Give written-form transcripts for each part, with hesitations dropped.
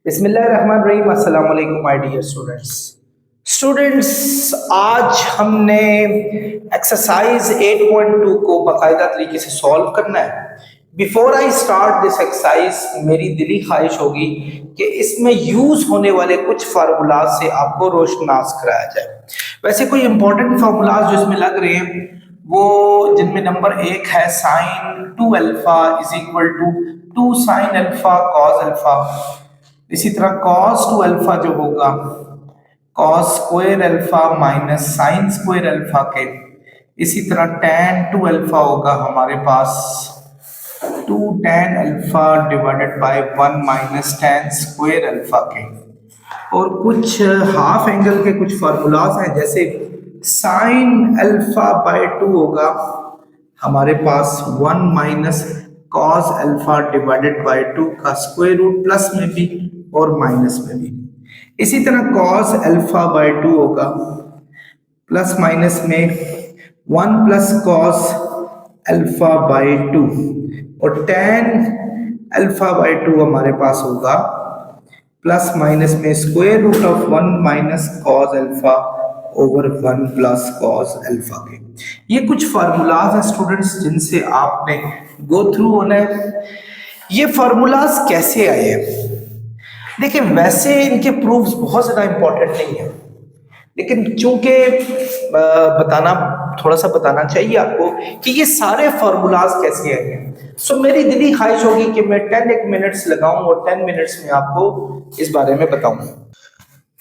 बिस्मिल्लाहिर्रहमानिर्रहीम। अस्सलाम वालेकुम माय डियर स्टूडेंट्स, आज हमने एक्सरसाइज 8.2 को बाकायदा तरीके से सॉल्व करना है। Before I start this exercise मेरी दिली ख्वाहिश होगी कि इसमें यूज होने वाले कुछ फार्मूलाज से आपको रोशनास कराया जाए। वैसे कोई इंपॉर्टेंट फार्मूलाज जो इसमें लग रहे हैं वो जिनमें नंबर 1 है sine 2 alpha is equal to 2 sine alpha cos alpha. इसी तरह cos 2 अल्फा जो होगा cos square alpha minus sine square alpha के। इसी तरह tan 2 अल्फा होगा हमारे पास 2 tan alpha divided by 1 minus tan square alpha के। और कुछ हाफ एंगल के कुछ फार्मूलाज हैं, जैसे साइन अल्फा बाय 2 होगा हमारे पास 1 minus cos alpha divided by 2 का स्क्वायर रूट, प्लस में भी और माइनस में भी। इसी तरह कॉस अल्फा बाय 2 होगा प्लस माइनस में 1 प्लस कॉस अल्फा बाय 2, और tan अल्फा बाय 2 हमारे पास होगा प्लस माइनस में square root of 1 minus cos alpha over 1 plus cos alpha के। ये कुछ फार्मूलाज हैं स्टूडेंट्स जिनसे आपने गो थ्रू होना है। ये फार्मूलाज कैसे आए हैं? देखिए, वैसे इनके प्रूफ्स बहुत ज़्यादा इंपॉर्टेंट नहीं है, लेकिन चूंकि बताना थोड़ा सा बताना चाहिए आपको कि ये सारे फार्मूलाज कैसे आए हैं। सो मेरी दिली ख्वाहिश होगी कि मैं 10 मिनट्स लगाऊं और 10 मिनट्स में आपको इस बारे में बताऊं।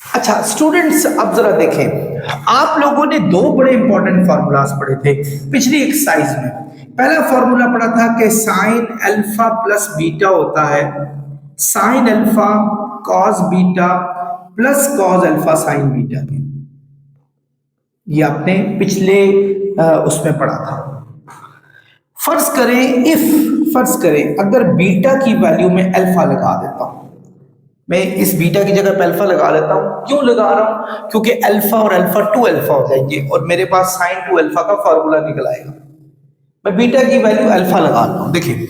अच्छा स्टूडेंट्स, अब जरा देखें, आप लोगों ने दो बड़े इंपॉर्टेंट फार्मूलाज पढ़े थे पिछली एक्सरसाइज में। पहला फार्मूला पढ़ा था कि साइन अल्फा प्लस बीटा होता है sine alpha cos beta plus cos alpha sign beta के। ये आपने पिछले उसमें पढ़ा था। फर्ज करें अगर बीटा की वैल्यू में अल्फा लगा देता हूं, मैं इस बीटा की जगह पे अल्फा लगा लेता हूं। क्यों लगा रहा हूं? क्योंकि अल्फा और अल्फा 2 अल्फा हो जाएंगे और मेरे पास साइन 2 अल्फा का फार्मूला निकल आएगा। मैं बीटा की वैल्यू अल्फा लगा रहा हूं। देखिए,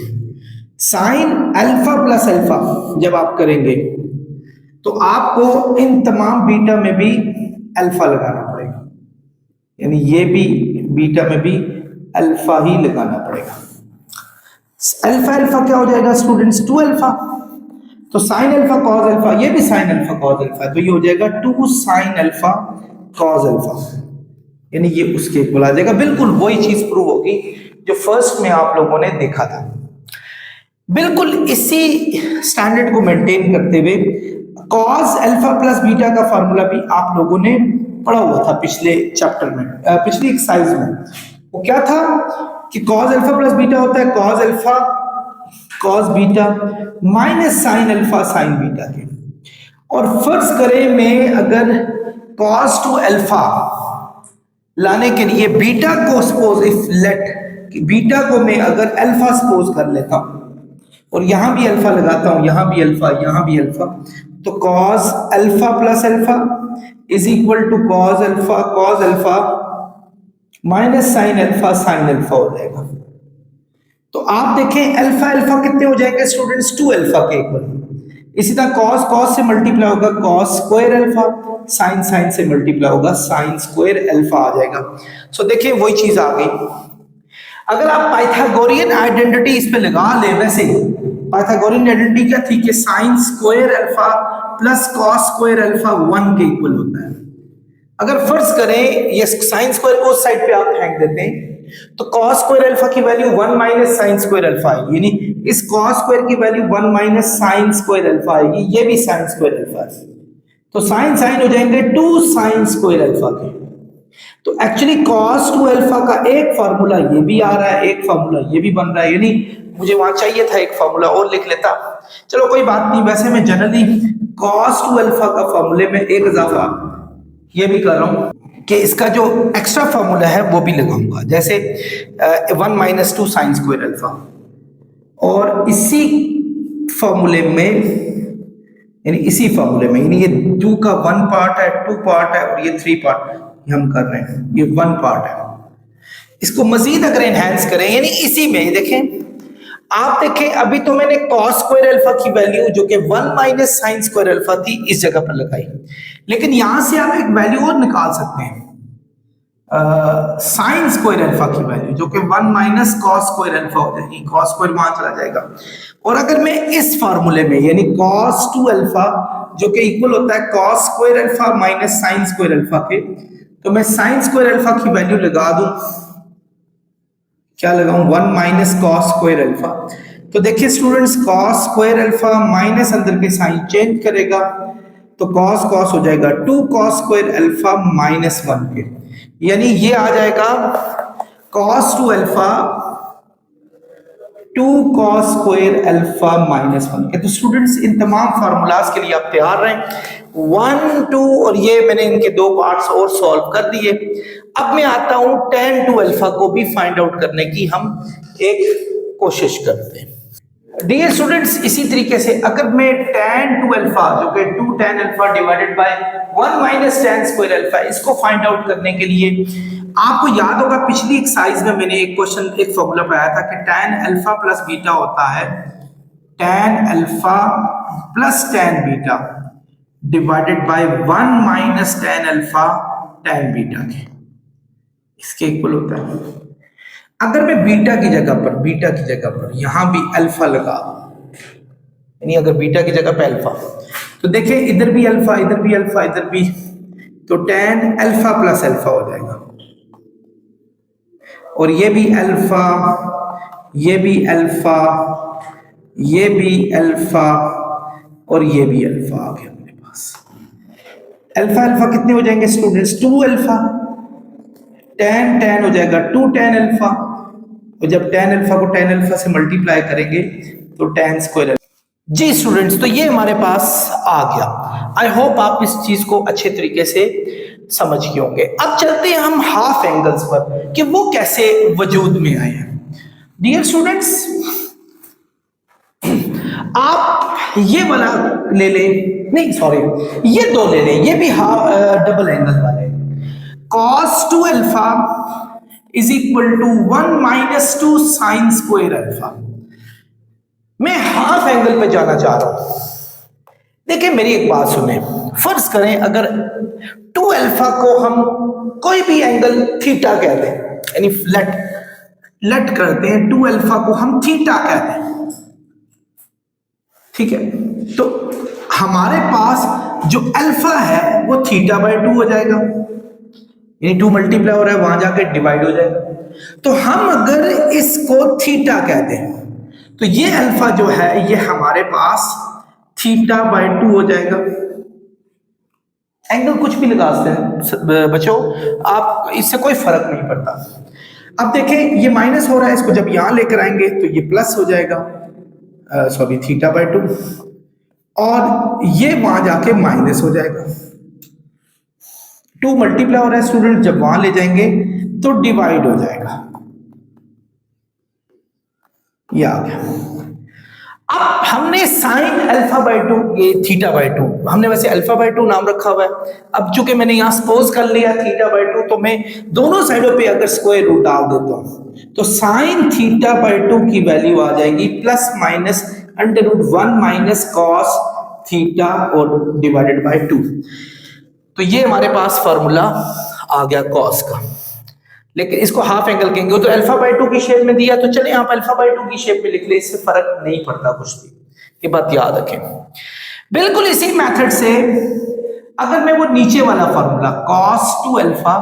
साइन अल्फा प्लस अल्फा जब आप करेंगे तो आपको इन तमाम बीटा में भी अल्फा लगाना पड़ेगा, यानी ये भी बीटा में भी अल्फा ही लगाना पड़ेगा। अल्फा अल्फा क्या हो जाएगा स्टूडेंट्स? 2 अल्फा। तो साइन अल्फा कॉस अल्फा, ये भी साइन अल्फा कॉस अल्फा, तो ये हो जाएगा 2 साइन अल्फा कॉस अल्फा, यानी ये उसके इक्वल आ जाएगा। बिल्कुल वही चीज प्रूव होगी जो फर्स्ट में आप लोगों ने देखा था। बिल्कुल इसी स्टैंडर्ड को मेंटेन करते हुए कॉस अल्फा प्लस बीटा का फार्मूला भी आप लोगों ने पढ़ा हुआ था पिछले चैप्टर में, पिछली एक्सरसाइज में। वो क्या था कि कॉस अल्फा प्लस बीटा होता है cos alpha cos beta minus sine alpha sign beta के। और फर्ज करें मैं अगर कॉस 2 अल्फा लाने के लिए बीटा को सपोज इफ लेट कि बीटा को मैं अगर अल्फा सपोज कर लेता हूं और यहां भी अल्फा लगाता हूं, यहां भी अल्फा, यहां भी अल्फा, तो cos alpha plus alpha is equal to cos alpha minus sine alpha sine alpha हो जाएगा। तो आप देखें अल्फा अल्फा कितने हो जाएंगे स्टूडेंट्स? 2 अल्फा के इक्वल। इसी तरह कॉस से मल्टीप्लाई होगा कॉस स्क्वायर अल्फा, साइन से मल्टीप्लाई होगा साइन स्क्वायर अल्फा आ जाएगा। सो देखिए वही चीज आ गई। अगर आप पाइथागोरियन आइडेंटिटी इस पे लगा ले, वैसे पाइथागोरियन आइडेंटिटी क्या थी कि sign square alpha plus cos square alpha 1 के इक्वल होता है। अगर फर्ज करें ये साइन स्क्वायर को उस साइड पे आप फेंक देते हैं तो कॉस स्क्वायर अल्फा की value 1 minus sine square alpha आएगी, यानी इस कॉस स्क्वायर की value 1 minus sine square alpha आएगी, ये भी साइन स्क्वायर अल्फा है। तो साइन हो जाएंगे 2 साइन स्क्वायर अल्फा के। तो एक्चुअली cos 2 अल्फा का एक फार्मूला ये भी आ रहा है, एक फार्मूला ये भी बन रहा है, यानी मुझे वहां चाहिए था एक फार्मूला और लिख लेता। चलो कोई बात नहीं, वैसे मैं जनरली cos 2 अल्फा का फार्मूले में एक इजाफा ये भी कर रहा हूं कि इसका जो एक्स्ट्रा फार्मूला है वो भी लगाऊंगा, जैसे 1 माइनस 2 साइन स्क्वायर अल्फा। और इसी फार्मूले में यानी ये 2 का 1 पार्ट है, 2 पार्ट है और ये 3 पार्ट हम कर रहे हैं, ये 1 पार्ट है। इसको मजीद अगर एनहांस करें यानी इसी में देखें आप देखें अभी तो मैंने कॉस स्क्वायर अल्फा की वैल्यू जो कि 1 माइनस साइन स्क्वायर अल्फा थी इस जगह पर लगाई, लेकिन यहां से आप एक वैल्यू और निकाल सकते हैं साइन स्क्वायर अल्फा की वैल्यू जो कि 1 माइनस कॉस स्क्वायर अल्फा हो जाएगी, कॉस स्क्वायर वहां चला जाएगा। और अगर मैं इस फार्मूले में यानी कॉस 2 अल्फा जो कि इक्वल होता है cos square alpha minus sine square alpha के, तो मैं साइन स्क्वायर अल्फा की वैल्यू लगा दूं, क्या लगाऊं 1 माइनस कॉस स्क्वायर अल्फा। तो देखिए students cos square alpha minus अंदर के साइन चेंज करेगा तो कॉस कॉस हो जाएगा 2 कॉस स्क्वायर अल्फा माइनस 1 के, यानी ये आ जाएगा cos 2 alpha 2 cos square alpha minus 1 के। तो स्टूडेंट्स इन तमाम फार्मूलाज के लिए आप तैयार रहें, 1 2 और ये मैंने इनके दो पार्ट्स और सॉल्व कर दिए। अब मैं आता हूं tan 2 अल्फा को भी फाइंड आउट करने की हम एक कोशिश करते हैं। डियर स्टूडेंट्स इसी तरीके से अगर मैं tan 2 अल्फा जो कि 2 tan alpha divided by 1 minus tan square alpha इसको फाइंड आउट करने के लिए आपको याद होगा पिछली एक्सरसाइज में मैंने एक क्वेश्चन एक फॉर्मूला पढ़ाया था कि tan अल्फा प्लस बीटा होता है tan alpha plus tan beta divided by 1 minus tan alpha tan beta के इसके इक्वल होता है। अगर मैं बीटा की जगह पर यहां भी अल्फा लगा यानी अगर बीटा की जगह पे अल्फा, तो देखिए इधर भी अल्फा इधर भी अल्फा इधर भी, तो tan अल्फा प्लस अल्फा हो जाएगा और ये भी अल्फा ये भी अल्फा ये भी अल्फा और ये भी अल्फा आ गया मेरे पास। अल्फा अल्फा कितने हो जाएंगे स्टूडेंट्स 2 अल्फा, tan tan हो जाएगा 2 tan अल्फा और जब tan अल्फा को tan अल्फा से मल्टीप्लाई करेंगे तो tan स्क्वायर अल्फा। जी स्टूडेंट्स तो ये हमारे पास आ गया। आई होप आप इस चीज को अच्छे तरीके से समझ गए होंगे। अब चलते हैं हम हाफ एंगल्स पर कि वो कैसे वजूद में आए हैं। डियर स्टूडेंट्स आप ये वाला ले लें, नहीं सॉरी ये दो ले लें, ये भी हाफ डबल एंगल वाले cos 2 alpha is equal to 1 minus 2 sine square alpha. मैं हाफ एंगल पे जाना चाह रहा हूं। देखिए मेरी एक बात सुने, फर्ज करें अगर 2 अल्फा को हम कोई भी एंगल थीटा कह दें यानी लेट करते हैं 2 अल्फा को हम थीटा कहते हैं, ठीक है, तो हमारे पास जो अल्फा है वो थीटा बाय 2 हो जाएगा यानी 2 मल्टीप्लाई हो रहा है वहां जाके डिवाइड हो जाएगा। तो हम अगर इसको थीटा कहते हैं तो ये अल्फा जो है ये हमारे पास थीटा बाय 2 हो जाएगा। एंगल कुछ भी लगा सकते हैं बच्चों, आप इससे कोई फर्क नहीं पड़ता। अब देखें ये माइनस हो रहा है, इसको जब यहां लेकर आएंगे तो ये प्लस हो जाएगा, सॉरी थीटा बाय 2, और ये वहां जाके माइनस हो जाएगा। 2 मल्टीप्लाई हो रहा है स्टूडेंट, जब वहां ले जाएंगे तो डिवाइड हो जाएगा। ये आ गया। अब हमने साइन अल्फा बाय 2 ये थीटा बाय 2 हमने वैसे अल्फा बाय 2 नाम रखा हुआ है। अब चूंकि मैंने यहां सपोज कर लिया थीटा बाय 2 तो मैं दोनों साइडों पे अगर स्क्वायर रूट डाल देता हूं तो साइन थीटा बाय 2 की वैल्यू आ जाएगी plus minus under root 1 minus cos theta और डिवाइडेड बाय 2। तो ये हमारे पास फॉर्मूला आ गया कॉस का, लेकिन इसको हाफ एंगल कहेंगे। तो अल्फा बाय 2 की शेप में दिया तो चले आप अल्फा बाय 2 की शेप में लिख ले, इससे फर्क नहीं पड़ता कुछ भी, ये बात याद रखें। बिल्कुल इसी मेथड से अगर मैं वो नीचे वाला फॉर्मूला cos 2 अल्फा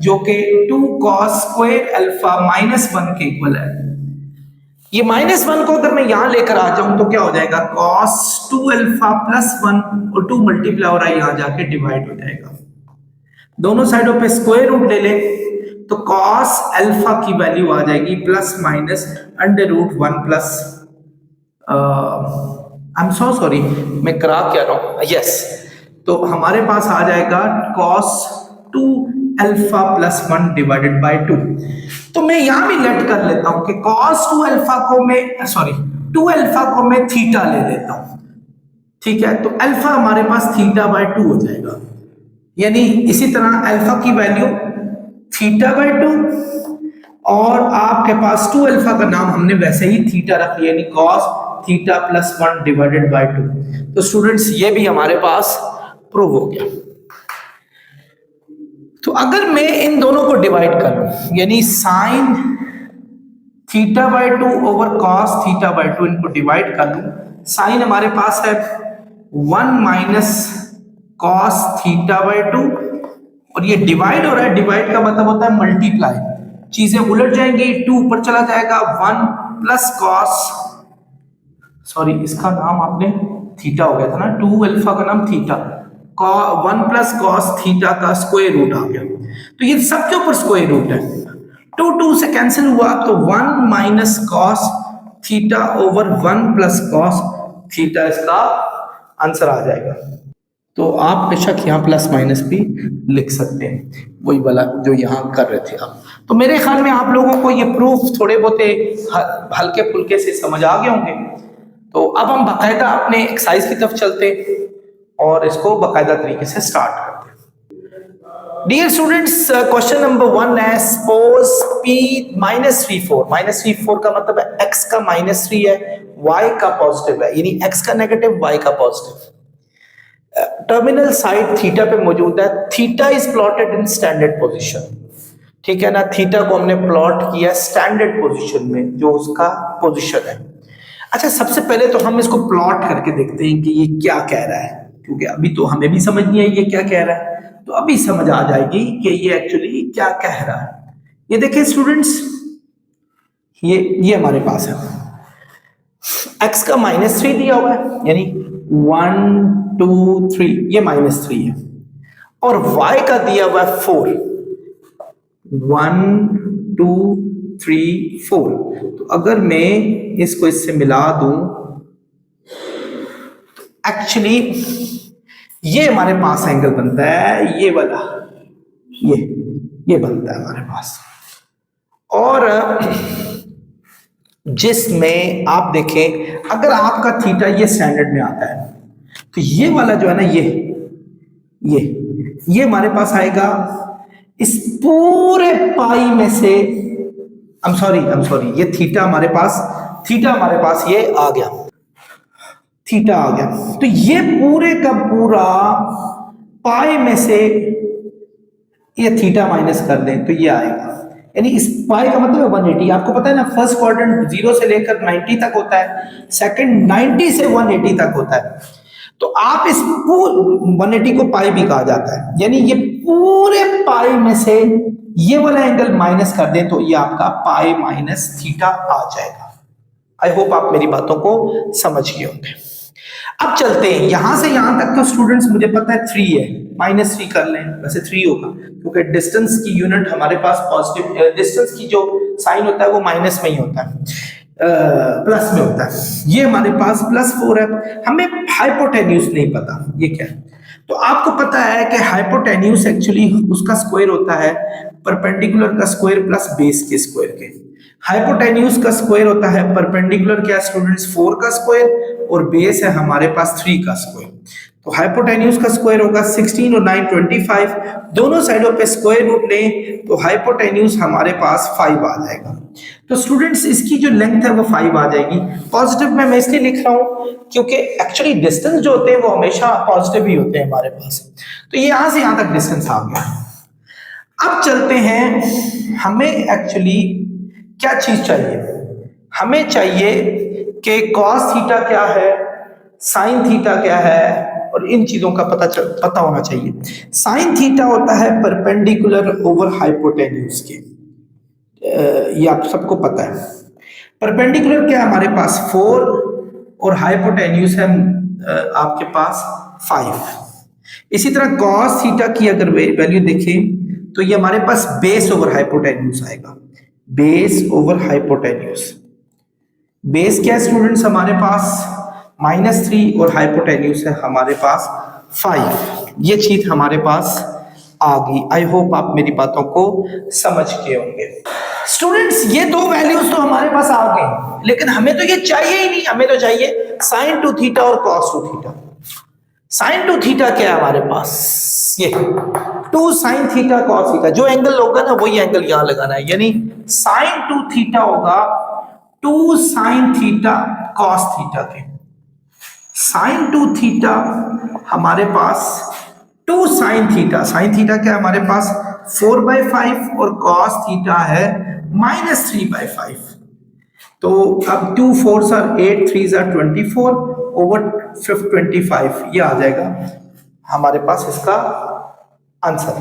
जो कि 2 cos स्क्वायर अल्फा माइनस 1 के इक्वल है, ये माइनस 1 को अगर मैं यहां लेकर आ जाऊं तो क्या हो जाएगा cos 2 अल्फा प्लस 1 और 2 मल्टीप्लाई हो रहा है यहां जाके डिवाइड हो जाएगा। दोनों साइडों पे स्क्वायर रूट ले लें तो cos अल्फा की वैल्यू आ जाएगी plus minus under root 1 plus I am so sorry मैं करा क्या रहा हूं, यस, तो हमारे पास आ जाएगा cos 2 alpha plus 1 divided by 2। तो मैं यहां भी लेट कर लेता हूं कि cos 2 अल्फा को मैं 2 अल्फा को मैं थीटा ले लेता हूं, ठीक है, तो अल्फा हमारे पास थीटा बाय 2 हो जाएगा, यानी इसी तरह अल्फा की वैल्यू थीटा बाय 2 और आपके पास 2 अल्फा का नाम हमने वैसे ही थीटा रख लिया, यानी cos theta plus 1 divided by 2। तो स्टूडेंट्स ये भी हमारे पास प्रूव हो गया। तो अगर मैं इन दोनों को डिवाइड कर लूं, यानी sign theta by 2 over cos theta by 2, इनको डिवाइड कर लूं, साइन हमारे पास है 1 माइनस cos थीटा बाय 2, और ये डिवाइड हो रहा है, डिवाइड का मतलब होता है मल्टीप्लाई, चीजें उलट जाएंगी, 2 ऊपर चला जाएगा, 1 प्लस कॉस, सॉरी इसका नाम आपने थीटा हो गया था ना, 2 अल्फा का नाम थीटा, 1 प्लस कॉस थीटा का स्क्वायर रूट आ गया। तो ये सबके ऊपर स्क्वायर रूट है, 2 से कैंसिल हुआ, तो 1 minus cos theta over 1 plus cos theta इसका आंसर आ जाएगा। तो आप बेशक यहाँ प्लस माइनस भी लिख सकते हैं, वही वाला जो यहाँ कर रहे थे आप। तो मेरे ख्याल में आप लोगों को ये प्रूफ थोड़े बहुत हल्के फुल्के से समझ आ गए होंगे। तो अब हम बाकायदा अपने एक्सरसाइज की तरफ चलते हैं और इसको बाकायदा तरीके से स्टार्ट करते हैं। डियर स्टूडेंट्स, क्वेश्चन नंबर 1 है, सपोज p -3/4 का मतलब है x का -3 है, y का पॉजिटिव है, यानी x का नेगेटिव y का पॉजिटिव। टर्मिनल साइड थीटा पे मौजूद है, theta is plotted in standard position, ठीक है ना, थीटा को हमने प्लॉट किया स्टैंडर्ड पोजीशन में, जो उसका पोजीशन है। अच्छा, सबसे पहले तो हम इसको प्लॉट करके देखते हैं कि ये क्या कह रहा है, क्योंकि अभी तो हमें भी समझ नहीं आई ये क्या कह रहा है, तो अभी समझ आ जाएगी कि ये एक्चुअली क्या कह रहा है। ये देखिए स्टूडेंट्स, ये हमारे पास है, x का -3 दिया हुआ है, यानी 1 2 3, ये -3 है, और y का दिया हुआ है 4, 1 2 3 4। तो अगर मैं इसको इससे मिला दूं, एक्चुअली ये हमारे पास एंगल बनता है, ये वाला, ये बनता है हमारे पास। और जिसमें आप देखें, अगर आपका थीटा ये स्टैंडर्ड में आता है, तो ये वाला जो है ना, ये हमारे पास आएगा इस पूरे पाई में से, I'm sorry, ये थीटा हमारे पास ये आ गया, थीटा आ गया, तो ये पूरे का पूरा पाई में से ये थीटा माइनस कर दें तो ये आएगा, यानी इस पाई का मतलब है 180। आपको पता है ना, फर्स्ट क्वाड्रेंट 0 से लेकर 90 तक होता है, सेकंड 90 से 180 तक होता है। तो आप इस 180 को पाई भी कहा जाता है, यानी ये पूरे पाई में से ये वाला एंगल माइनस कर दें तो ये आपका पाई माइनस थीटा आ जाएगा। आई होप आप मेरी बातों को समझ गए होंगे। अब चलते हैं यहां से यहां तक, तो स्टूडेंट्स मुझे पता है 3 है, -3 कर लें, वैसे 3 होगा क्योंकि डिस्टेंस की यूनिट हमारे पास पॉजिटिव, डिस्टेंस की जो साइन होता है वो माइनस में ही होता है, प्लस में होता है। ये हमारे पास +4 है, हमें हाइपोटेन्यूज नहीं पता ये क्या है। तो आपको पता है कि हाइपोटेन्यूज एक्चुअली उसका स्क्वायर होता है परपेंडिकुलर का स्क्वायर प्लस बेस के स्क्वायर के। हाइपोटेन्यूज का स्क्वायर होता है परपेंडिकुलर क्या स्टूडेंट्स 4 का स्क्वायर, और बेस है हमारे पास 3 का स्क्वायर। तो हाइपोटेन्यूज का स्क्वायर होगा 16 और 9 25, दोनों साइडों पे स्क्वायर रूट लें तो हाइपोटेन्यूज हमारे पास 5 आ जाएगा। तो स्टूडेंट्स इसकी जो लेंथ है वो 5 आ जाएगी। पॉजिटिव में मैं इसलिए लिख रहा हूं क्योंकि एक्चुअली डिस्टेंस जो होते हैं वो हमेशा पॉजिटिव ही होते हैं हमारे पास। तो ये यहां से यहां तक डिस्टेंस आ गया। अब चलते हैं, हमें एक्चुअली क्या चीज चाहिए, हमें चाहिए कि कॉस थीटा क्या है, साइन थीटा क्या है, और इन चीजों का पता होना चाहिए। साइन थीटा होता है परपेंडिकुलर ओवर हाइपोटेन्यूज के, ये आप सबको पता है। परपेंडिकुलर क्या है हमारे पास 4 और हाइपोटेन्यूज है आपके पास 5। इसी तरह कॉस थीटा की अगर वैल्यू देखें तो ये हमारे पास बेस ओवर हाइपोटेन्यूज आएगा, बेस ओवर हाइपोटेन्यूज। बेस क्या है स्टूडेंट्स हमारे पास -3 और हाइपोटेन्यूज है हमारे पास 5। ये चीज हमारे पास आ गई। आई होप आप मेरी बातों को समझ गए होंगे। स्टूडेंट्स ये दो वैल्यूज तो हमारे पास आ गए, लेकिन हमें तो ये चाहिए ही नहीं, हमें तो चाहिए साइन 2 थीटा और कॉस 2 थीटा। साइन 2 थीटा क्या है हमारे पास, ये 2 साइन थीटा कॉस थीटा, जो एंगल होगा ना वही एंगल यहां लगाना है, यानी साइन 2 थीटा होगा 2 साइन थीटा कॉस थीटा के। साइन 2 थीटा हमारे पास 2 साइन थीटा, साइन थीटा क्या है हमारे पास 4/5 और कॉस थीटा है -3/5। तो अब 2 4s are 8, 3s are 24 over 25, ये आ जाएगा हमारे पास इसका आंसर।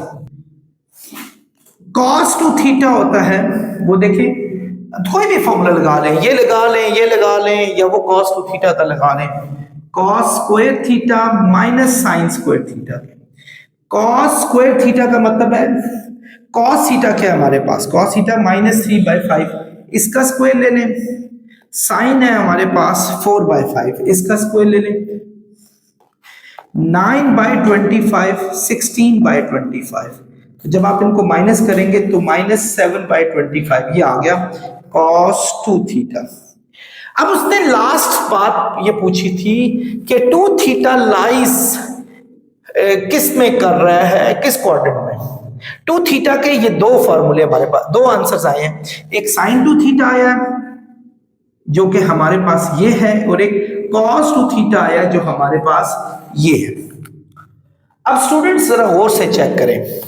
cos 2 थीटा होता है, वो देखें कोई भी फॉर्मूला लगा लें, ये लगा लें, ये लगा लें, या वो cos 2 थीटा का लगा लें, cos square theta minus sine square theta. cos square theta का मतलब है cos थीटा क्या है हमारे पास, cos थीटा -3/5, इसका स्क्वायर ले लें। साइन है हमारे पास 4/5, इसका स्क्वायर ले लें। 9/25, 16/25, तो जब आप इनको माइनस करेंगे तो -7/25 ये आ गया cos 2 थीटा। अब उसने लास्ट बात ये पूछी थी कि 2 थीटा लाइज किस में कर रहा है, किस क्वाड्रेंट में। 2 थीटा के ये दो फॉर्मूले हमारे पास, दो आंसर्स आए हैं, एक sin 2 थीटा आया जो कि हमारे पास ये है, और एक cos 2 थीटा आया जो हमारे पास ये है। अब स्टूडेंट्स जरा गौर से चेक करें,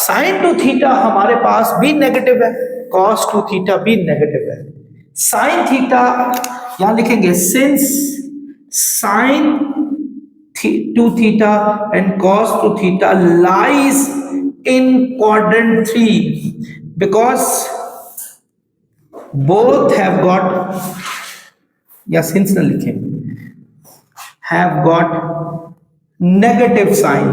sin 2 थीटा हमारे पास भी नेगेटिव है, cos 2 थीटा भी नेगेटिव है। sin थीटा यहां लिखेंगे since sin 2 theta and cos 2 theta lies in quadrant 3 because both have got, या सिंस न लिखें, have got नेगेटिव साइन।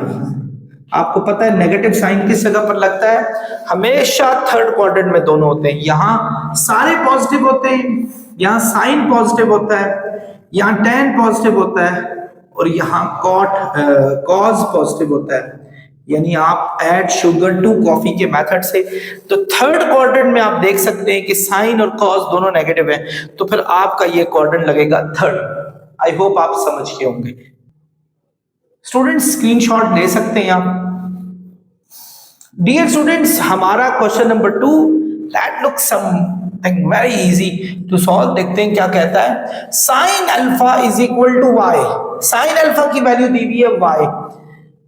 आपको पता है नेगेटिव साइन किस जगह पर लगता है, हमेशा थर्ड क्वाड्रेंट में दोनों होते हैं। यहां सारे पॉजिटिव होते हैं, यहां साइन पॉजिटिव होता है, यहां tan पॉजिटिव होता है, और यहां cos पॉजिटिव होता है। यानी आप ऐड शुगर टू कॉफी के मेथड से, तो थर्ड क्वाड्रेंट में आप देख सकते हैं कि साइन और cos दोनों नेगेटिव है, तो फिर आपका ये क्वाड्रेंट लगेगा थर्ड। आई होप आप समझ गए होंगे। स्टूडेंट्स स्क्रीनशॉट ले सकते हैं आप। डियर स्टूडेंट्स, हमारा question number 2 that looks something very easy to solve. देखते हैं क्या कहता है। Sine alpha is equal to y, sine alpha की वैल्यू दी हुई है वाई,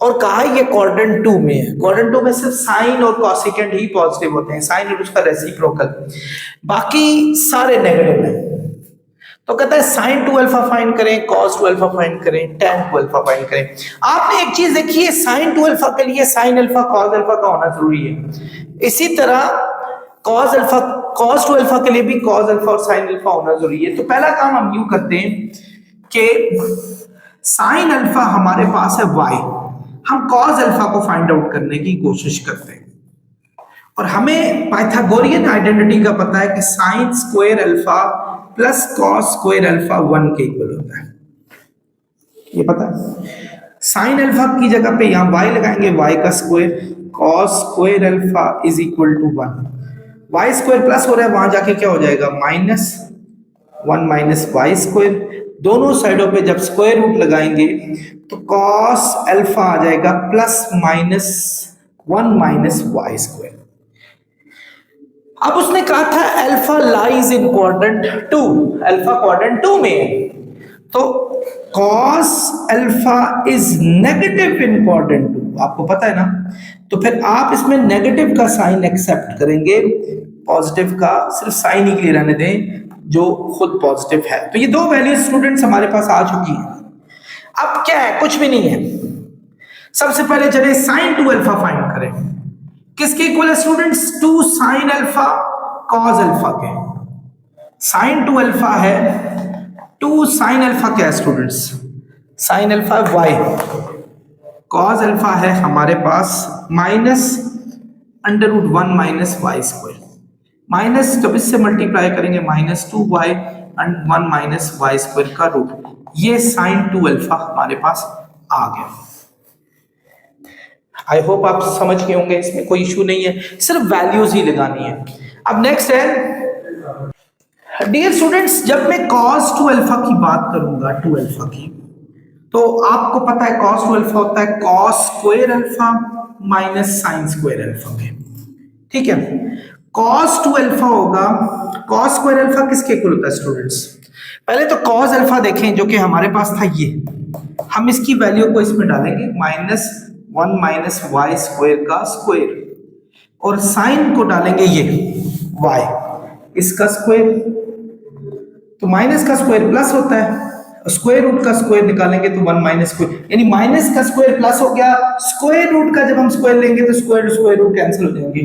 और कहा ये क्वाड्रेंट 2 में है। क्वाड्रेंट 2 में सिर्फ साइन और कोसेकेंट ही पॉजिटिव होते हैं, साइन और उसका रेसिप्रोकल, बाकी सारे नेगेटिव हैं। तो कहता है साइन 2 अल्फा फाइंड करें, cos 2 अल्फा फाइंड करें, tan 2 अल्फा फाइंड करें। आपने एक चीज देखी है, साइन 2 अल्फा के लिए साइन अल्फा cos अल्फा का होना जरूरी है। इसी तरह cos 2 अल्फा के लिए भी cos अल्फा और साइन अल्फा होना जरूरी है। तो पहला काम हम यूं करते हैं कि साइन अल्फा हमारे पास है y, हम cos अल्फा को फाइंड आउट करने की कोशिश करते हैं, और हमें पाइथागोरियन आइडेंटिटी का पता है कि sign square alpha plus cos square alpha 1 के इक्वल होता है, ये पता है। साइन अल्फा की जगह पे यहां y लगाएंगे, y का square, cos square alpha is equal to 1, y square plus हो रहा है, वहां जाके क्या हो जाएगा -1 माइनस वाई स्क्वायर। दोनों साइडों पे जब स्क्वायर रूट लगाएंगे तो cos अल्फा आ जाएगा +-1 माइनस वाई स्क्वायर। अब उसने कहा था alpha lies in quadrant 2, alpha quadrant 2 में है, तो cos alpha is negative in quadrant 2, आपको पता है ना। तो फिर आप इसमें नेगेटिव का साइन एक्सेप्ट करेंगे, पॉजिटिव का सिर्फ साइन ही के लिए रहने दें जो खुद पॉजिटिव है। तो ये दो वैल्यूज स्टूडेंट्स हमारे पास आ चुकी हैं। अब क्या है, कुछ भी नहीं है। सबसे पहले चले साइन 2 अल्फा फाइंड करें, किसके इक्वल है students, 2 sine alpha cos alpha के। साइन 2 अल्फा है 2 साइन अल्फा क्या है students, sine alpha y, cos alpha है हमारे पास -√1 माइनस वाई स्क्वायर, माइनस जब इससे मल्टीप्लाई करेंगे -2y and 1 minus y square का रूट, ये साइन 2 अल्फा हमारे पास आ गया। आई होप आप समझ गए होंगे, इसमें कोई इशू नहीं है, सिर्फ वैल्यूज ही लगानी है। अब नेक्स्ट है डियर स्टूडेंट्स, जब मैं cos 2 अल्फा की बात करूंगा 2 अल्फा की, तो आपको पता है cos टू अल्फा होता है cos square alpha minus sine square alpha के, ठीक है। cos टू अल्फा होगा, cos स्क्वायर अल्फा किसके इक्वल होता है स्टूडेंट्स? पहले तो cos अल्फा देखें जो कि हमारे पास था, ये हम इसकी वैल्यू को इसमें डालेंगे -1 माइनस वाई स्क्वायर का स्क्वायर, और साइन को डालेंगे ये y इसका स्क्वायर, तो माइनस का स्क्वायर प्लस होता है, स्क्वायर रूट का स्क्वायर निकालेंगे तो 1 माइनस स्क्वायर, यानी माइनस का स्क्वायर प्लस हो गया, स्क्वायर रूट का जब हम स्क्वायर लेंगे तो स्क्वायर रूट कैंसिल हो जाएंगे,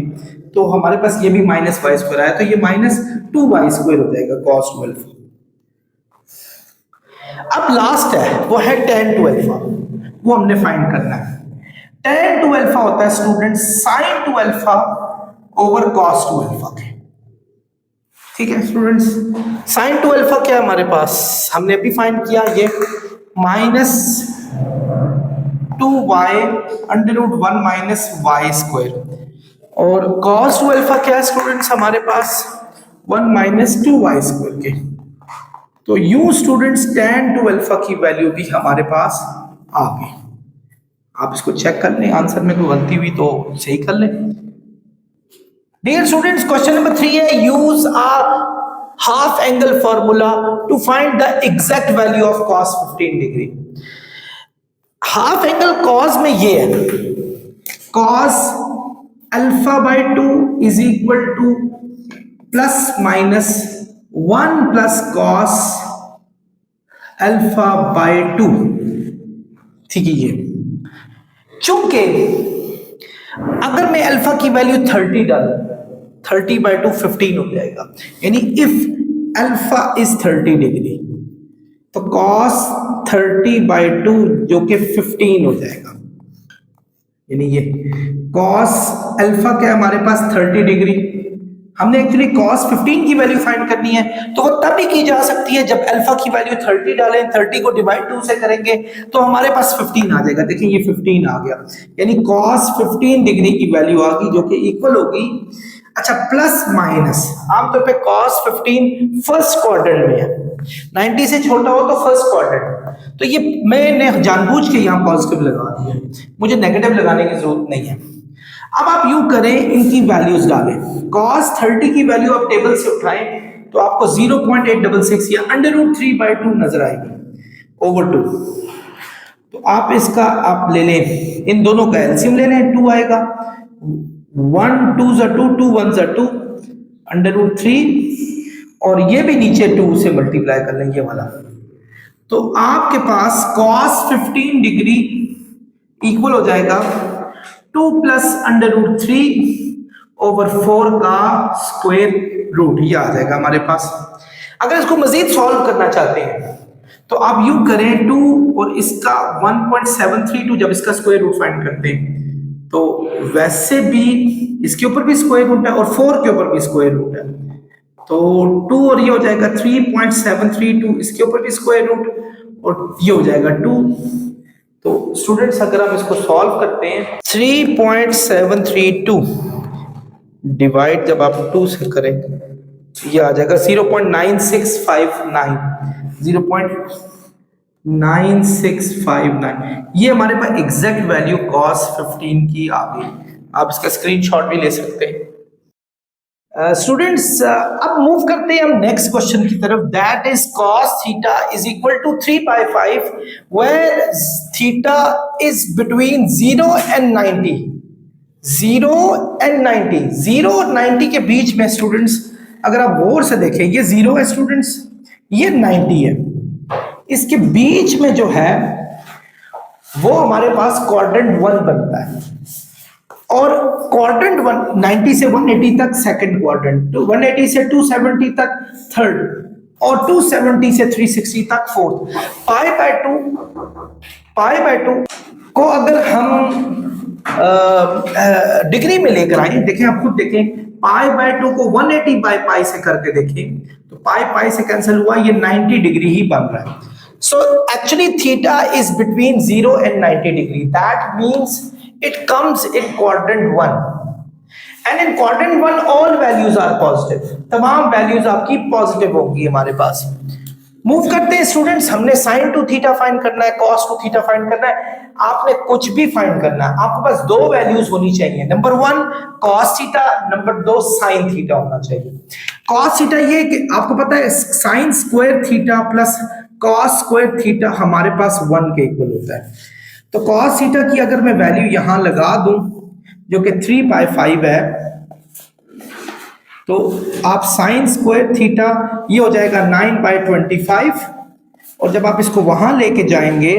तो हमारे पास ये भी माइनस वाई स्क्वायर आया, तो ये -2y स्क्वायर हो जाएगा cos टू अल्फा। अब लास्ट है वो है tan टू अल्फा, वो हमने फाइंड करना है। tan टू अल्फा होता है student sin two alpha over cos two alpha के, ठीक है स्टूडेंट्स। sin टू अल्फा क्या है हमारे पास, हमने अभी फाइंड किया, ये -2y √1 माइनस वाई स्क्वायर, और cos टू अल्फा क्या है स्टूडेंट्स हमारे पास 1 माइनस 2y स्क्वायर के। तो यूं स्टूडेंट्स tan टू अल्फा की वैल्यू भी हमारे पास आ गई। आप इसको चेक कर लें, आंसर में कोई गलती हुई तो सही कर लें। डियर स्टूडेंट्स, क्वेश्चन नंबर 3 है, use a half angle formula to find the exact value of cos 15 degree. Half angle cos में ये है, cos alpha by 2 is equal to plus minus 1 plus cos alpha by 2, ठीक है। ये चूंकि अगर मैं अल्फा की वैल्यू 30 डालूं, 30 बाय 2 15 हो जाएगा, यानी इफ अल्फा इज 30 डिग्री तो cos 30 बाय 2 जो कि 15 हो जाएगा, यानी ये cos अल्फा क्या हमारे पास 30 डिग्री, हमने एक्चुअली cos 15 की वैल्यू फाइंड करनी है, तो वो तब भी की जा सकती है जब अल्फा की वैल्यू 30 डालें, 30 को डिवाइड 2 से करेंगे तो हमारे पास 15 आ जाएगा। देखिए ये 15 आ गया, यानी cos 15 डिग्री की वैल्यू आ गई जो कि इक्वल होगी, अच्छा प्लस माइनस, आमतौर पे cos 15 फर्स्ट क्वाड्रेंट में है, 90 से छोटा हो तो फर्स्ट क्वाड्रेंट, तो ये मैंने जानबूझ के यहाँ पॉजिटिव लगा दिया, मुझे नेगेटिव लगाने की जरूरत नहीं है। अब आप यूं करें, इनकी वैल्यूज डालें, cos 30 की वैल्यू आप टेबल से उठाएं तो आपको 0.866 या √3 बाय 2 नजर आएगी ओवर 2, तो आप इसका आप ले लें, इन दोनों का एलसीएम ले लें, 2 आएगा, 1 2 2 2 1 2 √3, और ये भी नीचे 2 से मल्टीप्लाई कर लें ये वाला, तो आपके पास cos 15 डिग्री इक्वल हो जाएगा 2 प्लस √3 ओवर 4 का स्क्वायर रूट, ये आ जाएगा हमारे पास। अगर इसको मजीद सॉल्व करना चाहते हैं तो आप यूं करें, 2 और इसका 1.732 जब इसका स्क्वायर रूट फाइंड करते हैं तो वैसे भी इसके ऊपर भी स्क्वायर रूट है और 4 के ऊपर भी स्क्वायर रूट है, तो 2 और ये हो जाएगा 3.732, इसके ऊपर भी स्क्वायर रूट और ये हो जाएगा 2। तो स्टूडेंट्स अगर हम इसको सॉल्व करते हैं, 3.732 डिवाइड जब आप 2 से करें ये आ जाएगा 0.9659, 0.9659, ये हमारे पास एग्जैक्ट वैल्यू cos 15 की आ गई। आप इसका स्क्रीनशॉट भी ले सकते हैं। स्टूडेंट्स अब मूव करते हैं हम नेक्स्ट क्वेश्चन की तरफ, that is cos theta is equal to 3/5 where theta is between 0 and 90, 0 and 90, 0 और 90 के बीच में स्टूडेंट्स अगर आप गौर से देखें, ये 0 है स्टूडेंट्स, ये 90 है, इसके बीच में जो है वो हमारे पास क्वाड्रेंट 1 बनता है, और क्वाड्रेंट 90 से 180 तक सेकंड क्वाड्रेंट, 180 से 270 तक थर्ड, और 270 से 360 तक फोर्थ। पाई बाय 2 को अगर हम डिग्री में लेकर आए, देखें आप खुद देखें, पाई बाय 2 को 180 बाय पाई से करके देखें तो पाई से कैंसिल हुआ, ये 90 डिग्री ही बन रहा है। So actually theta is between 0 and 90 degree, that means it comes in quadrant 1, and in quadrant 1 all values are positive, तमाम वैल्यूज आपकी पॉजिटिव होंगी हमारे पास। मूव करते हैं स्टूडेंट्स, हमने साइन टू थीटा फाइंड करना है, कॉस टू थीटा फाइंड करना है, आपने कुछ भी फाइंड करना है, आपके पास दो वैल्यूज होनी चाहिए, number 1 cos theta, number 2 sine theta होना चाहिए। कॉस थीटा ये कि आपको पता है sine square theta plus cos square theta हमारे पास 1 के इक्वल होता है। तो कॉस थीटा की अगर मैं वैल्यू यहां लगा दूं जो कि 3/5 है, तो आप साइन स्क्वायर थीटा ये हो जाएगा 9/25, और जब आप इसको वहां लेके जाएंगे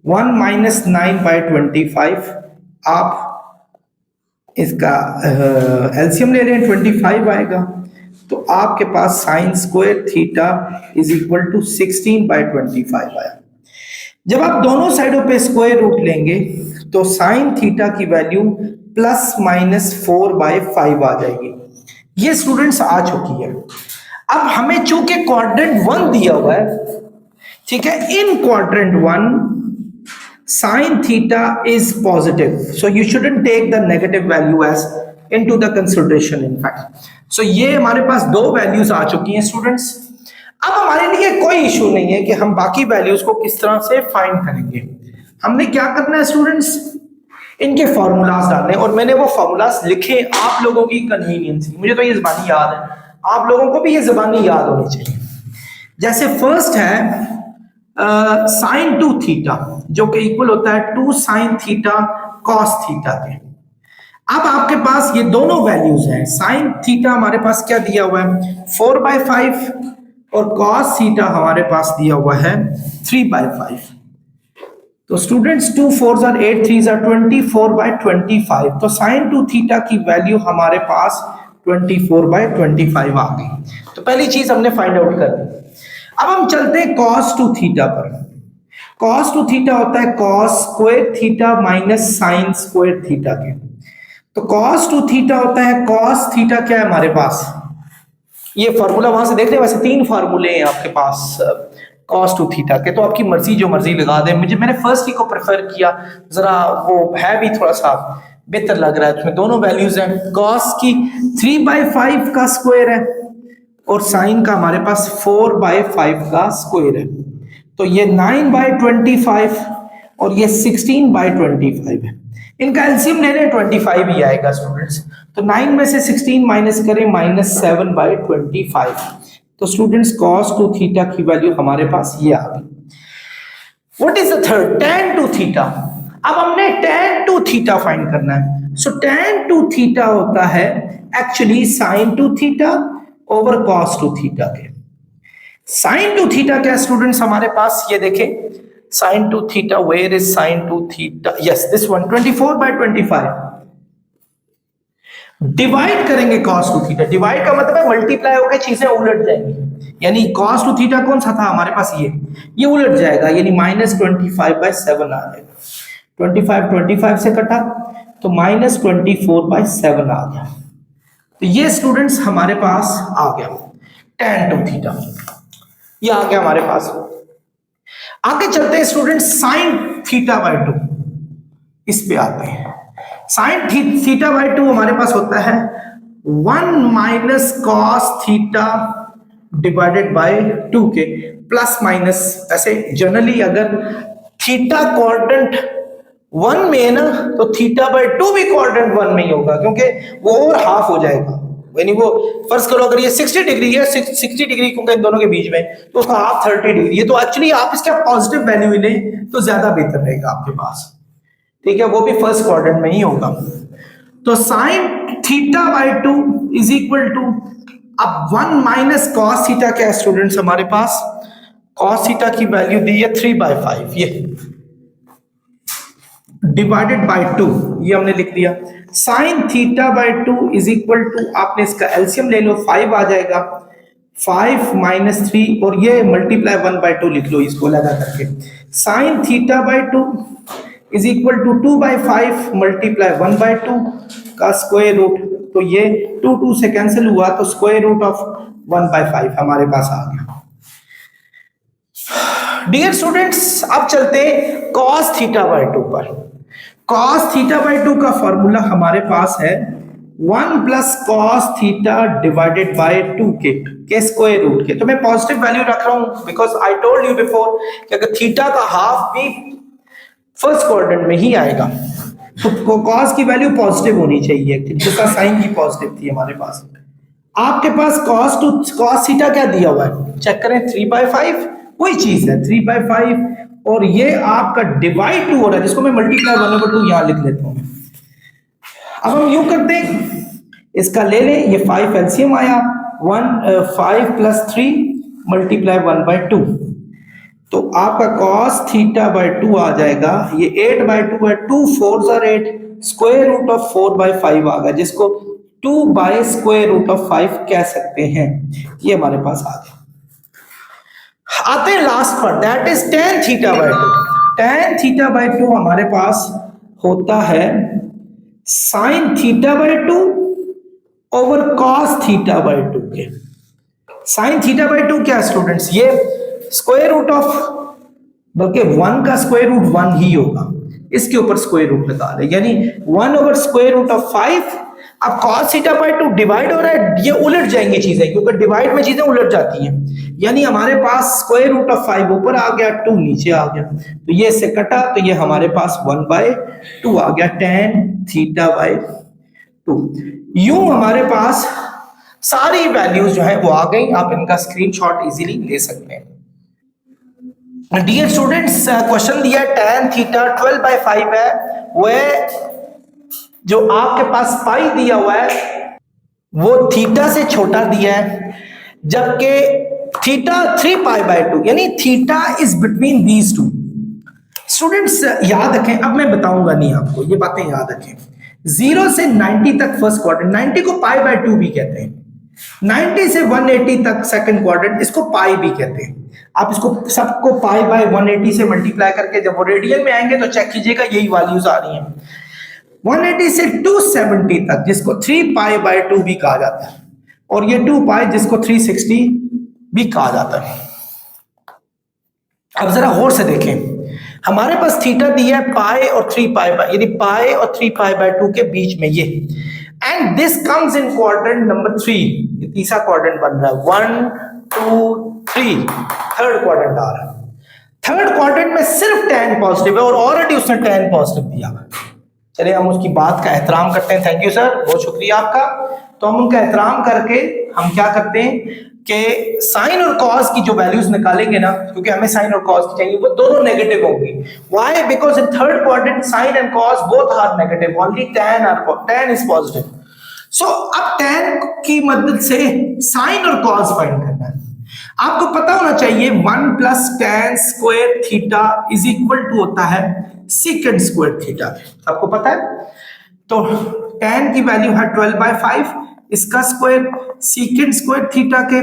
1 माइनस 9/25, आप इसका एलसीएम ले रहे हैं 25 आएगा, तो आपके पास sine square theta is equal to 16/25 आया। जब आप दोनों साइडों पे स्क्वायर रूट लेंगे तो साइन थीटा की वैल्यू प्लस माइनस 4/5 आ जाएगी। ये स्टूडेंट्स आ चुकी है। अब हमें चूंकि क्वाड्रेंट 1 दिया हुआ है, ठीक है, in quadrant 1 sine theta is positive, so you shouldn't take the negative value as into the consideration in fact. So ये हमारे पास दो वैल्यूज आ चुकी हैं स्टूडेंट्स। अब हमारे लिए कोई इशू नहीं है कि हम बाकी वैल्यूज को किस तरह से फाइंड करेंगे। हमने क्या करना है स्टूडेंट्स, इनके फॉर्मूलाज डालने, और मैंने वो फॉर्मूलाज लिखे आप लोगों की कन्वीनियंस, मुझे तो ये ज़बानी याद है, आप लोगों को भी ये ज़बानी याद होनी चाहिए। जैसे फर्स्ट है साइन टू थीटा जो कि इक्वल होता है 2 साइन थीटा कॉस थीटा के। अब आपके पास ये दोनों वैल्यूज हैं, साइन थीटा हमारे पास क्या दिया हुआ है 4/5 और कॉस थीटा हमारे पास दिया हुआ है 3/5। तो students 2 4s are 8 3s are 24/25, तो साइन टू थीटा की वैल्यू हमारे पास 24/25 आ गई। तो पहली चीज हमने फाइंड आउट कर ली। अब हम चलते हैं कॉस टू थीटा पर। कॉस टू थीटा होता है cos square theta minus sine square theta के। तो कॉस टू थीटा होता है कॉस थीटा, क्या है हमारे पास, ये फॉर्मूला वहां से देख रहे हैं, वैसे 3 फार्मूले हैं आपके पास कॉस टू थीटा के, तो आपकी मर्जी जो मर्जी लगा दें। मैंने फर्स्ट ही को प्रेफर किया, जरा वो है भी थोड़ा सा बेहतर लग रहा है, उसमें दोनों वैल्यूज हैं। कॉस की 3/5 का स्क्वायर है और साइन का हमारे पास 4/5 का स्क्वायर है, तो ये 9/25 और ये 16/25 है। इनका एलसीएम ले लें 25 ही आएगा स्टूडेंट्स, तो 9 में से 16 माइनस करें -7/25। तो स्टूडेंट्स कॉस टू थीटा की वैल्यू हमारे पास ये आ गई। What is the third, tan two theta. अब हमने tan टू थीटा फाइंड करना है। सो tan टू थीटा होता है actually sin two theta over cos two theta के। sin टू थीटा क्या स्टूडेंट्स हमारे पास, ये देखें sin two theta, where is sin two theta, yes this one 24/25। Divide करेंगे cos टू थीटा, डिवाइड का मतलब है मल्टीप्लाई होकर चीजें उलट जाएंगी, यानी cos टू थीटा कौन सा था हमारे पास, ये उलट जाएगा, यानी -25/7 आ जाएगा। 25 से कटा तो -24/7 आ गया। तो ये स्टूडेंट्स हमारे पास आ गया tan टू थीटा, ये आ गया हमारे पास। आगे चलते हैं स्टूडेंट्स sin θ/2, इस पे आते हैं। sin θ/2 हमारे पास होता है 1 minus cos theta divided by 2 के प्लस माइनस। ऐसे जनरली अगर थीटा क्वाड्रेंट 1 में है ना, तो θ/2 भी क्वाड्रेंट 1 में ही होगा, क्योंकि वो और हाफ हो जाएगा। यानी वो फर्ज करो अगर ये 60 डिग्री है, 60 डिग्री क्योंकि इन दोनों के बीच में, तो उसका हाफ 30 डिग्री है। तो एक्चुअली आप इसका पॉजिटिव वैल्यू ही लें तो ज्यादा बेहतर रहेगा आपके पास, ठीक है, वो भी फर्स्ट क्वाड्रेंट में ही होगा। तो sin θ/2 इज इक्वल टू, अब 1 माइनस cos थीटा क्या है स्टूडेंट्स हमारे पास, cos थीटा की वैल्यू दी है 3/5, ये डिवाइडेड बाय 2, ये हमने लिख दिया। sin θ/2 इज इक्वल टू, आपने इसका एलसीएम ले लो, 5 आ जाएगा, 5 माइनस 3 और ये मल्टीप्लाई 1/2 लिख लो इसको लगा करके। sin θ/2 is equal to 2/5 multiply 1/2 का स्क्वायर रूट, तो ये 2 से कैंसिल हुआ, तो स्क्वायर रूट ऑफ 1/5 हमारे पास आ गया। डियर स्टूडेंट्स अब चलते cos θ/2 पर। cos θ/2 का फॉर्मूला हमारे पास है 1 plus cos theta divided by 2 के स्क्वायर रूट के। तो मैं पॉजिटिव वैल्यू रख रहा हूं because I told you before कि अगर थीटा का हाफ भी फर्स्ट क्वाड्रेंट में ही आएगा तो कॉस की वैल्यू पॉजिटिव होनी चाहिए, जिसका साइन भी पॉजिटिव थी हमारे पास। आपके पास कॉस थीटा क्या दिया हुआ है, चेक करें, 3/5, वही चीज है 3/5, और ये आपका डिवाइड 2 हो रहा है, जिसको मैं मल्टीप्लाई 1/2 यहां लिख लेता हूं। अब हम यूं करते हैं, इसका ले लें, ये 5 एलसीएम आया, 5 + 3 मल्टीप्लाई 1/2, तो आपका cos थीटा बाय 2 आ जाएगा, ये 8/2 है, 2 4s are 8, square root of 4/5 आ गया, जिसको 2 बाय स्क्वायर रूट ऑफ 5 कह सकते हैं। ये हमारे पास आ गया। आते हैं लास्ट पर, that is tan theta by 2। tan theta by 2 हमारे पास होता है sin theta by 2 over cos theta by 2 के। sin थीटा बाय 2 क्या स्टूडेंट्स, ये स्क्वायर रूट ऑफ, बल्कि 1 का स्क्वायर रूट 1 ही होगा, इसके ऊपर स्क्वायर रूट लगा ले, यानी 1 ओवर स्क्वायर रूट ऑफ 5। अब cos थीटा बाय 2 डिवाइड हो रहा है, ये उलट जाएंगी चीजें, क्योंकि डिवाइड में चीजें उलट जाती हैं, यानी हमारे पास स्क्वायर रूट ऑफ 5 ऊपर आ गया, 2 नीचे आ गया, तो ये से कटा, तो ये हमारे पास 1/2 आ गया tan थीटा बाय 2। यूं हमारे पास सारी वैल्यूज जो है वो आ गई, आप इनका स्क्रीनशॉट इजीली ले सकते हैं। डियर स्टूडेंट्स, क्वेश्चन दिया tan थीटा 12/5 है, वह जो आपके पास पाई दिया हुआ है वो थीटा से छोटा दिया है, जबकि थीटा 3π/2, यानी theta is between these two. Students याद रखें, अब मैं बताऊंगा नहीं आपको, ये बातें याद रखें। 0 से 90 तक फर्स्ट क्वाड्रेंट, 90 को π/2 भी कहते हैं, 90 से 180 तक सेकंड क्वाड्रेंट, इसको पाई भी कहते हैं। आप इसको सबको π/180 से मल्टीप्लाई करके जब वो रेडियन में आएंगे तो चेक कीजिएगा यही वैल्यूज आ रही हैं। 180 से 270 तक, जिसको 3π/2 भी कहा जाता है, और ये 2π जिसको 360 भी कहा जाता है। अब जरा गौर से देखें, हमारे पास थीटा दिया है पाई और 3π, यानी पाई और 3π/2 के बीच में ये, and this comes in quadrant number 3, ये तीसरा क्वाड्रेंट बन रहा है, 1 2 3, थर्ड क्वाड्रेंट आ रहा है। थर्ड क्वाड्रेंट में सिर्फ tan पॉजिटिव है, और ऑलरेडी उसने tan पॉजिटिव दिया है। चलिए हम उसकी बात का एहतराम करते हैं, थैंक यू सर, बहुत शुक्रिया आपका। तो हम उनका एहतराम करके हम क्या करते हैं कि साइन और कॉस की जो वैल्यूज निकालेंगे ना, क्योंकि हमें साइन और कॉस की चाहिए, वो दोनों नेगेटिव होंगी। Why? Because in third quadrant sine and cos both are negative, only tan is positive. So अब tan की मदद से साइन और कॉस फाइंड करना है। आपको पता होना चाहिए 1 plus tan square theta is equal to होता है सेकंड स्क्वायर थीटा, आपको पता है। तो tan की वैल्यू है 12/5, इसका स्क्वायर सेकंड स्क्वायर थीटा के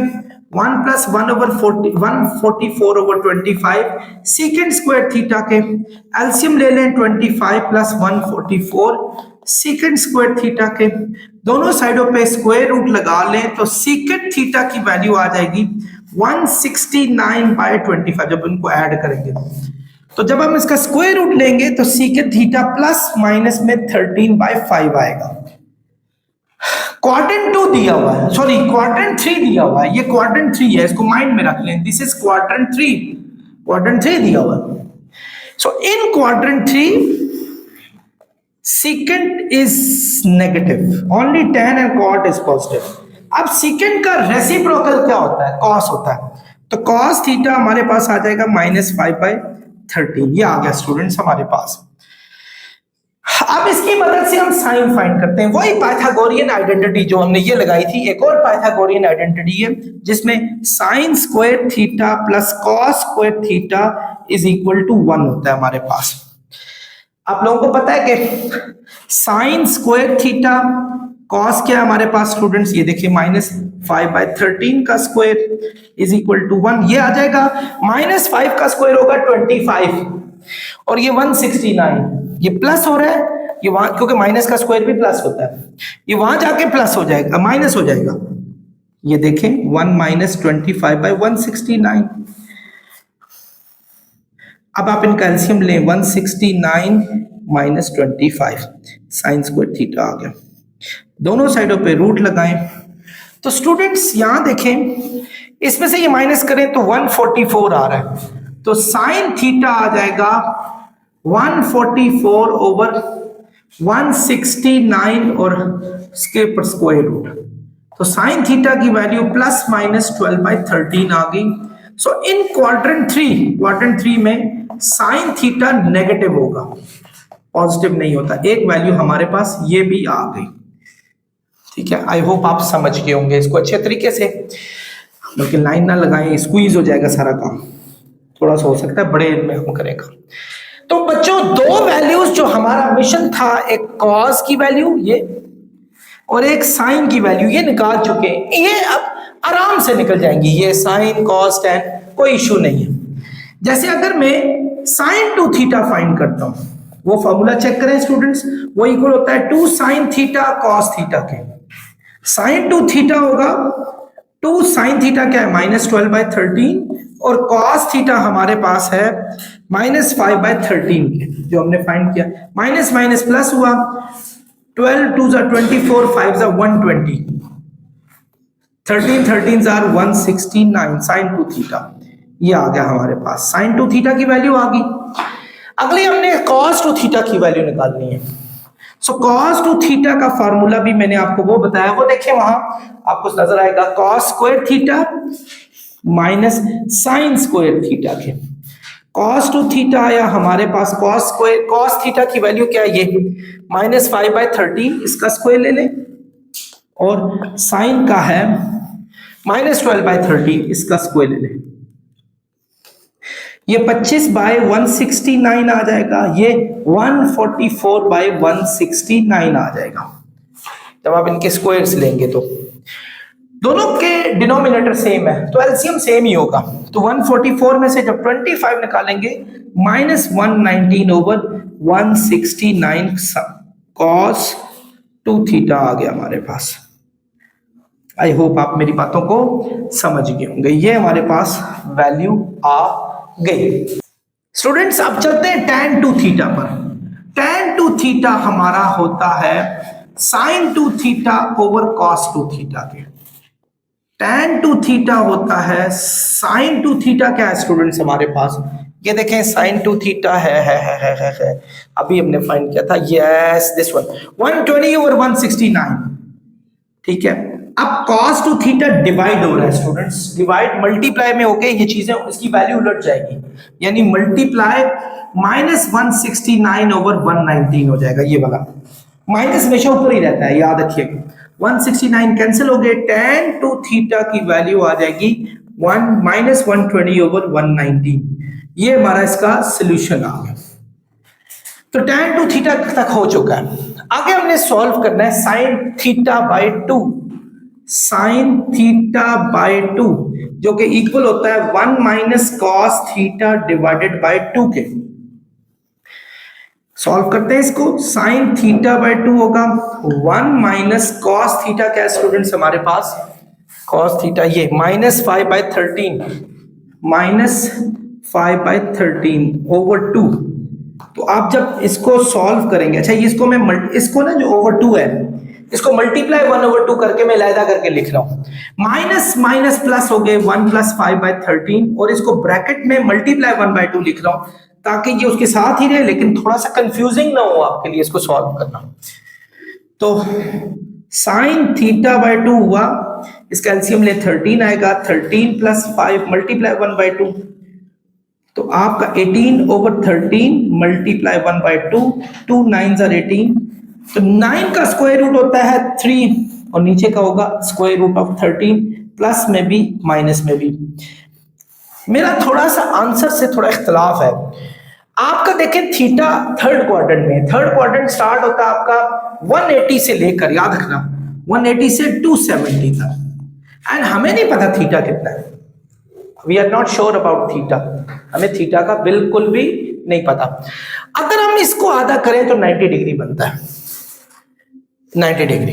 1 + 1/40 144/25, सेकंड स्क्वायर थीटा के एलसीएम ले लें, 25 + 144, सेकंड स्क्वायर थीटा के दोनों साइडों पे स्क्वायर रूट लगा लें, तो सेकंड थीटा की वैल्यू आ जाएगी 169/25 जब इनको ऐड करेंगे। तो जब हम इसका स्क्वायर रूट लेंगे तो सेकंड थीटा प्लस माइनस में 13/5 आएगा। क्वाड्रेंट 2 दिया हुआ है, सॉरी क्वाड्रेंट 3 दिया हुआ है, ये क्वाड्रेंट 3 है, इसको माइंड में रख लें, दिस इज क्वाड्रेंट 3 दिया हुआ है। सो इन quadrant 3 secant is negative, only tan and cot is positive। अब secant का रेसिप्रोकल क्या होता है? cos होता है, तो cos थीटा हमारे पास आ जाएगा -5/13, ये आ गया स्टूडेंट्स हमारे पास। अब इसकी मदद से हम साइन फाइंड करते हैं, वही पाइथागोरियन आइडेंटिटी जो हमने ये लगाई थी, एक और पाइथागोरियन आइडेंटिटी है जिसमें sine square theta plus cos square theta is equal to 1 होता है हमारे पास। आप लोगों को पता है कि साइन स्क्वायर थीटा कॉस क्या है हमारे पास स्टूडेंट्स, ये देखिए -5/13 का स्क्वायर इज इक्वल टू 1, ये आ जाएगा। -5 का स्क्वायर होगा 25, और ये 169, ये प्लस हो रहा है, ये वहां, क्योंकि माइनस का स्क्वायर भी प्लस होता है, ये वहां जाके प्लस हो जाएगा, माइनस हो जाएगा। ये देखें 1 - 25/169। अब आप इनका एलसीएम लें, 169 - 25, साइन स्क्वायर थीटा आ गया। दोनों साइडों पे रूट लगाएं। तो स्टूडेंट्स यहां देखें, इसमें से ये माइनस करें तो 144 आ रहा है, तो साइन थीटा आ जाएगा 144 ओवर 169 और इसके ऊपर स्क्वायर रूट। तो साइन थीटा की वैल्यू प्लस माइनस 12/13 आ गई। सो इन क्वाड्रेंट थ्री में साइन थीटा नेगेटिव होगा, पॉजिटिव नहीं होता। एक वैल्यू हमारे पास ये भी आ गई। ठीक है, आई होप आप समझ गए होंगे इसको अच्छे तरीके से, बल्कि लाइन ना लगाएं, स्क्वीज हो जाएगा सारा काम, थोड़ा सा हो सकता है बड़े में हम करेगा। तो बच्चों दो वैल्यूज जो हमारा मिशन था, एक कॉस की वैल्यू ये और एक साइन की वैल्यू, ये निकाल चुके हैं। ये अब आराम से निकल जाएंगी, ये साइन कॉस टैन, कोई इशू नहीं है। जैसे अगर मैं साइन 2 थीटा फाइंड करता हूं, वो फॉर्मूला चेक करें स्टूडेंट्स, वो इक्वल होता है 2 साइन थीटा कॉस थीटा के। साइन 2 थीटा होगा 2 साइन थीटा क्या है -12/13 और कॉस थीटा हमारे पास है -5/13 जो हमने फाइंड किया। माइनस माइनस प्लस हुआ, 12 2s are 24, 5s are 120, 13 13s are 169 sign 2 theta. ये आ गया हमारे पास, साइन 2 थीटा की वैल्यू आ गई। अगली हमने कॉस 2 थीटा की वैल्यू निकालनी है। सो कॉस 2 थीटा का फार्मूला भी मैंने आपको वो बताया, वो देखिए वहां आपको नजर आएगा, cos square theta minus sine square theta के। कॉस 2 थीटा आया हमारे पास, कॉस थीटा की वैल्यू क्या है, ये -5/13, इसका स्क्वायर ले लें, और साइन का है -12/13, इसका स्क्वायर ले लें। ये 25/169 आ जाएगा, ये 144/169 आ जाएगा जब आप इनके स्क्वायर्स लेंगे। तो दोनों के डिनोमिनेटर सेम है तो एलसीएम सेम ही होगा। तो 144 में से जब 25 निकालेंगे, -119 ओवर 169 कॉस 2 थीटा आ गया हमारे पास। आई होप आप मेरी बातों को समझ गए होंगे। ये हमारे पास वैल्यू आ गई। स्टूडेंट्स अब चलते हैं tan 2 थीटा पर। tan 2 थीटा हमारा होता है sin 2 theta over cos 2 theta के। tan 2 थीटा होता है sin 2 थीटा, क्या है स्टूडेंट्स हमारे पास, ये देखें sin 2 थीटा है अभी हमने फाइंड किया था, यस दिस वन 120 ओवर 169। ठीक है, अब cos 2 थीटा डिवाइड हो रहा है स्टूडेंट्स, डिवाइड मल्टीप्लाई में होके ये चीजें इसकी वैल्यू उलट जाएगी, यानी मल्टीप्लाई -169 ओवर 119 हो जाएगा। ये वाला माइनस हमेशा ऊपर ही रहता है, याद रखिएगा। 169 कैंसिल हो गए, tan 2 थीटा की वैल्यू आ जाएगी -120 ओवर 119। ये हमारा इसका सोल्यूशन आ गया। तो tan 2 थीटा तक हो चुका है। आगे हमने सॉल्व करना है sin theta by 2, sin theta by 2 जो कि इक्वल होता है 1 minus cos theta divided by 2 के। सॉल्व करते हैं इसको, sin थीटा बाय 2 होगा 1 माइनस कॉस थीटा, क्या स्टूडेंट्स हमारे पास कॉस थीटा, ये -5/13 ओवर 2। तो आप जब इसको सॉल्व करेंगे, अच्छा इसको मैं इसको ना जो ओवर 2 है इसको मल्टीप्लाई 1 ओवर 2 करके मैं अलहदा करके लिख रहा हूं। माइनस माइनस प्लस हो गए 1 + 5/13 और इसको ब्रैकेट में मल्टीप्लाई 1/2 लिख रहा हूं ताकि ये उसके साथ ही रहे, लेकिन थोड़ा सा कंफ्यूजिंग ना हो आपके लिए इसको सॉल्व करना। तो sin थीटा बाय 2 हुआ, इसका एलसीएम ले 13 आएगा, 13 + 5 मल्टीप्लाई 1/2, तो आपका 18 ओवर 13 मल्टीप्लाई 1/2, 2 9s are 18। तो 9 का स्क्वायर रूट होता है 3 और नीचे का होगा स्क्वायर रूट ऑफ 13, प्लस में भी माइनस में भी। मेरा थोड़ा सा आंसर से थोड़ा इख्तलाफ है। आपका देखें थीटा थर्ड क्वाड्रेंट में, थर्ड क्वाड्रेंट स्टार्ट होता है आपका 180 से लेकर, याद रखना 180 से 270 तक, एंड हमें नहीं पता थीटा कितना है। We are not sure about theta, हमें थीटा का बिल्कुल भी नहीं पता। अगर हम इसको आधा करें तो 90 डिग्री बनता है, 90 डिग्री,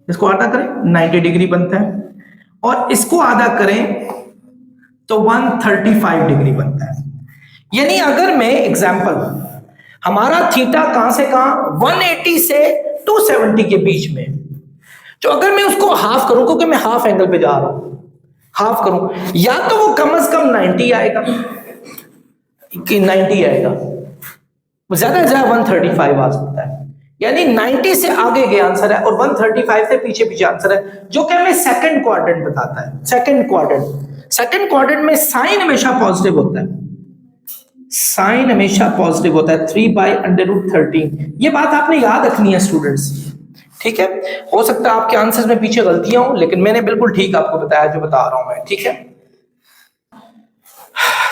इसको आधा करें 90 डिग्री बनता है, और इसको आधा करें तो 135 डिग्री बनता है। यानी अगर मैं एग्जाम्पल, हमारा थीटा कहां से कहां, 180 से 270 के बीच में। तो अगर मैं उसको हाफ करूं, क्योंकि मैं हाफ एंगल पे जा रहा हूं, हाफ करूं, या तो वो कम से कम 90 आएगा, कि 90 आएगा, ज्यादा से ज्यादा 135 आ सकता है, यानी 90 से आगे के आंसर है, और 135 से पीछे पीछे आंसर है, जो कि हमें सेकंड क्वाड्रेंट बताता है। सेकंड क्वाड्रेंट में साइन हमेशा पॉजिटिव होता है, साइन हमेशा पॉजिटिव होता है, 3/√13। ये बात आपने याद रखनी है स्टूडेंट्स, ठीक है। हो सकता है आपके आंसर्स में पीछे गलतियां हो, लेकिन मैंने बिल्कुल ठीक आपको बताया जो बता रहा हूं मैं, ठीक है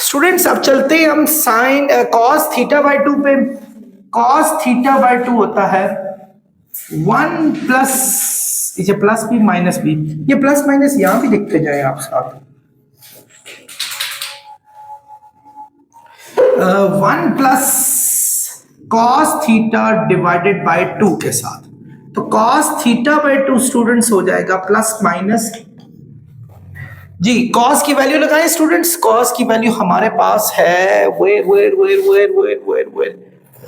स्टूडेंट्स। अब चलते हैं हम साइन cos θ/2 पे। cos θ/2 होता है 1 प्लस, इसे प्लस भी माइनस भी, ये प्लस माइनस यहां भी लिखते जाए आप साथ, 1 प्लस cos θ/2 के साथ। तो cos θ/2 स्टूडेंट्स हो जाएगा प्लस माइनस जी। cos की वैल्यू लगाएं स्टूडेंट्स, cos की वैल्यू हमारे पास है वेर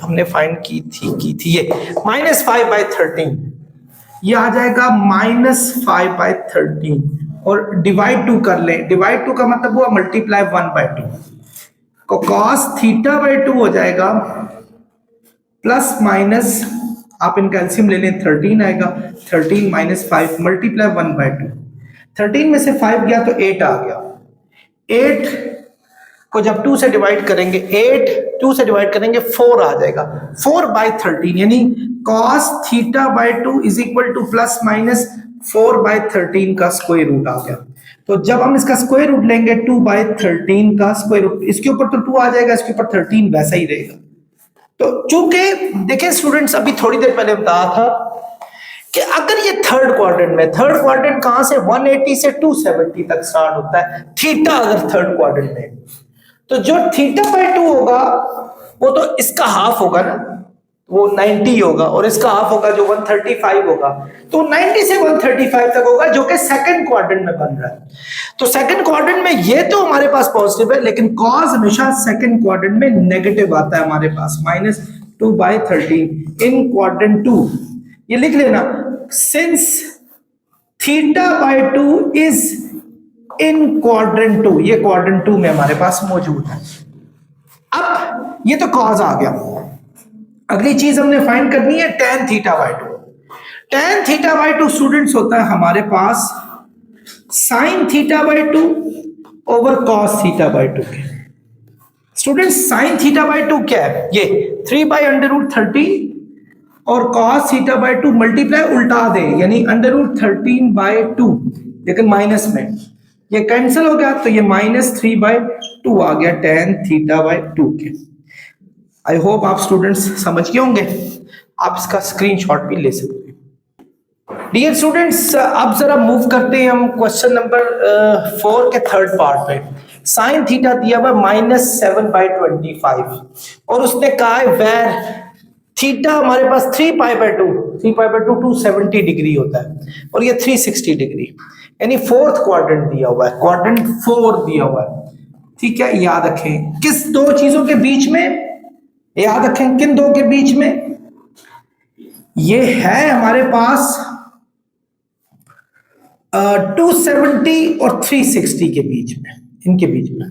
हमने फाइंड की थी ये -5/13, ये आ जाएगा -5/13, और डिवाइड 2 कर लें, डिवाइड 2 का मतलब हुआ मल्टीप्लाई 1/2, तो cos θ/2 हो जाएगा प्लस माइनस, आप इनका एलसीएम ले लें, 13 आएगा, 13 - 5 मल्टीप्लाई 1/2, 13 में से 5 गया तो 8 आ गया, 8 को जब 2 से डिवाइड करेंगे, 8 2 से डिवाइड करेंगे 4 आ जाएगा, 4/13, यानी cos θ/2 is equal to plus minus 4/13 का स्क्वायर रूट आ गया। तो जब हम इसका स्क्वायर रूट लेंगे 2/13 का स्क्वायर रूट, इसके ऊपर तो 2 आ जाएगा, इसके ऊपर 13 वैसा ही रहेगा। तो चूंकि देखिए स्टूडेंट्स, अभी थोड़ी देर पहले बताया था कि अगर ये थर्ड क्वाड्रेंट में, थर्ड क्वाड्रेंट कहां से 180 से 270 तक स्टार्ट होता है, थीटा अगर थर्ड क्वाड्रेंट में, तो जो θ/2 होगा वो तो इसका हाफ होगा ना, वो 90 होगा, और इसका हाफ होगा जो 135 होगा, तो 90 से 135 तक होगा, जो कि सेकंड क्वाड्रेंट में बन रहा है। तो सेकंड क्वाड्रेंट में ये तो हमारे पास पॉजिटिव है, लेकिन cos हमेशा सेकंड क्वाड्रेंट में नेगेटिव आता है हमारे पास, -2/13 इन क्वाड्रेंट 2। ये लिख लेना, सिंस θ/2 इज इन क्वाड्रेंट 2, ये क्वाड्रेंट 2 में हमारे पास मौजूद है। अब ये तो cos आ गया, अगली चीज हमने फाइंड करनी है tan θ/2। tan θ/2 स्टूडेंट्स होता है हमारे पास sin θ/2 ओवर cos θ/2 के। स्टूडेंट्स sin θ/2 क्या है, ये 3/√13 और cos θ/2 मल्टीप्लाई उल्टा दे, यानी √13/2, लेकिन माइनस में ये कैंसिल हो गया, तो ये -3/2 आ गया tan θ/2 के। आई होप आप स्टूडेंट्स समझ गए होंगे, आप इसका स्क्रीनशॉट भी ले सकते हैं। डियर स्टूडेंट्स, अब जरा मूव करते हैं हम क्वेश्चन नंबर 4 के थर्ड पार्ट पे। साइन थीटा दिया हुआ -7/25, और उसने कहा है वेर थीटा हमारे पास 3π/2, 270 डिग्री होता है, और ये 360 डिग्री, यानी फोर्थ क्वाड्रेंट दिया हुआ है, क्वाड्रेंट 4 दिया हुआ है, ठीक है। याद रखें किस दो चीजों के बीच में, याद रखें किन दो के बीच में, ये है हमारे पास 270 और 360 के बीच में, इनके बीच में।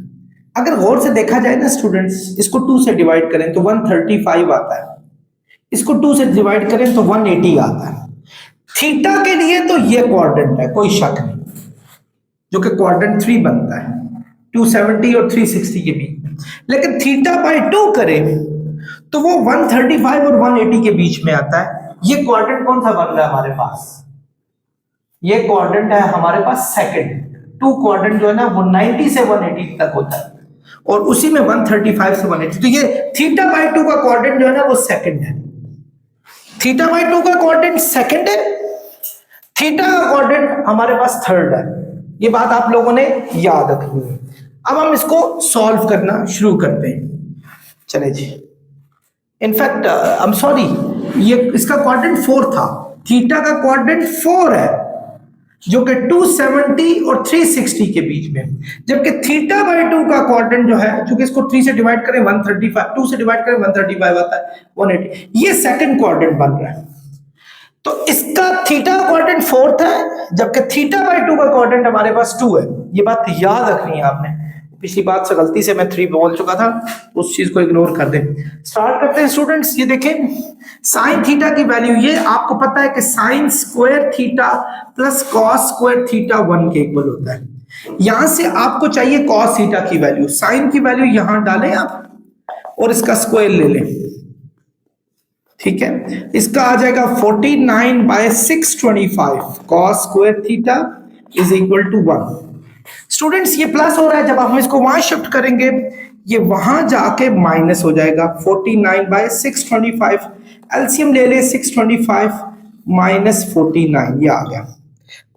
अगर गौर से देखा जाए ना स्टूडेंट्स, इसको 2 से डिवाइड करें तो 135 आता है, इसको 2 से डिवाइड करें तो 180 आता है। थीटा के लिए तो ये क्वाड्रेंट है, कोई शक नहीं, जो कि क्वाड्रेंट 3 बनता है 270 और 360 के बीच में। लेकिन θ/2 करें तो वो 135 और 180 के बीच में आता है। ये क्वाड्रेंट कौन सा बन रहा है हमारे पास, ये क्वाड्रेंट है हमारे पास सेकंड। 2 क्वाड्रेंट जो है ना वो 90 से 180 तक होता है, और उसी में 135 से 180, तो ये θ/2 का क्वाड्रेंट जो है ना वो सेकंड है। θ/2 का क्वाड्रेंट सेकंड है, थीटा का क्वाड्रेंट हमारे पास थर्ड है। ये बात आप लोगों ने याद रखनी है। अब हम इसको सॉल्व करना शुरू करते हैं, चले जी। इनफैक्ट आई एम सॉरी, ये इसका क्वाड्रेंट 4 था, थीटा का क्वाड्रेंट 4 है, जो कि 270 और 360 के बीच में, जबकि थीटा बाई 2 का क्वाड्रेंट जो है, चूंकि इसको 3 से डिवाइड करें 135, 2 से डिवाइड करें 135 आता है 180, ये सेकंड क्वाड्रेंट बन रहा है। तो इसका थीटा का क्वाड्रेंट फोर्थ है, जबकि थीटा बाई 2 का क्वाड्रेंट हमारे पास 2 है। ये बात याद रखनी है आपने, पिछली बात से गलती से मैं 3 बोल चुका था, उस चीज को इग्नोर कर दें। स्टार्ट करते हैं स्टूडेंट्स। ये देखें साइन थीटा की वैल्यू, ये आपको पता है कि sign square theta plus cos square theta 1 के इक्वल होता है। यहां से आपको चाहिए कॉस थीटा की वैल्यू, साइन की वैल्यू यहां डालें आप और इसका स्क्वायर ले लें, ठीक है। इसका आ जाएगा 49/625 cos square theta is equal to 1। Students ये प्लस हो रहा है, जब हम इसको वहां शिफ्ट करेंगे ये वहां जाके माइनस हो जाएगा। 49/625 एलसीएम ले ले, 625 माइनस 49, ये आ गया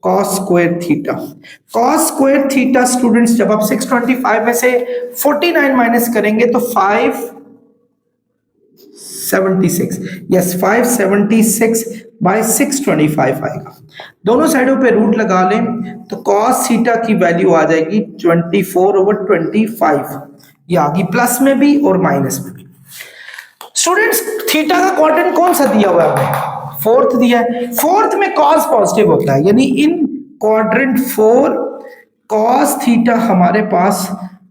cos square theta. Cos square theta students जब आप 625 में से 49 माइनस करेंगे तो 576, यस 576/625 आएगा। दोनों साइडों पे रूट लगा लें तो कॉस थीटा की वैल्यू आ जाएगी 24/25, ये आ गई प्लस में भी और माइनस में भी। स्टूडेंट्स थीटा का क्वाड्रेंट कौन सा दिया हुआ है हमें? फोर्थ दिया है। फोर्थ में कॉस पॉजिटिव होता है, यानी इन क्वाड्रेंट 4 कॉस थीटा हमारे पास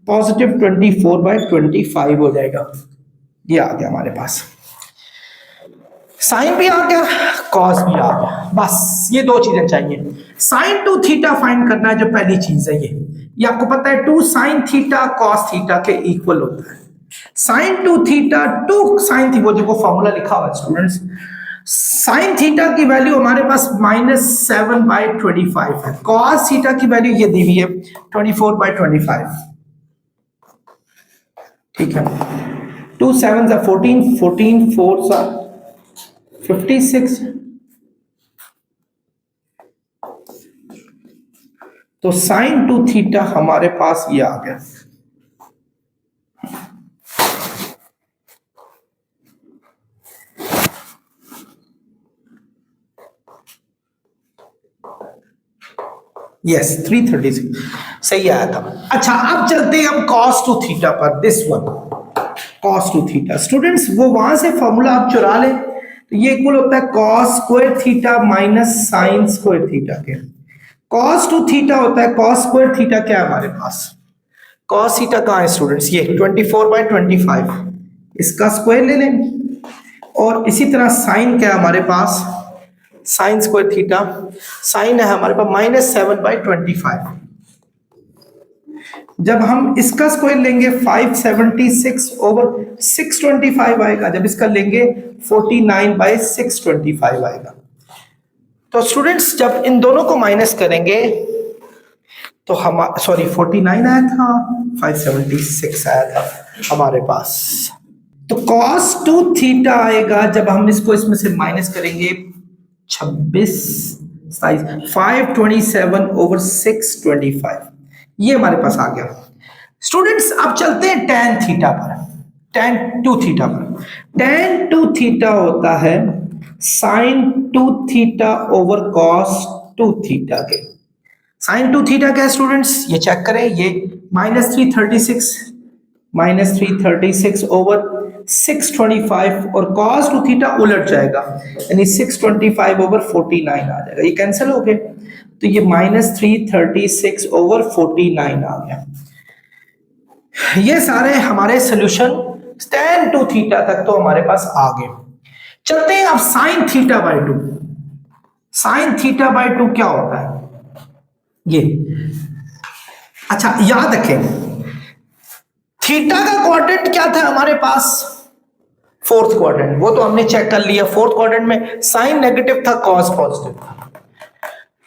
पॉजिटिव 24/25 हो जाएगा। ये आ गया हमारे पास, साइन भी आ गया कॉस भी आ गया, बस ये 2 चीजें चाहिए। साइन 2 थीटा फाइंड करना है, जो पहली चीज है ये आपको पता है 2 साइन थीटा कॉस थीटा के इक्वल होता है। साइन 2 थीटा 2 साइन थी, वो जो फॉर्मूला लिखा हुआ है स्टूडेंट्स, साइन थीटा की वैल्यू हमारे पास -7/25 है, कॉस थीटा की वैल्यू ये दी हुई है 24/25, ठीक है। 2 7s are 14, 14 4s are 56, तो साइन 2 थीटा हमारे पास ये आ गया। यस 336 सही आया था। अच्छा अब चलते हैं हम cos 2 थीटा पर, this one cos 2 theta. Students वो वहां से फॉर्मूला आप चुरा लें तो ये इक्वल होता है cos square theta minus sine square theta के। cos 2 थीटा होता है, cos स्क्वायर थीटा क्या है हमारे पास, cos थीटा कहाँ है स्टूडेंट्स, ये 24/25, इसका स्क्वायर ले लें। और इसी तरह साइन क्या है हमारे पास, साइन स्क्वायर थीटा, साइन है हमारे पास -7/25। जब हम इसका स्क्वायर लेंगे 576/625 आएगा, जब इसका लेंगे 49/625 आएगा। तो स्टूडेंट्स जब इन दोनों को माइनस करेंगे तो हम 49 आया था, 576 आया था हमारे पास। तो cos 2 थीटा आएगा जब हम इसको इसमें से माइनस करेंगे 527/625, ये हमारे पास आ गया। स्टूडेंट्स अब चलते हैं tan थीटा पर, tan 2 थीटा पर। tan 2 थीटा होता है sin 2 theta over cos 2 theta के। sin 2 थीटा क्या है स्टूडेंट्स, ये चेक करें, ये -336 ओवर 625 और cos 2 थीटा उलट जाएगा, यानी 625 ओवर 49 आ जाएगा, ये कैंसिल हो गए तो ये -336 ओवर 49 आ गया। ये सारे हमारे सॉल्यूशन tan 2 थीटा तक तो हमारे पास आ गए। चलते हैं अब sin theta by 2। sin theta by 2 क्या होता है ये, अच्छा याद रखें थीटा का क्वाड्रेंट क्या था हमारे पास, फोर्थ क्वाड्रेंट, वो तो हमने चेक कर लिया। फोर्थ क्वाड्रेंट में साइन नेगेटिव था, कॉस पॉजिटिव था।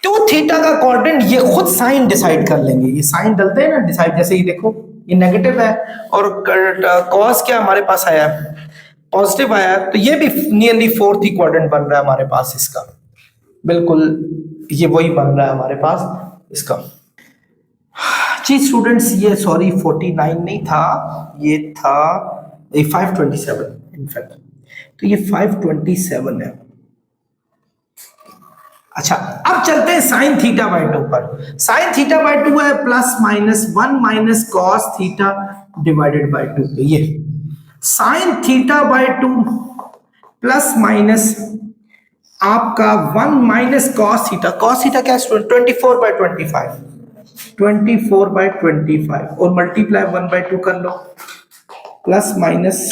2 थीटा का क्वाड्रेंट ये खुद साइन डिसाइड कर लेंगे, ये साइन डलते हैं ना डिसाइड, जैसे ये देखो ये नेगेटिव है और कॉस क्या हमारे पास आया पॉजिटिव आया, तो ये भी नियरली फोर्थ ही क्वाड्रेंट बन रहा है हमारे पास इसका, बिल्कुल ये वही बन रहा है हमारे पास इसका। जी स्टूडेंट्स ये सॉरी 49 नहीं था, ये था 527 इनफैक्ट, तो ये 527 है। अच्छा, अब चलते हैं साइन थीटा बाय टू पर। साइन थीटा बाय टू है plus minus 1 minus cos theta divided by two. ये sine theta by two plus minus आपका 1 minus cos theta. Cos theta क्या है? 24 बाय 25, 24 बाय 25 और मल्टीप्लाई 1 बाय 2 कर लो, plus minus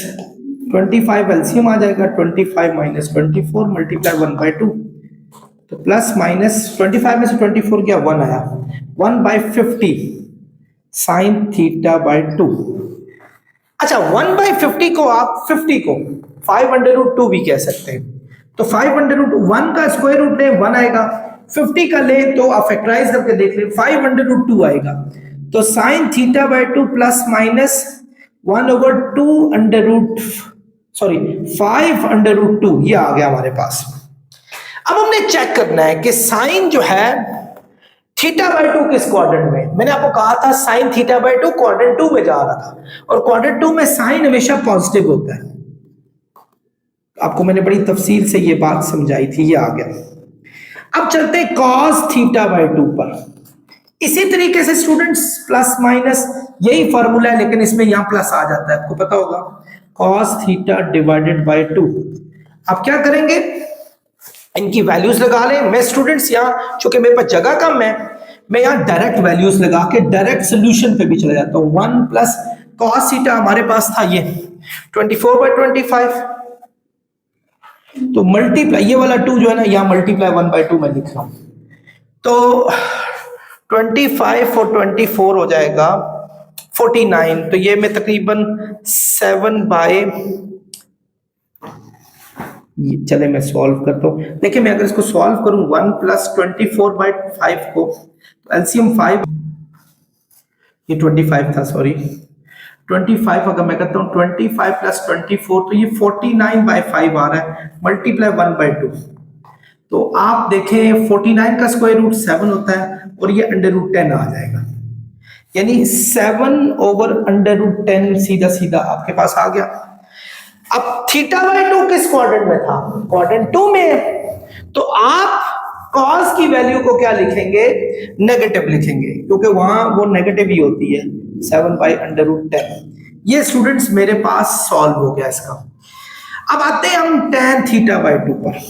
25 LCM आ जाएगा, 25 minus 24 multiply 1 bye 2, तो plus minus 25 में से 24 गया 1 आया, 1 बाय 50 साइन थीटा बाय 2। अच्छा, 1 बाय 50 को आप 50 को 5 अंडर रूट 2 भी कह सकते हैं, तो 5 अंडर रूट 1 का स्क्वायर रूट ले 1 आएगा, 50 का ले तो आप फैक्टराइज करके देख ले 5 अंडर रूट 2 आएगा, तो sine theta by 2 plus minus 1 over 2 under root 5 under root 2 ये आ गया हमारे पास। अब हमने चेक करना है कि साइन जो है थीटा बाय 2 किस क्वाड्रेंट में। मैंने आपको कहा था साइन थीटा बाय 2 क्वाड्रेंट 2 में जा रहा था, और क्वाड्रेंट 2 में साइन हमेशा पॉजिटिव होता है। आपको मैंने बड़ी तफसील से ये बात समझाई थी, ये आ गया। अब चलते हैं कॉस थीटा बाय 2 पर। इसी तरीके से स्टूडेंट्स प्लस माइनस यही फॉर्मूला है, लेकिन इसमें यहां प्लस आ जाता है, आपको पता होगा, कॉस थीटा डिवाइडेड बाय 2। अब क्या करेंगे, इनकी वैल्यूज लगा लें। मैं स्टूडेंट्स यहाँ चूंकि मेरे पास जगह कम है, मैं यहाँ डायरेक्ट वैल्यूज लगा के डायरेक्ट सोल्यूशन पे भी चला जाता हूँ। 1 प्लस कॉस थीटा हमारे पास था ये 24 बाय 25, तो मल्टीप्लाई ये वाला 2 जो है ना, यहाँ मल्टीप्लाई 1 बाय 2 में लिख रहा हूं, तो 25 और 24 हो जाएगा 49, तो ये मैं तकरीबन 7 बाय, चले मैं सॉल्व करता हूं। देखिए मैं अगर इसको सॉल्व करूं 1 प्लस 24 बाय 5 को, तो एलसीएम 5, ये 25 था, सॉरी 25 अगर मैं करता हूं 25 प्लस 24, तो ये 49 बाय 5 आ रहा है, मल्टीप्लाई 1 बाय 2, तो आप देखें 49 का स्क्वायर रूट 7 होता है, और ये अंडर रूट 10 आ जाएगा, यानी 7 ओवर अंडर रूट 10 सीधा सीधा आपके पास आ गया। अब थीटा बाय 2 किस क्वाड्रेंट में था? क्वाड्रेंट 2 में, तो आप कॉस की वैल्यू को क्या लिखेंगे? नेगेटिव लिखेंगे, क्योंकि वहां वो नेगेटिव ही होती है, 7 बाय अंडर रूट 10। ये स्टूडेंट्स मेरे पास सॉल्व हो गया इसका। अब आते हैं हम tan थीटा बाय 2 पर।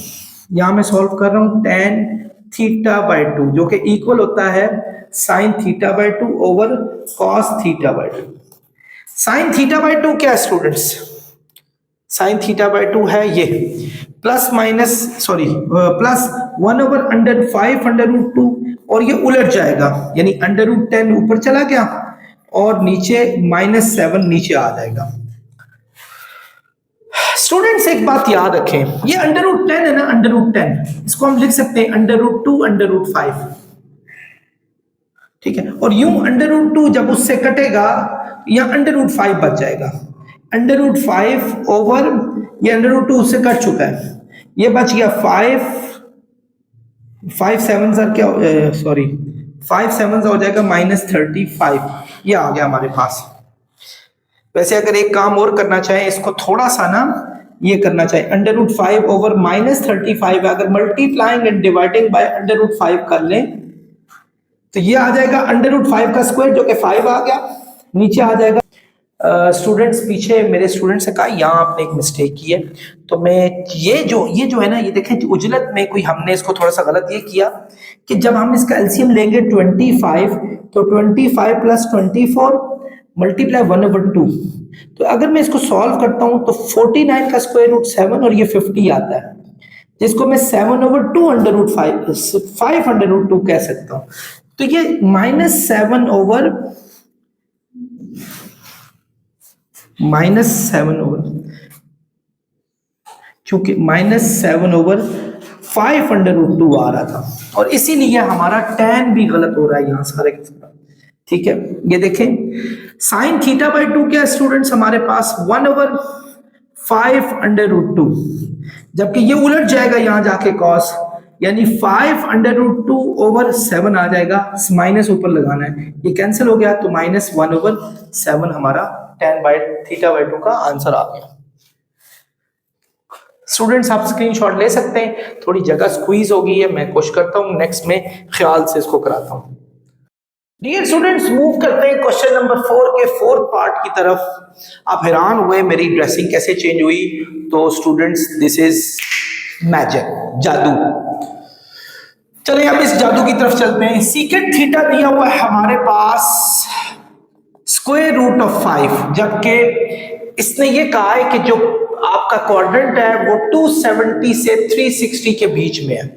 यहां मैं सॉल्व कर रहा हूं tan थीटा बाय 2, जो कि इक्वल होता है sign theta by 2 over cos theta by 2। Sign theta by 2 क्या है स्टूडेंट्स? साइन थीटा बाय 2 है ये plus minus plus 1 over under 5 under root 2, और ये उलट जाएगा, यानी अंडर रूट 10 ऊपर चला गया और नीचे -7 नीचे आ जाएगा। स्टूडेंट्स एक बात याद रखें, ये अंडर रूट 10 है ना, अंडर रूट 10, इसको हम लिख सकते हैं अंडर रूट 2 अंडर रूट 5, ठीक है, और यूं अंडर रूट 2 जब उससे कटेगा, यहां अंडर रूट 5 बच जाएगा, अंडर रूट 5 ओवर, ये अंडर रूट 2 उससे कट चुका है, ये बच गया 5 7 सर क्या, सॉरी 5 7 हो जाएगा -35, ये आ गया हमारे पास। वैसे अगर एक काम और करना चाहें, इसको थोड़ा सा ना ये करना चाहिए, अंडर रूट 5 ओवर -35 अगर multiplying and dividing by under root 5 कर लें, तो ये आ जाएगा अंडर रूट 5 का स्क्वायर, जो कि 5 आ गया, नीचे आ जाएगा। स्टूडेंट्स पीछे मेरे स्टूडेंट्स से कहा यहाँ आपने एक मिस्टेक की है, तो मैं ये जो है ना, ये देखें उजलत में कोई हमने इसको थोड़ा सा गलत ये किया कि जब हम इसका एलसीएम लेंगे 25, तो 25 प्लस 24 मल्टीप्लाई 1 ओवर 2, तो अगर मैं इसको सॉल्व करता हूं तो 49 का स्क्वायर रूट 7 और ये 50 आता है, जिसको मैं 7 over 2 under root 5 under root 2 कह सकता हूं। तो ये -7 ओवर क्योंकि -7 ओवर 5 अंडर रूट 2 आ रहा था, और इसीलिए हमारा tan भी गलत हो रहा है यहां सारे के सारे, ठीक है। ये देखें साइन थीटा बाय 2 क्या स्टूडेंट्स हमारे पास 1 ओवर 5 अंडर रूट 2, जबकि ये उलट जाएगा यहां जाके cos, यानी 5 अंडर रूट 2 ओवर 7 आ जाएगा, माइनस ऊपर लगाना है, ये कैंसिल हो गया, तो -1 ओवर 7 हमारा tan बाय थीटा बाय 2 का आंसर आ गया। स्टूडेंट्स आप स्क्रीनशॉट ले सकते हैं, थोड़ी जगह स्क्वीज हो गई है, मैं कोशिश करता हूँ नेक्स्ट में ख्याल से इसको कराता हूँ। डियर स्टूडेंट्स मूव करते हैं क्वेश्चन नंबर 4 के फोर्थ पार्ट की तरफ। आप हैरान हुए मेरी ड्रेसिंग कैसे चेंज हुई, तो स्टूडेंट्स दिस इज मैजिक, जादू। चलिए अब इस जादू की तरफ चलते हैं। सीकेंट थीटा दिया हुआ है हमारे पास स्क्वायर रूट ऑफ 5, जबकि इसने ये कहा है कि जो आपका क्वाड्रेंट है वो 270 से 360 के बीच में है।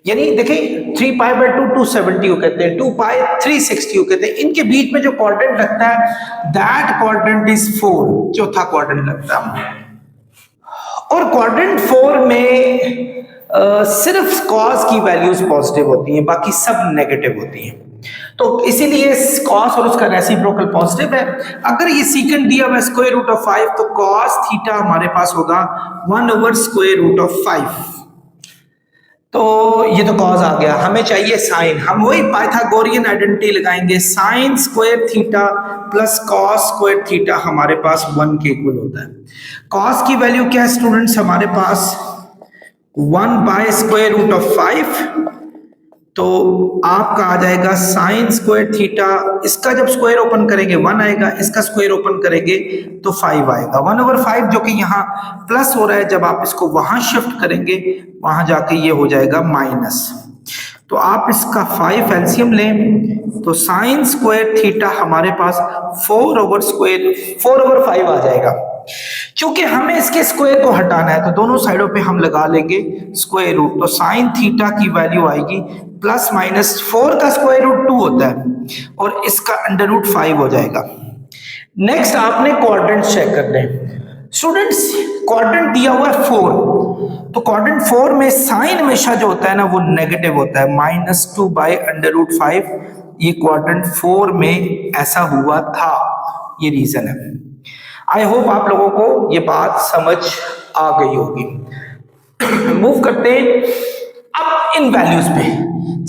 यानी देखिए 3 पाई बाय 2 270 को कहते हैं, 2 पाई 360 को कहते हैं। इनके बीच में जो क्वाड्रेंट लगता है दैट क्वाड्रेंट इज 4, चौथा क्वाड्रेंट लगता है। और क्वाड्रेंट 4 में सिर्फ कॉस की वैल्यूज पॉजिटिव होती हैं, बाकी सब नेगेटिव होती हैं। तो इसीलिए कॉस और उसका रेसिप्रोकल पॉजिटिव है। अगर ये सीकेंट दिया हुआ स्क्वायर रूट ऑफ 5 तो कॉस थीटा हमारे पास होगा 1 ओवर स्क्वायर रूट ऑफ 5। तो ये तो कॉस आ गया, हमें चाहिए साइन। हम वही पाइथागोरियन आइडेंटिटी लगाएंगे, sine square theta plus cos square theta हमारे पास 1 के इक्वल होता है। कॉस की वैल्यू क्या है स्टूडेंट्स हमारे पास 1 बाय स्क्वायर रूट ऑफ 5, तो आपका आ जाएगा साइन स्क्वायर थीटा। इसका जब स्क्वायर ओपन करेंगे 1 आएगा, इसका स्क्वायर ओपन करेंगे तो 5 आएगा। 1 ओवर 5 जो कि यहाँ प्लस हो रहा है, जब आप इसको वहां शिफ्ट करेंगे वहां जाके ये हो जाएगा माइनस। तो आप इसका 5 एलसीएम लें तो साइन स्क्वायर थीटा हमारे पास 4 ओवर 5 आ जाएगा। क्योंकि हमें इसके स्क्वायर को हटाना है तो दोनों साइडों पे हम लगा लेंगे स्क्वायर रूट, तो साइन थीटा की वैल्यू आएगी प्लस माइनस 4 का स्क्वायर रूट 2 होता है और इसका अंडर रूट 5 हो जाएगा। नेक्स्ट आपने क्वाड्रेंट चेक करने हैं स्टूडेंट्स। क्वाड्रेंट दिया हुआ है 4, तो क्वाड्रेंट 4 में साइन हमेशा जो होता है ना वो नेगेटिव होता है, -2 बाय अंडर रूट 5। ये क्वाड्रेंट 4 में ऐसा हुआ था, ये रीजन है। आई होप आप लोगों को ये बात समझ आ गई होगी। मूव करते हैं अब इन वैल्यूज पे।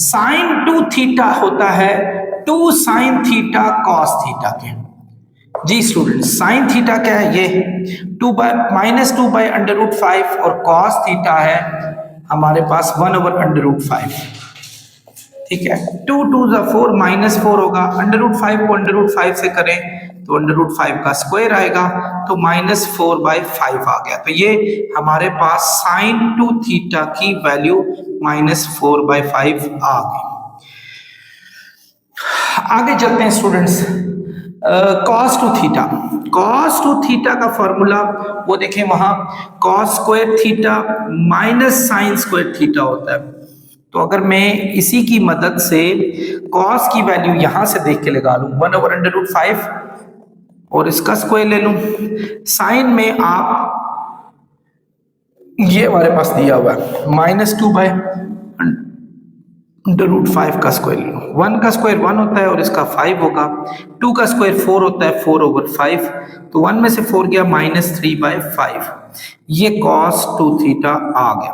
साइन 2 थीटा होता है 2 साइन थीटा कॉस थीटा के। जी स्टूडेंट साइन थीटा क्या है, ये -2 बाय अंडर रूट 5 और कॉस थीटा है हमारे पास 1 ओवर अंडर रूट 5। ठीक है, 2 2 4 -4 होगा, अंडर रूट 5 को अंडर रूट 5 से करें तो अंडर रूट 5 का स्क्वायर आएगा, तो -4 बाय 5 आ गया। तो ये हमारे पास साइन 2 थीटा की वैल्यू -4 बाय 5 आ गई। आगे चलते हैं students, cos 2 theta. cos 2 theta का फॉर्मूला वो देखें वहां, cos square theta minus sine square theta होता है। तो अगर मैं इसी की मदद से cos की वैल्यू यहां से देख के लगा लूं 1 ओवर अंडर रूट 5 और इसका स्क्वायर ले लूं, साइन में आप ये हमारे पास दिया हुआ है -2 बाय अंडर रूट 5 का स्क्वायर ले लो। 1 का स्क्वायर 1 होता है और इसका 5 होगा, 2 का स्क्वायर 4 होता है 4 ओवर 5, तो 1 में से 4 गया -3 बाय 5। ये cos 2 थीटा आ गया।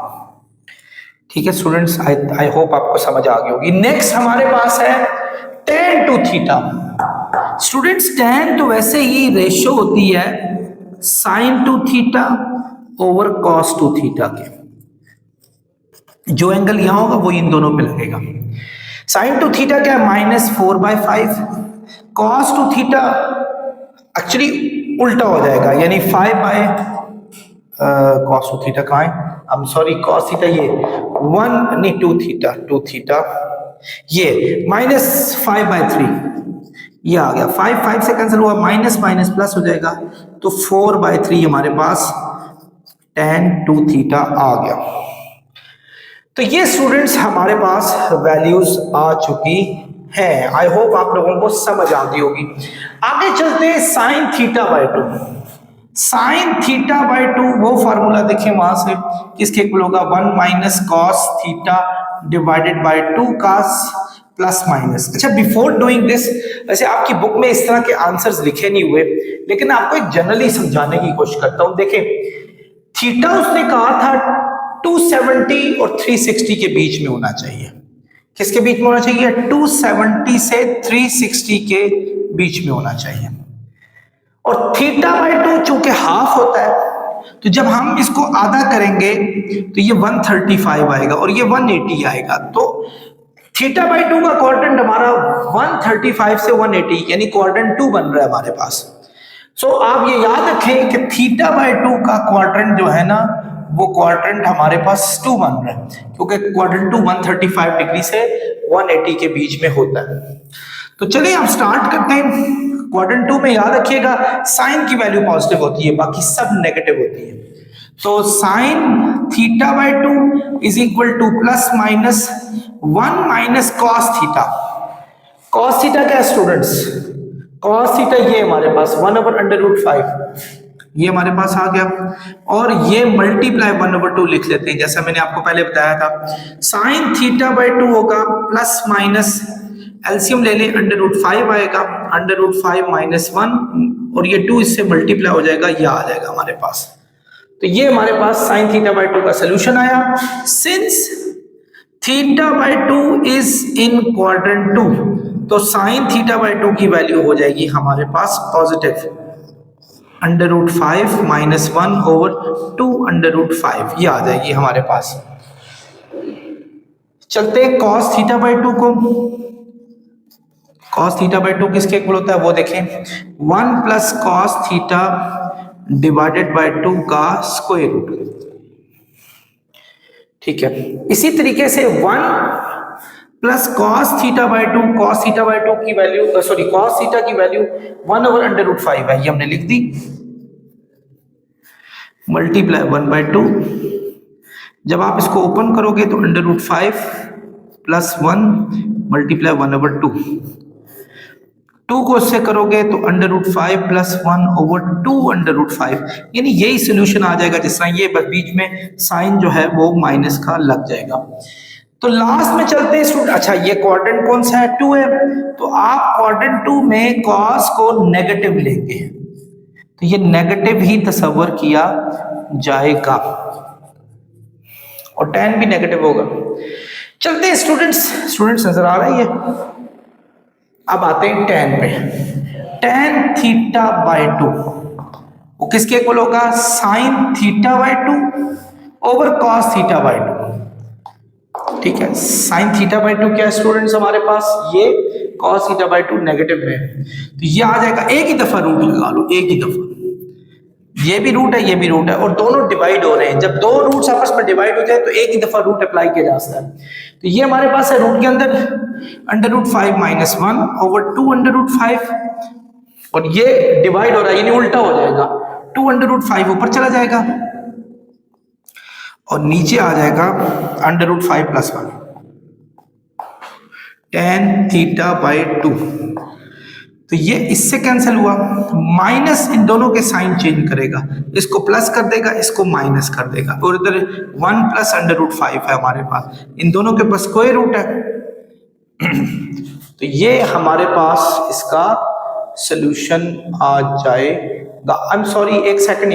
ठीक है स्टूडेंट्स, आई होप आपको समझ आ गई होगी। नेक्स्ट हमारे पास है tan 2 थीटा। स्टूडेंट्स tan तो वैसे ही रेशियो होती है sin 2 theta over cos 2 theta के, जो एंगल यहां होगा वो इन दोनों पे लगेगा। sin 2 थीटा क्या है -4 बाय 5, cos 2 थीटा एक्चुअली उल्टा हो जाएगा, यानी 5 बाय cos 2 थीटा कहाँ है, I am sorry cos theta ये 1 नहीं 2 थीटा ये -5 बाय 3 ये आ गया, 5 से कैंसिल हुआ, माइनस माइनस प्लस हो जाएगा, तो 4 बाय 3 हमारे पास tan 2 थीटा आ गया। तो ये स्टूडेंट्स हमारे पास वैल्यूज आ चुकी हैं। आई होप आप लोगों को समझ आ गई होगी। आगे चलते हैं sine theta by 2। Sign theta by 2 वो फार्मूला देखें वहां से, किसके इक्वल होगा 1 minus cos theta divided by 2 cos plus minus. अच्छा, बिफोर डूइंग दिस, वैसे आपकी बुक में इस तरह के आंसर्स लिखे नहीं हुए, लेकिन आपको एक जनरली समझाने की कोशिश करता हूं। देखें थीटा उसने कहा था 270 और 360 के बीच में होना चाहिए। किसके बीच में होना चाहिए? 270 से 360 के बीच में होना चाहिए। और थीटा बाय 2 चूंकि हाफ होता है तो जब हम इसको आधा करेंगे तो ये 135 आएगा और ये 180 आएगा। तो थीटा बाई 2 का क्वाड्रेंट हमारा 135 से 180 यानी क्वाड्रेंट 2 बन रहा है हमारे पास। सो आप ये याद रखें कि थीटा बाई 2 का क्वाड्रेंट जो है ना वो क्वाड्रेंट हमारे पास 2 बन रहा है, क्योंकि क्वाड्रेंट 2 135 डिग्री से 180 के बीच में होता है। तो चलिए आप स्टार्ट करते हैं। क्वाड्रेंट 2 में याद रखिएगा साइन की वैल्यू पॉजिटिव होती है, बाकी सब नेगेटिव होती है। तो sine theta by 2 is equal to plus minus 1 minus cos theta. Cos theta क्या है स्टूडेंट्स? कॉस थीटा ये हमारे पास 1/√5 ये हमारे पास आ गया, और ये मल्टीप्लाई 1/2 लिख लेते हैं जैसा मैंने आपको पहले बताया था। साइन थीटा बाई 2 होगा प्लस माइनस एलसीएम ले लें √5 आएगा, √5 माइनस 1 और ये 2 इससे मल्टीप्लाई हो जाएगा, यह आ जाएगा हमारे पास। तो ये हमारे पास साइन थीटा बाई 2 का सोल्यूशन आया। Since theta by 2 is in quadrant 2 तो साइन थीटा बाई 2 की वैल्यू हो जाएगी हमारे पास पॉजिटिव √5 माइनस 1/2 ये आ जाएगी हमारे पास। चलते हैं कॉस थीटा बाई 2 को। कॉस थीटा बाई 2 किसके इक्वल होता है वो देखें, 1 plus cos theta divided by 2 का स्क्वायर रूट। ठीक है, इसी तरीके से 1 plus cos theta by 2, cos theta by 2 की वैल्यू सॉरी कॉस थीटा की वैल्यू 1/√5 है, ये हमने लिख दी, मल्टीप्लाई 1/2। जब आप इसको ओपन करोगे तो √5 प्लस 1 मल्टीप्लाई 1/2, 2 को उससे करोगे तो √5 प्लस 1/2 यानी यही सोल्यूशन आ जाएगा, जिस तरह ये बस बीच में साइन जो है वो माइनस का लग जाएगा। तो लास्ट में चलते हैं स्टूडेंट। अच्छा, ये क्वाड्रेंट कौन सा है? 2 है, तो आप क्वाड्रेंट 2 में कॉस को नेगेटिव लेंगे, तो ये नेगेटिव ही तस्वर किया जाएगा और tan भी नेगेटिव होगा। चलते हैं स्टूडेंट्स नजर आ रही है। अब आते हैं tan पे। tan थीटा बाई 2 वो किसके इक्वल होगा? Sine theta by 2 over cos theta by 2। ठीक है, साइन थीटा बाई 2 क्या है स्टूडेंट्स हमारे पास? ये कॉस थीटा बाई 2 नेगेटिव है, तो ये आ जाएगा, एक ही दफा रूट लगा लो, एक ही दफा, ये भी रूट है ये भी रूट है और दोनों डिवाइड हो रहे हैं। जब दो रूट्स आपस में डिवाइड हो जाए तो एक ही दफा रूट अप्लाई किया जा सकता है। तो ये हमारे पास है रूट के अंदर √5 माइनस 1/2 और ये डिवाइड हो रहा है यानी उल्टा हो जाएगा, 2 ऊपर चला जाएगा और नीचे आ जाएगा √5 प्लस 1 tan थीटा बाई 2। तो ये इससे कैंसिल हुआ, माइनस इन दोनों के साइन चेंज करेगा, इसको प्लस कर देगा इसको माइनस कर देगा, और इधर 1 प्लस √5 है हमारे पास, इन दोनों के पास स्क्वायर रूट है। तो ये हमारे पास इसका सॉल्यूशन आ जाएगा। आई एम सॉरी, एक सेकंड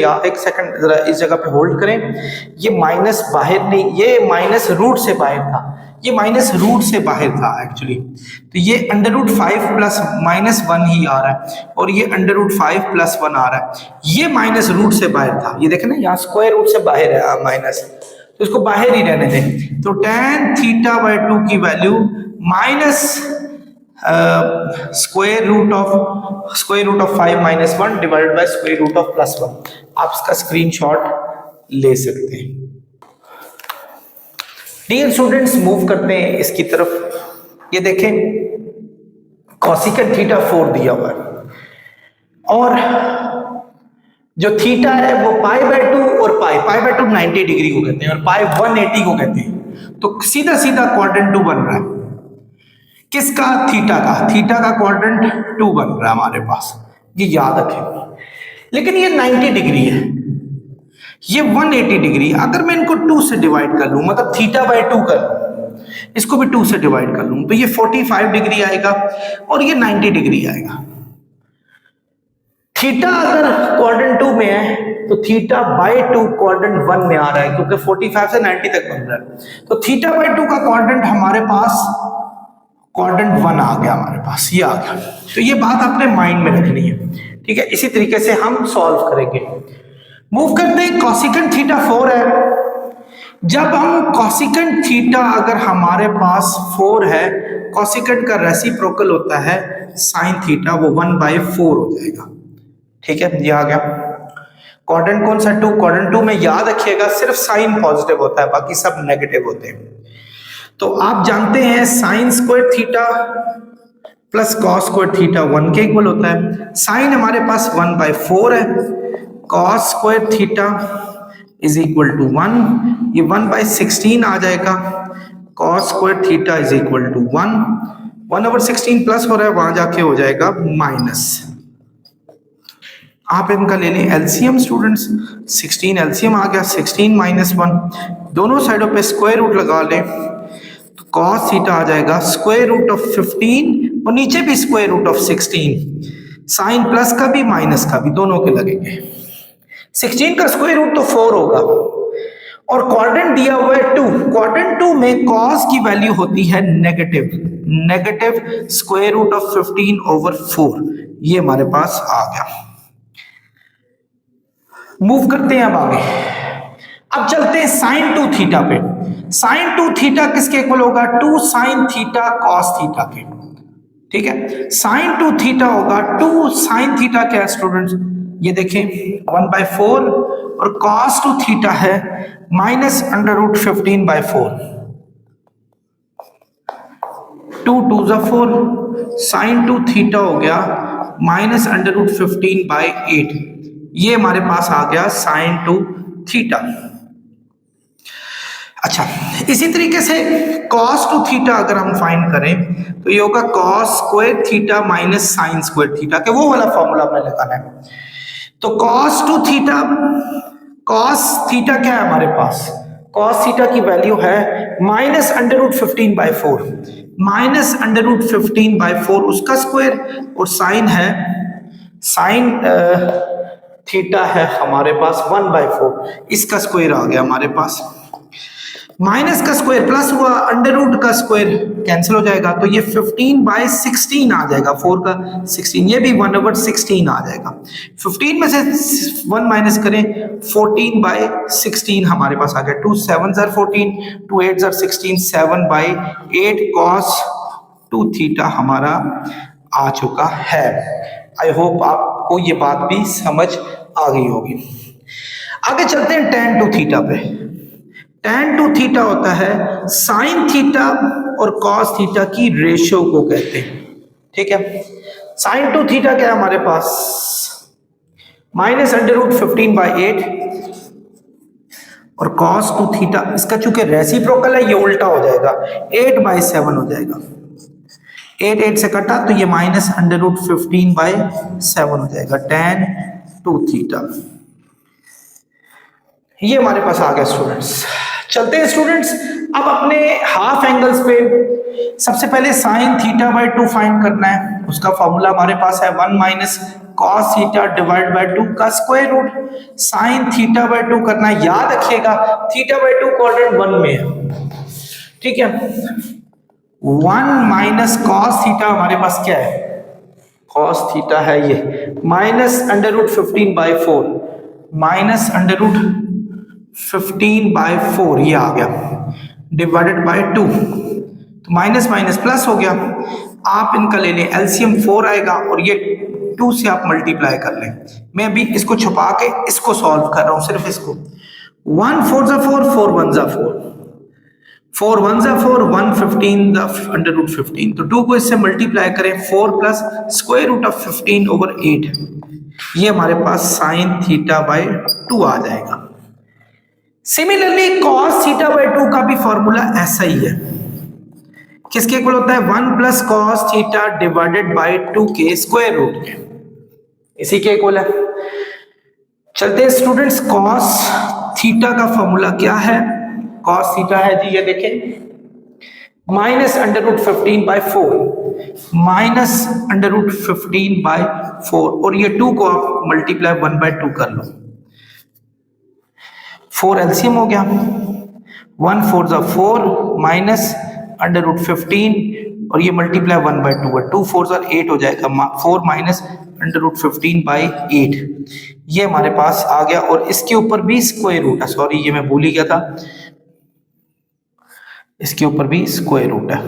जरा इस जगह पे होल्ड करें। ये माइनस बाहर नहीं, ये माइनस रूट से बाहर था, ये माइनस रूट से बाहर था एक्चुअली। तो ये √5 प्लस माइनस 1 ही आ रहा है और ये √5 प्लस 1 आ रहा है, ये माइनस रूट से बाहर था। ये देखें ना, यहाँ स्क्वायर रूट से बाहर है माइनस, तो इसको बाहर ही रहने दें। तो tan थीटा बाई 2 की value minus square root of 5 minus 1 divided by square root of plus 1। आप इसका स्क्रीनशॉट ले सकते हैं। डियर स्टूडेंट्स, मूव करते हैं इसकी तरफ। ये देखें, कोसेकेंट थीटा 4 दिया हुआ है और जो थीटा है वो π/2 और π/2 90 डिग्री को कहते हैं और पाई 180 को कहते हैं। तो सीधा सीधा क्वाड्रेंट 2 बन रहा है। किसका? थीटा का क्वाड्रेंट 2 बन रहा है हमारे पास, ये याद रखें। लेकिन ये 90 डिग्री है, ये 180 डिग्री। अगर मैं इनको 2 से डिवाइड कर लूं, मतलब थीटा बाई 2 कर लूं, इसको भी 2 से डिवाइड कर लूं, तो ये 45 डिग्री आएगा और ये 90 डिग्री आएगा। थीटा अगर क्वाड्रेंट 2 में है तो थीटा बाई 2 क्वाड्रेंट 1 में आ रहा है, क्योंकि 45 से 90 तक बन रहा है। तो थीटा बाई 2 का क्वाड्रेंट हमारे पास क्वाड्रेंट 1 आ गया हमारे पास, ये आ गया। तो ये बात आपने माइंड में रखनी है, ठीक है। इसी तरीके से हम सॉल्व करेंगे। मूव करते हैं, कॉसिकेंट थीटा 4 है। जब हम कॉसिकेंट थीटा अगर हमारे पास 4 है, कॉसिकेंट का रेसिप्रोकल होता है साइन थीटा, वो 1/4 हो जाएगा। ठीक है, ये आ गया। क्वाड्रेंट कौन सा? 2। क्वाड्रेंट 2 में याद रखिएगा सिर्फ साइन पॉजिटिव होता है, बाकी सब नेगेटिव होते हैं। तो आप जानते हैं sign square theta plus cos square theta 1 के इक्वल होता है। साइन हमारे पास 1/4 है, cos square theta is equal to 1, ये 1/16 आ जाएगा। Cos square theta is equal to 1/16 plus हो रहा है, वहां जाके हो जाएगा माइनस। आप इनका ले लें एलसीएम स्टूडेंट्स, 16 एलसीएम आ गया, 16 - 1, दोनों साइडों पे स्क्वायर रूट लगा लें तो कॉस थीटा आ जाएगा स्क्वायर रूट ऑफ 15 और नीचे भी square root of 16। Sine plus का भी माइनस का भी दोनों के लगेंगे। 16 का स्क्वायर रूट तो 4 होगा और क्वाड्रेंट दिया हुआ है 2। क्वाड्रेंट 2 में कॉस की वैल्यू होती है नेगेटिव स्क्वायर रूट ऑफ 15/4। ये हमारे पास आ गया। मूव करते हैं अब आगे। अब चलते हैं साइन 2 थीटा पे। साइन 2 थीटा किसके इक्वल होगा? 2 साइन थीटा कॉस थीटा के। ठीक है, साइन 2 थीटा होगा 2 साइन थीटा क्या है स्टूडेंट्स? ये देखें 1/4 और कॉस 2 थीटा है -√15/4। 2 2 = 4, साइन 2 थीटा हो गया -√15/8। ये हमारे पास आ गया साइन 2 थीटा। अच्छा, इसी तरीके से cos 2 थीटा अगर हम फाइंड करें तो ये होगा cos square theta minus sine square theta के, वो वाला फॉर्मूला हमने लगाना है। तो cos 2 थीटा, cos थीटा क्या है हमारे पास? cos थीटा की वैल्यू है -√15/4, -√15/4 उसका स्क्वायर, और साइन है, साइन थीटा है हमारे पास 1/4, इसका स्क्वायर आ गया हमारे पास। माइनस का स्क्वायर प्लस हुआ, अंडर रूट का स्क्वायर कैंसिल हो जाएगा, तो ये 15/16 आ जाएगा। 4 का 16, ये भी 1/16 आ जाएगा। 15 में से 1 माइनस करें, 14/16 हमारे पास आ गया। 2 7 = 14, 2 8 = 16, 7/8 cos 2 थीटा हमारा आ चुका है। आई होप आपको ये बात भी समझ आ गई होगी। आगे चलते हैं tan 2 थीटा पे। tan 2 थीटा होता है साइन थीटा और cos थीटा की रेशियो को कहते हैं। ठीक है, साइन 2 थीटा क्या है हमारे पास? -√15/8 और cos 2 थीटा, इसका चूंकि रेसिप्रोकल है ये उल्टा हो जाएगा, 8/7 हो जाएगा। 8 8 से कटा तो ये -√15/7 हो जाएगा tan 2 थीटा। ये हमारे पास आ गया स्टूडेंट्स। चलते हैं स्टूडेंट्स अब अपने हाफ एंगल्स पे। सबसे पहले साइन θ/2 फाइंड करना है। उसका फॉर्मूला हमारे पास है 1 - cos θ / 2 का स्क्वायर रूट। साइन θ/2 करना है, याद रखिएगा θ/2 क्वाड्रेंट 1 में है। ठीक है, 1 - cos θ हमारे पास क्या है? cos θ है ये, -√15/4, -√15/4 ये आ गया, डिवाइडेड बाय 2, तो माइनस माइनस प्लस हो गया। आप इनका ले लें एलसीएम 4 आएगा और ये 2 से आप मल्टीप्लाई कर लें। मैं अभी इसको छुपा के इसको सॉल्व कर रहा हूं, सिर्फ इसको। 1 4 = 4, 4 1 = 4, 4 1 = 4, 1 15 √15, तो 2 को इससे मल्टीप्लाई करें, 4 प्लस स्क्वायर रूट ऑफ 15/8, ये हमारे पास साइन θ/2 आ जाएगा। सिमिलरली cos θ/2 का भी फॉर्मूला ऐसा ही है। किसके इक्वल होता है? 1 + cos θ डिवाइडेड बाय 2 के स्क्वायर रूट के, इसी के इक्वल है। चलते हैं स्टूडेंट्स, cos θ का फॉर्मूला क्या है? cos θ है जी, ये देखें, -√15/4, -√15/4, और ये 2 को आप मल्टीप्लाई 1/2 कर लो, 4 एलसीएम हो गया, 1 4 = 4 -√15 और ये मल्टीप्लाई 1/2 है, 2 4 = 8 हो जाएगा, 4 - √15/8 ये हमारे पास आ गया। और इसके ऊपर भी स्क्वायर रूट है, सॉरी ये मैं भूल ही गया था, इसके ऊपर भी स्क्वायर रूट है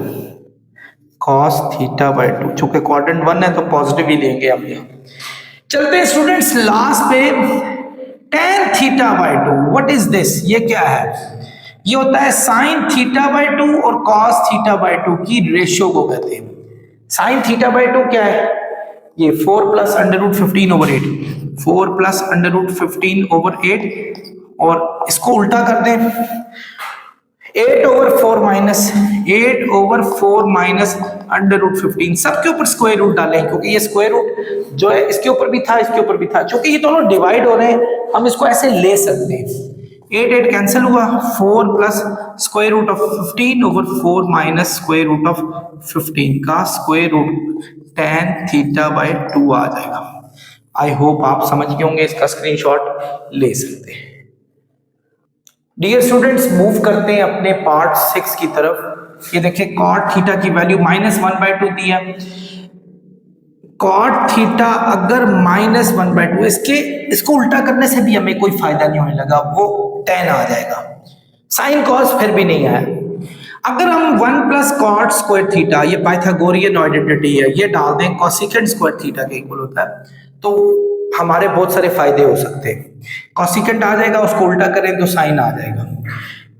cos θ/2। चूंकि क्वाड्रेंट 1 है तो पॉजिटिव ही लेंगे हम यहाँ। चलते हैं स्टूडेंट्स लास्ट पे, tan θ/2 व्हाट इज दिस, ये क्या है? ये होता है sin θ/2 और cos θ/2 की रेशियो को कहते हैं। sin θ/2 क्या है? ये 4 + √15/8, 4 + √15/8, और इसको उल्टा कर दें 8/4 माइनस √15, सबके ऊपर स्क्वायर रूट डालें क्योंकि ये स्क्वायर रूट जो है इसके ऊपर भी था, इसके ऊपर भी था। क्योंकि ये दोनों डिवाइड हो रहे हैं हम इसको ऐसे ले सकते हैं। 8 कैंसिल हुआ, 4 + √15/4 माइनस √15 का स्क्वायर रूट tan θ/2 आ जाएगा। आई होप आप समझ गए होंगे, इसका स्क्रीनशॉट ले सकते हैं। डियर स्टूडेंट्स मूव करते हैं अपने पार्ट 6 की तरफ। ये देखिए cot थीटा की वैल्यू -1/2 दी है। cot थीटा अगर -1/2, इसको उल्टा करने से भी हमें कोई फायदा नहीं होने लगा, वो tan आ जाएगा। sin cos फिर भी नहीं आया। अगर हम 1 + cot स्क्वायर थीटा, ये पाइथागोरियन आइडेंटिटी है, ये डाल दें cosecant स्क्वायर थीटा के इक्वल होता है, तो हमारे बहुत सारे फायदे हो सकते हैं। कॉसिकेंट आ जाएगा, उसको उल्टा करें तो साइन आ जाएगा।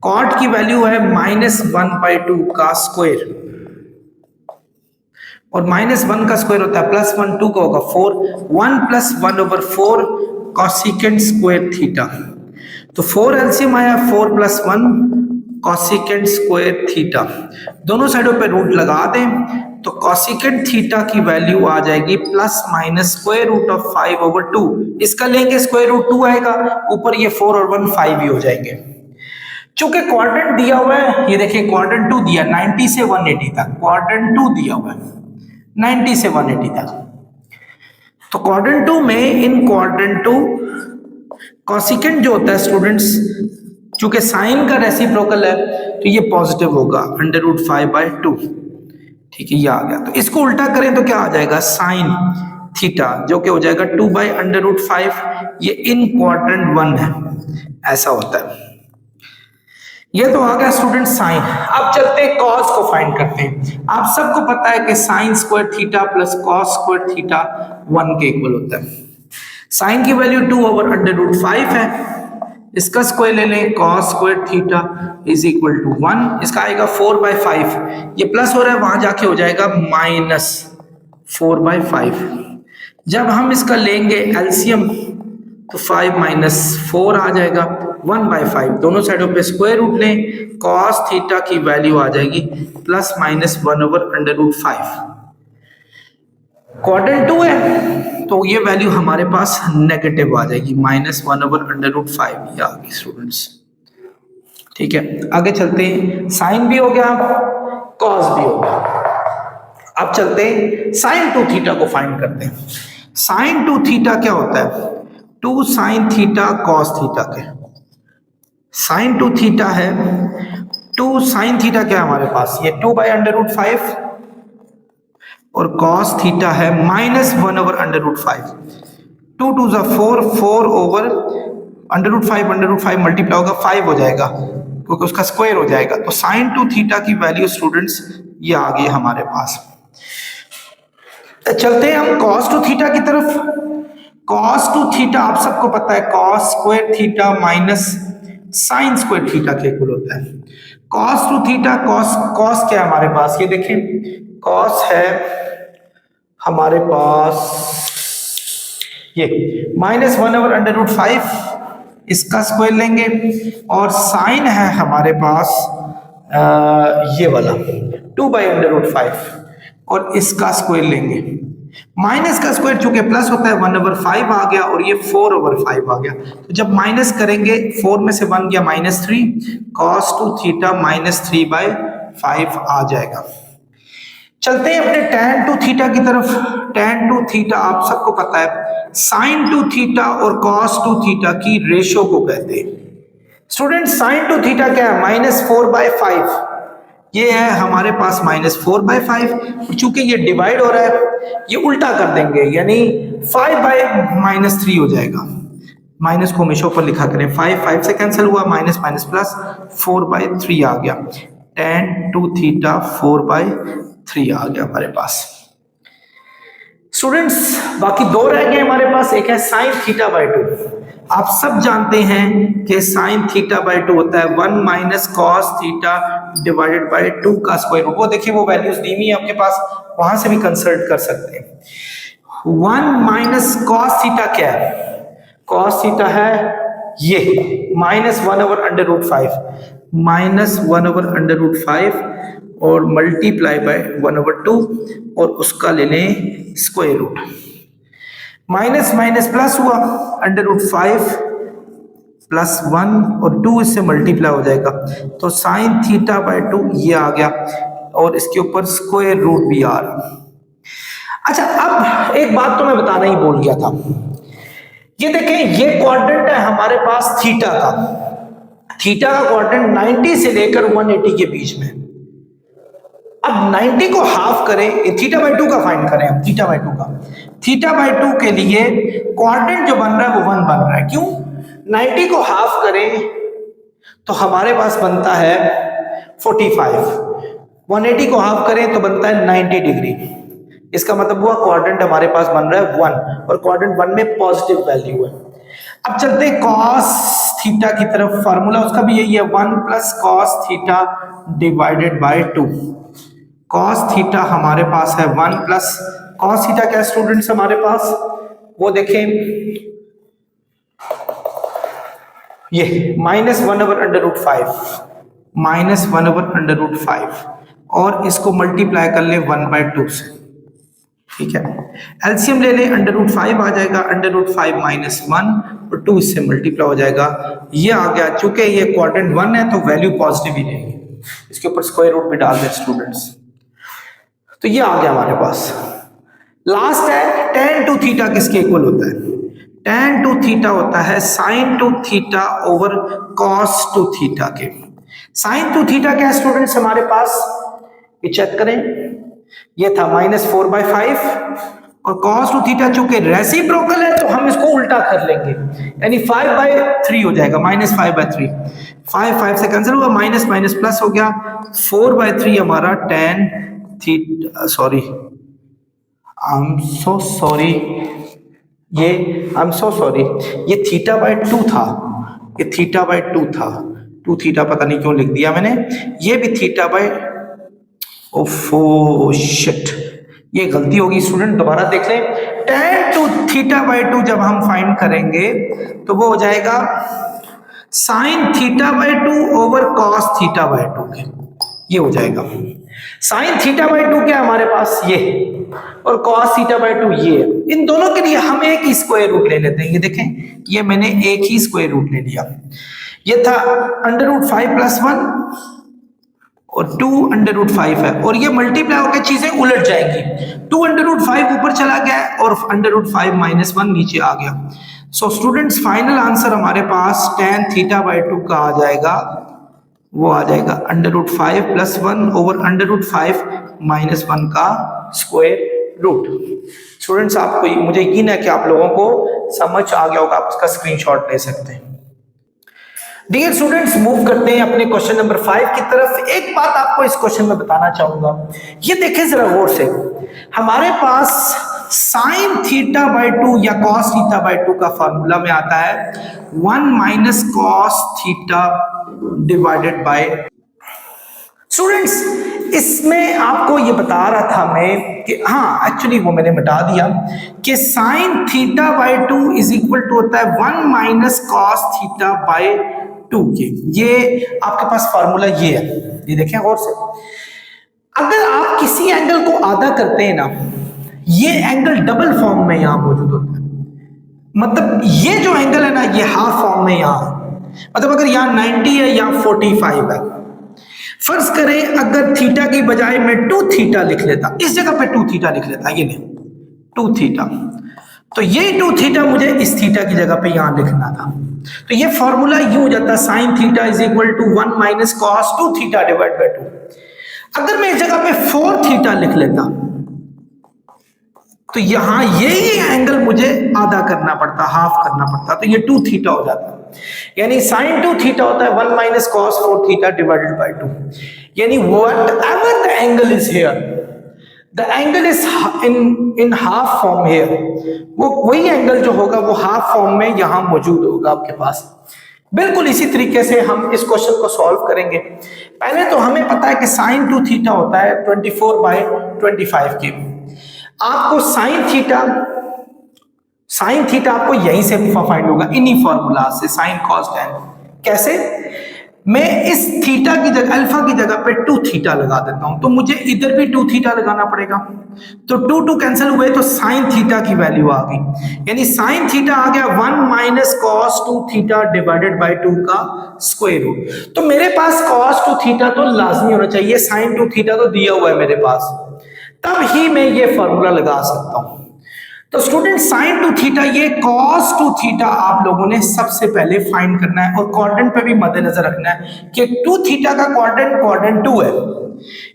कॉट की वैल्यू है -1/2 का स्क्वायर, और -1 का स्क्वायर होता है +1, 2 का होगा 4, 1 + 1/4 कॉसिकेंट स्क्वायर थीटा। तो 4 एलसीएम आया, 4 + 1 कॉसिकेंट स्क्वायर थीटा। दोनों साइडों पे रूट लगा दें तो कॉसिकेंट थीटा की वैल्यू आ जाएगी ±√5/2। इसका लेंगे स्क्वायर रूट 2 आएगा, ऊपर ये 4 और 1 5 ही हो जाएंगे। चूंकि क्वाड्रेंट दिया हुआ है, ये देखिए क्वाड्रेंट 2 दिया 90 से 180 तक, क्वाड्रेंट 2 दिया हुआ है 90 से 180 तक। तो क्वाड्रेंट 2 में, इन क्वाड्रेंट 2 कॉसिकेंट जो होता है स्टूडेंट्स, चूंकि साइन का रेसिप्रोकल है तो ये पॉजिटिव होगा √5/2। ठीक है, ये आ गया। तो इसको उल्टा करें तो क्या आ जाएगा, साइन थीटा, जो कि हो जाएगा 2/√5। ये इन क्वाड्रेंट 1 है, ऐसा होता है। ये तो आ गया स्टूडेंट साइन। अब चलते हैं कॉस को फाइंड करते हैं। आप सबको पता है कि sign square theta plus cos square theta 1 के इक्वल होता है। साइन की वैल्यू 2/√5 है, इसका स्क्वायर ले लें, cos square theta is equal to 1, इसका आएगा 4/5, ये प्लस हो रहा है वहां जाके हो जाएगा -4/5। जब हम इसका लेंगे एलसीएम तो 5 - 4 आ जाएगा, 1/5। दोनों साइडों पे स्क्वायर रूट लें, cos थीटा की वैल्यू आ जाएगी +-1/√5। क्वाड्रेंट 2 है तो ये वैल्यू हमारे पास नेगेटिव आ जाएगी, -1/√5। ये आ गई स्टूडेंट्स। ठीक है, आगे चलते हैं। साइन भी हो गया, कॉस भी हो गया। अब चलते हैं साइन 2 थीटा को फाइंड करते हैं। साइन 2 थीटा क्या होता है, 2 sin थीटा कॉस थीटा के। साइन 2 थीटा है, 2 sin थीटा क्या है हमारे पास, ये 2/√5, और cos थीटा है -1/√5। 2 2 = 4, 4/√5 मल्टीप्लाई होगा 5 हो जाएगा क्योंकि उसका स्क्वायर हो जाएगा। तो साइन 2 थीटा की वैल्यू स्टूडेंट्स ये आ गई हमारे पास। चलते हैं हम cos 2 थीटा की तरफ। cos 2 थीटा आप सबको पता है cos square theta minus sine square theta के इक्वल होता है। cos 2 थीटा, cos क्या है हमारे पास, ये देखिए cos है हमारे पास ये -1/√5, इसका स्क्वायर लेंगे, और साइन है हमारे पास ये वाला 2/√5, और इसका स्क्वायर लेंगे। माइनस का स्क्वायर चूंकि प्लस होता है 1/5 आ गया, और ये 4/5 आ गया। तो जब माइनस करेंगे 4 में से 1 गया -3, cos 2 थीटा -3/5 आ जाएगा। चलते हैं अपने tan 2 थीटा की तरफ। tan 2 थीटा आप सबको पता है sin 2 थीटा और cos 2 थीटा की रेशियो को कहते हैं। स्टूडेंट sin 2 थीटा क्या है, -4/5, ये है हमारे पास -4/5। चूंकि ये डिवाइड हो रहा है, ये उल्टा कर देंगे, यानी 5/-3 हो जाएगा। माइनस को हमेशा ऊपर लिखा करें। 5 से कैंसिल हुआ, माइनस माइनस प्लस 4/3 आ गया। tan 2 थीटा 4/3 आ गया हमारे पास। स्टूडेंट्स बाकी दो रह गए हमारे पास, एक है sin θ/2। आप सब जानते हैं कि sin θ/2 होता है 1 - cos θ डिवाइडेड बाय 2 का स्क्वायर रूट। वो देखिए वो वैल्यूज दी हुई है आपके पास, वहां से भी कंसल्ट कर सकते हैं। 1 - cos θ क्या है? cos θ है ये -1/√5, -1/√5 और मल्टीप्लाई बाय 1/2 और उसका ले लें square root. Minus minus plus हुआ, √5 प्लस 1 और 2 इससे मल्टीप्लाई हो जाएगा, तो sin θ/2 ये आ गया और इसके ऊपर स्क्वायर रूट भी आ रहा। अच्छा, अब एक बात तो मैं बताना ही भूल गया था। ये देखें, ये क्वाड्रेंट है हमारे पास थीटा का। थीटा का क्वाड्रेंट 90 से लेकर 180 के बीच में। अब 90 को हाफ करें, θ/2 का फाइंड करें हम, θ/2 का। θ/2 के लिए क्वाड्रेंट जो बन रहा है वो 1 बन रहा है। क्यों? 90 को हाफ करें तो हमारे पास बनता है 45, 180 को हाफ करें तो बनता है 90 डिग्री। इसका मतलब हुआ क्वाड्रेंट हमारे पास बन रहा है 1 और क्वाड्रेंट 1 में पॉजिटिव वैल्यू है। अब चलते हैं cos थीटा की तरफ। फार्मूला उसका भी यही है, 1 + cos theta divided by 2। cos theta हमारे पास है 1 + cos थीटा क्या स्टूडेंट्स हमारे पास, वो देखें ये -1/√5, -1/√5 और इसको मल्टीप्लाई कर ले 1/2 से। ठीक है, एलसीएम ले ले, √5 आ जाएगा, √5 - 1 और 2 इससे मल्टीप्लाई हो जाएगा। ये आ गया। चूंकि ये क्वाड्रेंट 1 है तो वैल्यू पॉजिटिव ही रहेगी। इसके ऊपर स्क्वायर रूट भी डाल दें स्टूडेंट्स, तो ये आ गया हमारे पास। लास्ट है tan 2 थीटा किसके इक्वल होता है? tan 2 थीटा होता है sin 2 theta over cos 2 theta के। sin 2 थीटा क्या है स्टूडेंट्स हमारे पास, ये चेक करें, ये था -4/5 और cos 2 थीटा चूंकि रेसिप्रोकल है तो हम इसको उल्टा कर लेंगे, यानी 5/3 हो जाएगा, -5/3। 5 से कैंसिल हुआ, माइनस माइनस प्लस हो गया, 4/3 हमारा tan theta, sorry I am so sorry, ये θ/2 था, ये θ/2 था, 2 थीटा पता नहीं क्यों लिख दिया मैंने, ये भी शिट, ये गलती होगी स्टूडेंट, दोबारा देख लें। tan 2 θ/2 जब हम फाइंड करेंगे तो वो हो जाएगा sin θ/2 ओवर cos θ/2 के, ये हो जाएगा। sin θ/2 क्या हमारे पास, ये, और cos θ/2 ये है। इन दोनों के लिए हम एक ही स्क्वायर रूट ले लेते हैं। ये देखें, ये मैंने एक ही स्क्वायर रूट ले लिया। ये था √5 + 1 और 2 √5 है, और ये मल्टीप्लाई होकर चीजें उलट जाएंगी। 2 √5 ऊपर चला गया और √5 - 1 नीचे आ गया। सो स्टूडेंट्स फाइनल आंसर हमारे पास tan θ/2 का आ जाएगा, वो आ जाएगा √5 + 1 ओवर √5 - 1 का स्क्वायर रूट। स्टूडेंट्स आपको, मुझे यकीन है कि आप लोगों को समझ आ गया होगा, आप इसका स्क्रीनशॉट ले सकते हैं। डियर स्टूडेंट्स, मूव करते हैं अपने क्वेश्चन नंबर 5 की तरफ। एक बात आपको इस क्वेश्चन में बताना चाहूंगा, ये देखें जरा गौर से, हमारे पास sin θ/2 या cos θ/2 का फार्मूला में आता है 1 - cos θ डिवाइडेड बाय। स्टूडेंट्स इसमें आपको ये बता रहा था मैं कि हाँ, एक्चुअली वो मैंने मिटा दिया कि sin θ/2 इज इक्वल टू होता है 1 - cos θ/2 के। ये आपके पास फार्मूला ये है, ये देखें गौर से। अगर आप किसी एंगल को आधा करते हैं ना, ये एंगल डबल फॉर्म में यहां मौजूद होता है। मतलब ये जो एंगल है ना, ये हाफ फॉर्म में यहां, मतलब अगर यहाँ 90 है या 45 है, फर्ज करें अगर थीटा की बजाय मैं 2 थीटा लिख लेता, इस जगह पे 2 थीटा लिख लेता, ये नहीं 2 थीटा, तो ये 2 थीटा मुझे इस थीटा की जगह पे यहां लिखना था। तो ये फॉर्मूला यूं हो जाता, sin θ is equal to 1 - cos 2 theta divide by 2। अगर मैं इस जगह पे 4 थीटा लिख लेता तो यहां यही एंगल मुझे आधा करना पड़ता, हाफ करना पड़ता, तो ये 2 थीटा हो जाता। यानी साइन 2 थीटा होता है 1 minus cos 4 theta divided by 2। यानी what ever the angle is here, the angle is in half form here, वो वही एंगल जो होगा वो हाफ फॉर्म में यहां मौजूद होगा आपके पास। बिल्कुल इसी तरीके से हम इस क्वेश्चन को सॉल्व करेंगे। पहले तो हमें पता है कि साइन 2 थीटा होता है 24/25 के। आपको साइन थीटा आपको यहीं से फाइंड होगा, इन्हीं फॉर्मूला से, साइन कॉस टेन। कैसे? मैं इस थीटा की जगह, अल्फा की जगह पे 2 थीटा लगा देता हूं, तो मुझे इधर भी 2 थीटा लगाना पड़ेगा। तो 2 कैंसिल हुए तो साइन थीटा की वैल्यू आ गई, यानी साइन थीटा आ गया 1 minus cos 2 theta divided by 2 का स्क्वायर रूट। तो मेरे पास कॉस 2 थीटा तो लाजमी होना चाहिए, साइन 2 थीटा तो दिया हुआ है मेरे पास, तब ही मैं ये फॉर्मूला लगा सकता हूं। तो स्टूडेंट साइन 2 थीटा, ये कॉस 2 थीटा आप लोगों ने सबसे पहले फाइंड करना है, और क्वाड्रेंट पे भी मद्देनजर रखना है कि 2 थीटा का क्वाड्रेंट 2 है,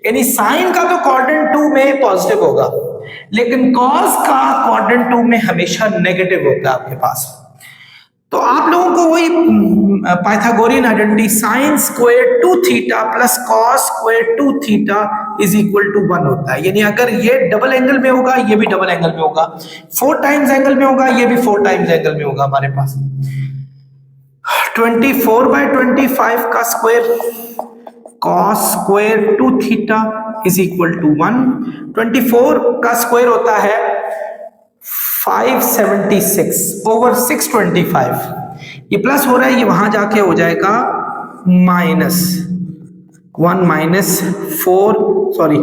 यानी साइन का तो क्वाड्रेंट 2 में पॉजिटिव होगा, लेकिन कॉस का क्वाड्रेंट 2 में हमेशा नेगेटिव होता है आपके पास। तो आप लोगों को वही Pythagorean identity sine square 2 theta plus cos square 2 theta is equal to 1 होता है। यानी अगर ये डबल एंगल में होगा, ये भी डबल एंगल में होगा, 4 टाइम्स एंगल में होगा, ये भी 4 टाइम्स एंगल में होगा। हमारे पास 24/25 का square cos square 2 theta is equal to 1। 24 का स्क्वायर होता है 576 ओवर 625, ये प्लस हो रहा है, ये वहां जाके हो जाएगा माइनस 1 माइनस 4 सॉरी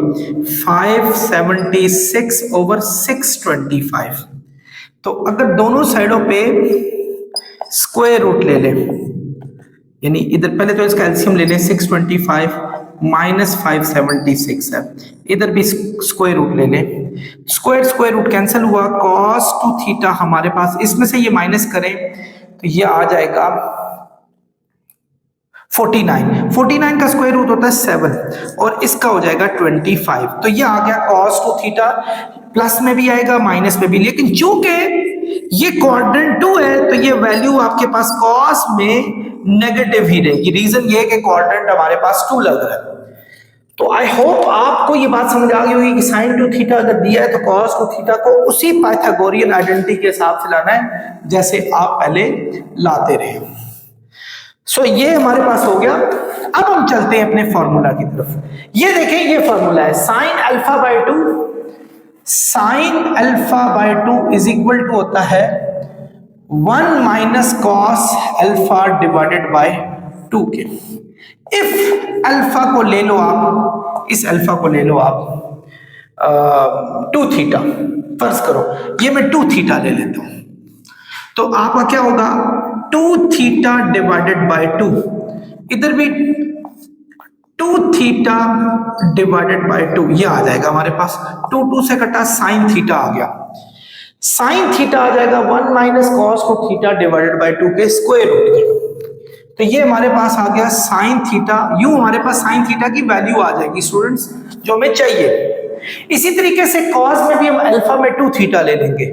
576 ओवर 625। तो अगर दोनों साइडों पे स्क्वायर रूट ले लें, यानी इधर पहले तो इसका एलसीएम ले लें, 625 माइनस 576 है, इधर भी स्क्वायर रूट ले लें, स्क्वायर रूट कैंसिल हुआ, कॉस 2 थीटा हमारे पास, इसमें से ये माइनस करें तो ये आ जाएगा 49 का स्क्वायर रूट होता है 7 और इसका हो जाएगा 25। तो ये आ गया कॉस 2 थीटा, प्लस में भी आएगा माइनस में भी, लेकिन चूंकि ये क्वाड्रेंट 2 है तो ये वैल्यू आपके पास कॉस में नेगेटिव ही रहेगी। रीजन ये है कि क्वाड्रेंट हमारे पास 2 लग रहा है। तो आई होप आपको ये बात समझ आ गई होगी कि साइन 2 थीटा अगर दिया है तो कॉस 2 थीटा को उसी पाइथागोरियन आइडेंटिटी के हिसाब से लाना है जैसे आप पहले लाते रहे। सो ये हमारे पास हो गया। अब हम चलते हैं अपने फॉर्मूला की तरफ। ये देखें, ये फॉर्मूला है sine alpha by 2, sine alpha by 2 is equal to होता है 1 minus cos alpha divided by 2 के। इफ अल्फा को ले लो आप, इस अल्फा को ले लो आप 2 थीटा, फर्ज करो ये मैं 2 थीटा ले लेता हूं, तो आपका क्या होगा 2 थीटा डिवाइडेड बाय 2, इधर भी 2 थीटा डिवाइडेड बाय 2, ये आ जाएगा हमारे पास, 2 से कटा साइन थीटा आ गया, साइन थीटा आ जाएगा 1 माइनस कॉस को थीटा डिवाइडेड बाय 2 के स्क्वायर रूट के। तो ये हमारे पास आ गया साइन थीटा, यूं हमारे पास साइन थीटा की वैल्यू आ जाएगी स्टूडेंट्स जो हमें चाहिए। इसी तरीके से कॉस में भी हम अल्फा में 2 थीटा ले लेंगे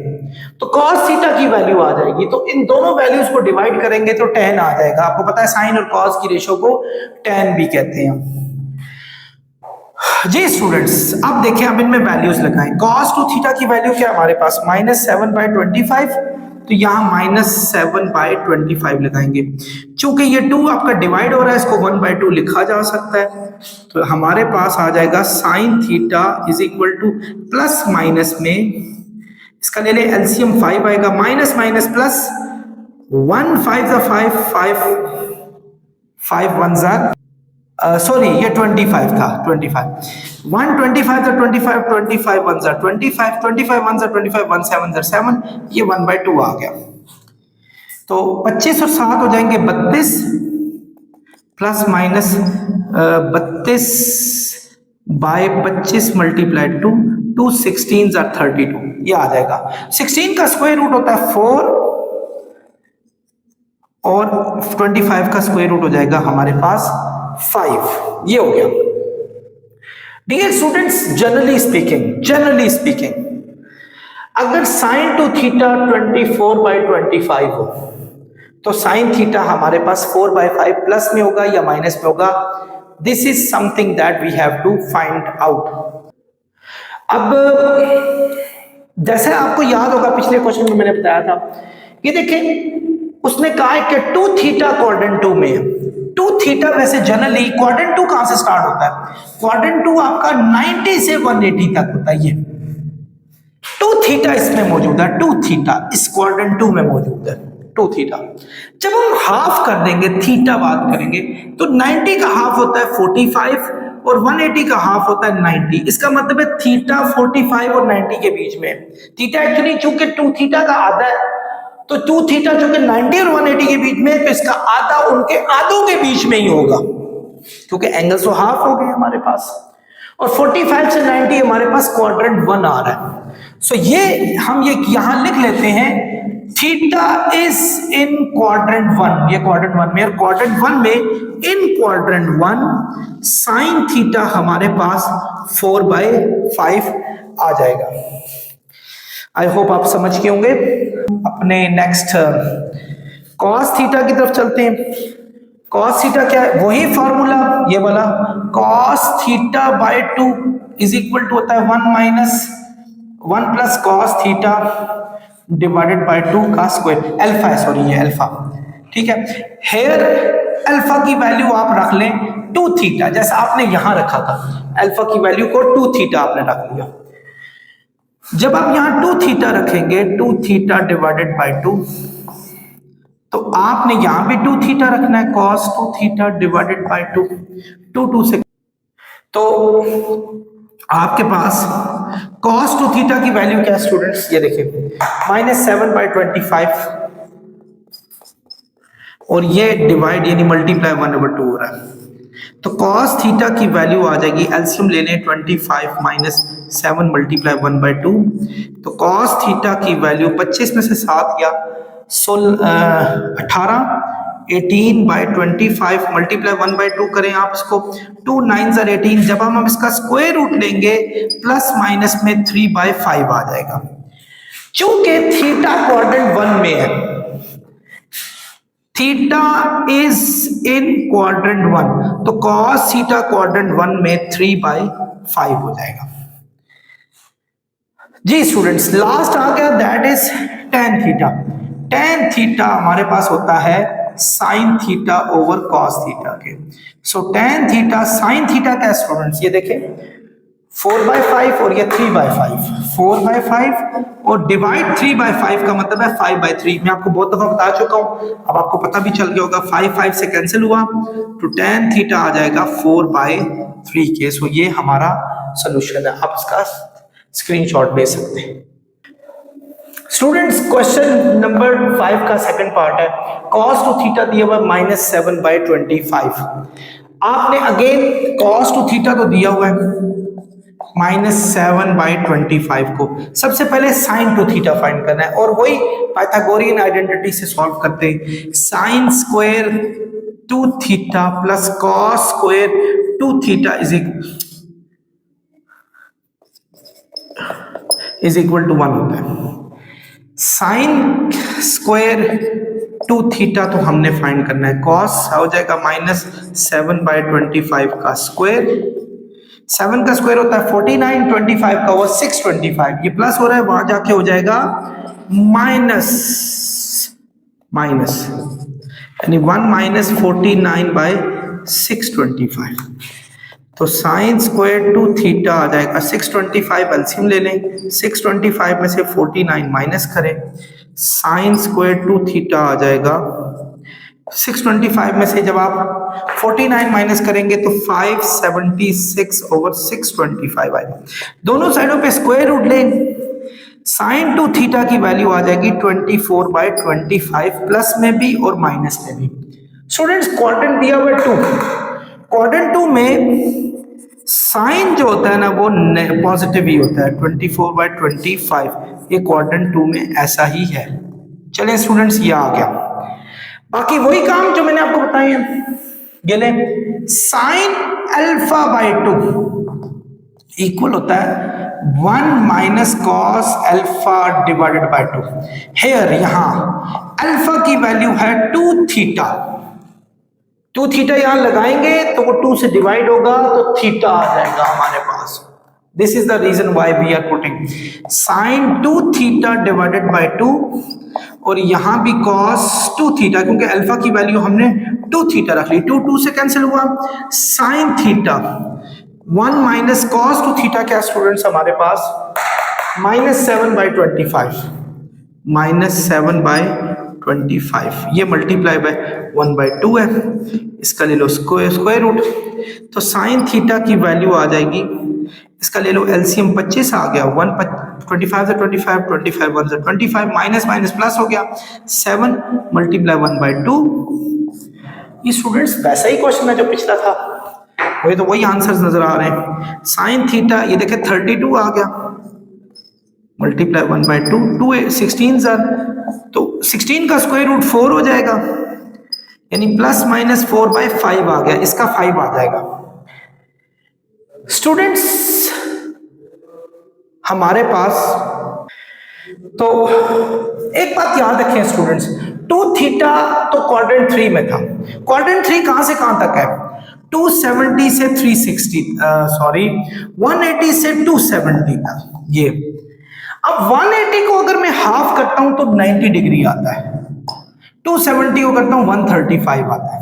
तो कॉस थीटा की वैल्यू आ जाएगी। तो इन दोनों वैल्यूज को डिवाइड करेंगे तो tan आ जाएगा। आपको पता है साइन और कॉस की रेशो को tan भी कहते हैं। जी स्टूडेंट्स, अब देखें, अब इनमें वैल्यूज लगाएं। cos 2 थीटा की वैल्यू क्या है हमारे पास -7/25, तो यहाँ -7/25 लगाएंगे। चूंकि ये 2 आपका डिवाइड हो रहा है, इसको 1/2 लिखा जा सकता है, तो हमारे पास आ जाएगा sign theta is equal to plus minus में, इसका ले ले एलसीएम 5 आएगा, minus minus plus 1 5 5 5 5 1 jar sorry ये 25 था, 25 1 25 था 25 25 1 जार 25 25 1 जार 25 1 7 जार 7, ये 1/2 आ गया। तो 25 और 7 हो जाएंगे 32 प्लस माइनस 32 बाय 25 मल्टीप्लाइड 2 16 जार 32, ये आ जाएगा। 16 का स्क्वायर रूट होता है 4 और 25 का स्क्वायर रूट हो जाएगा हमारे पास 5, ये हो गया। डियर स्टूडेंट्स, जनरली स्पीकिंग अगर साइन टू थीटा 24/25 हो तो साइन थीटा हमारे पास 4/5 प्लस में होगा या माइनस में होगा। This is something that we have to find out. अब जैसे आपको याद होगा पिछले क्वेश्चन में मैंने बताया था, ये देखिए उसने कहा है कि 2 थीटा क्वाड्रेंट 2 में है। 2 थीटा वैसे जनरली क्वाड्रेंट 2 कहां से स्टार्ट होता है? क्वाड्रेंट 2 आपका 90 से 180 तक होता है। ये 2 थीटा इसमें मौजूद है, 2 थीटा इस क्वाड्रेंट 2 में मौजूद है, 2 थीटा। जब हम हाफ कर देंगे, थीटा बात करेंगे, तो 90 का हाफ होता है 45 और 180 का हाफ होता है 90। इसका मतलब है थीटा 45 और 90 के बीच में। थीटा एक्चुअली चूंकि 2 थीटा का आधा है, तो 2 थीटा चूंकि 90 और 180 के बीच में है, तो इसका आधा उनके आधों के बीच में ही होगा, क्योंकि एंगल्स तो हाफ हो गए हमारे पास। और 45 से 90 हमारे पास क्वाड्रेंट 1 आ रहा है। सो ये हम ये यहां लिख लेते हैं, थीटा इज इन क्वाड्रेंट 1। ये क्वाड्रेंट 1 में, क्वाड्रेंट 1 में इन क्वाड्रेंट 1 साइन थीटा हमारे पास 4/5 आ जाएगा। आई होप आप समझ गए होंगे। अपने नेक्स्ट कॉस थीटा की तरफ चलते हैं। कॉस थीटा क्या है? वही फॉर्मूला ये वाला, cos theta by 2 is equal to होता है 1 plus cos theta divided by 2 का स्क्वायर। अल्फा है, सॉरी ये अल्फा, ठीक है। हेयर अल्फा की वैल्यू आप रख लें 2 थीटा, जैसा आपने यहां रखा था। अल्फा की वैल्यू को 2 थीटा आपने रख लिया। जब आप यहां 2 थीटा रखेंगे, 2 थीटा डिवाइडेड बाय 2, तो आपने यहां भी 2 थीटा रखना है, cos 2 थीटा डिवाइडेड बाय 2, 2 से, तो आपके पास cos 2 थीटा की वैल्यू क्या है स्टूडेंट्स? ये देखिए -7/25 और ये डिवाइड यानी मल्टीप्लाई 1/2 हो रहा है। तो cos थीटा की वैल्यू आ जाएगी, एलसीएम ले लें, 25 - 7 × 1/2। तो cos थीटा की वैल्यू 25 में से 7 गया, 18, 18/25 मल्टीप्लाई 1/2 करें आप इसको, 2 9s are 18। जब हम इसका स्क्वायर रूट लेंगे प्लस माइनस में 3/5 आ जाएगा। चूंकि थीटा क्वाड्रेंट 1 में है, थीटा इज इन क्वाड्रेंट 1, तो cos थीटा क्वाड्रेंट 1 में 3/5 हो जाएगा। जी स्टूडेंट्स, लास्ट आ गया, that is tan theta. tan theta हमारे पास होता है sin theta over cos theta के। सो tan थीटा sin थीटा क्या स्टूडेंट्स? ये देखें 4/5 और ये 3/5, 4/5 और डिवाइड 3/5 का मतलब है 5/3। मैं आपको बहुत दफा बता चुका हूं, अब आपको पता भी चल गया होगा। 5 से कैंसिल हुआ तो tan थीटा आ जाएगा 4/3 के। सो ये हमारा सोल्यूशन है, आप इसका स्क्रीनशॉट ले सकते हैं। स्टूडेंट्स, क्वेश्चन नंबर 5 का सेकंड पार्ट है। cos 2 थीटा दिया हुआ -7/25। आपने अगेन cos 2 थीटा तो दिया हुआ है -7/25 को सबसे पहले sin 2 थीटा फाइंड करना है, और वही पाइथागोरियन आइडेंटिटी से सॉल्व करते हैं। sin square 2 theta plus cos square 2 theta is equal to 1 होता है। साइन स्क्वायर 2 थीटा तो हमने फाइंड करना है, cos हो जाएगा -7/25 का स्क्वायर। 7 का स्क्वायर होता है 49, 25 का वो 625, ये प्लस हो रहा है, वहां जाके हो जाएगा माइनस, यानी 1 - 49/625। तो साइन स्क्वायर 2 थीटा आ जाएगा 625, एलसीएम ले लें, 625 में से 49 माइनस करें, साइन स्क्वायर 2 थीटा आ जाएगा 625 में से जब आप 49 माइनस करेंगे तो 576/625 आएगा। दोनों साइडों पे स्क्वायर रूट लें, साइन 2 थीटा की वैल्यू आ जाएगी 24/25 प्लस में भी और माइनस में भी। स्टूडेंट्स, क्वाड्रेंट दिया हुआ 2, क्वाड्रेंट 2 में साइन जो होता है ना वो पॉजिटिव ही होता है, 24/25। ये क्वाड्रेंट 2 में ऐसा ही है। चलिए स्टूडेंट्स, ये आ गया। बाकी वही काम जो मैंने आपको बताए हैं, ये ले साइन अल्फा/2, इक्वल होता है 1 minus cos alpha divided by 2। Here यहां अल्फा की वैल्यू है 2 थीटा। 2 थीटा यहां लगाएंगे तो वो 2 से डिवाइड होगा तो थीटा आ जाएगा हमारे पास। This is the reason why we are putting sine 2 theta divided by 2 और यहां भी cos 2 थीटा, क्योंकि अल्फा की वैल्यू हमने 2 थीटा रख ली। 2 2 से कैंसिल हुआ, sine theta 1 minus cos 2 theta क्या स्टूडेंट्स हमारे पास -7/25 -7/25 ये मल्टीप्लाई बाय 1/2 है, इसका ले लो स्क्वायर रूट। तो साइन थीटा की वैल्यू आ जाएगी, इसका ले लो एलसीएम 25 आ गया, 1 25 से 25 25 1 से 25 माइनस माइनस प्लस हो गया 7 मल्टीप्लाई 1/2। ये स्टूडेंट्स वैसा ही क्वेश्चन है जो पिछला था, वही तो वही आंसर्स नजर आ रहे हैं। साइन थीटा ये देखें 32 आ गया मल्टीप्लाई 1/2 2 16 सर, तो 16 का स्क्वायर रूट 4 हो जाएगा, यानी प्लस माइनस 4/5 आ गया, इसका 5 आ जाएगा। स्टूडेंट्स हमारे पास तो एक बात याद रखें स्टूडेंट्स, 2 थीटा तो क्वाड्रेंट 3 में था। क्वाड्रेंट 3 कहां से कहां तक है, 270 से 360 180 से 270 तक। ये अब 180 को अगर मैं हाफ करता हूं तो 90 डिग्री आता है, 270 को करता हूं 135 आता है।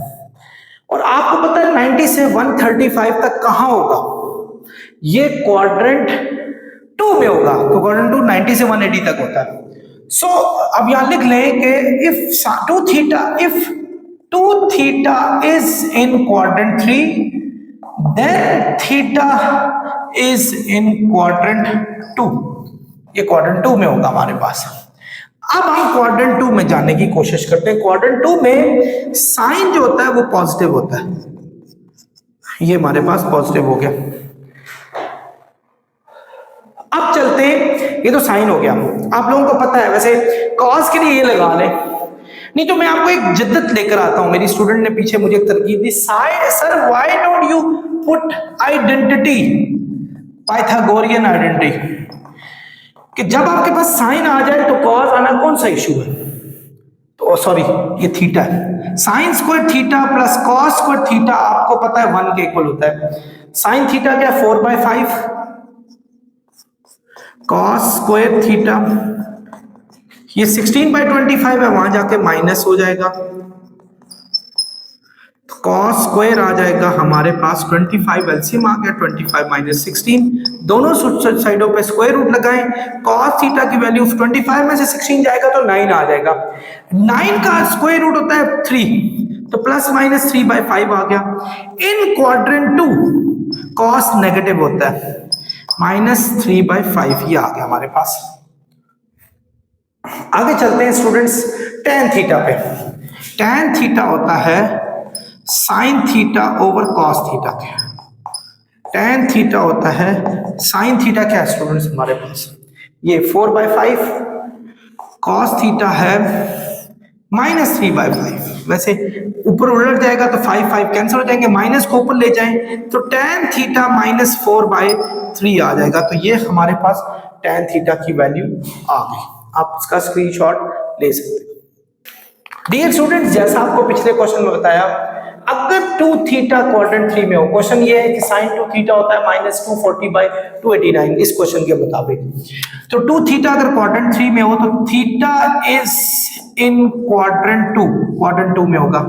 और आपको पता है 90 से 135 तक कहां होगा, ये क्वाड्रेंट 2 में होगा, तो क्वाड्रेंट 2 90 से 180 तक होता है। सो अब यहां लिख लें कि if 2 theta is in quadrant 3 then theta is in quadrant 2। ये क्वाड्रेंट 2 में होगा हमारे पास। अब हम क्वाड्रेंट 2 में जाने की कोशिश करते हैं। क्वाड्रेंट 2 में साइन जो होता है वो पॉजिटिव होता है, ये हमारे पास पॉजिटिव हो गया। अब चलते हैं, ये तो साइन हो गया, आप लोगों को पता है वैसे कॉस के लिए ये लगा लें, नहीं तो मैं आपको एक जिद्दत लेकर आता हूं। मेरी स्टूडेंट ने पीछे मुझे तरकीब दी, sir why don't you put identity, Pythagorean identity, कि जब आपके पास साइन आ जाए तो कॉस आना कौन सा इशू है, तो सॉरी ये थीटा है। Sine square theta plus cos square theta आपको पता है 1 के इक्वल होता है। साइन थीटा क्या 4/5, कॉस स्क्वायर थीटा ये 16/25 है, वहां जाके माइनस हो जाएगा, तो कॉस स्क्वायर आ जाएगा हमारे पास 25, एलसीएम आ गया 25 माइनस 16, दोनों साइडों पे स्क्वायर रूट लगाएं। कॉस थीटा की वैल्यू 25 में से 16 जाएगा तो 9 आ जाएगा, 9 का स्क्वायर रूट होता है 3, तो प्लस माइनस 3/5 आ गया। इन क्वाड्रेंट 2 कॉस नेगेटिव होता है, -3/5 ये आ गया हमारे पास। आगे चलते हैं स्टूडेंट्स tan थीटा पे। tan थीटा होता है sine theta over cos theta. tan theta होता है साइन थीटा क्या है स्टूडेंट्स हमारे पास, ये 4/5, कॉस थीटा है -3/5। वैसे ऊपर उलट जाएगा तो 5 कैंसिल हो जाएंगे, माइनस को ऊपर ले जाएं तो tan थीटा -4/3 आ जाएगा। तो ये हमारे पास tan थीटा की वैल्यू आ गई, आप इसका स्क्रीनशॉट ले सकते हैं। डियर स्टूडेंट्स, जैसा आपको पिछले क्वेश्चन में बताया, अगर 2 थीटा क्वाड्रेंट 3 में हो, क्वेश्चन ये है कि साइन 2 थीटा होता है -240/289 इस क्वेश्चन के मुताबिक। तो 2 थीटा अगर क्वाड्रेंट 3 में हो तो थीटा इज इन क्वाड्रेंट 2 में होगा,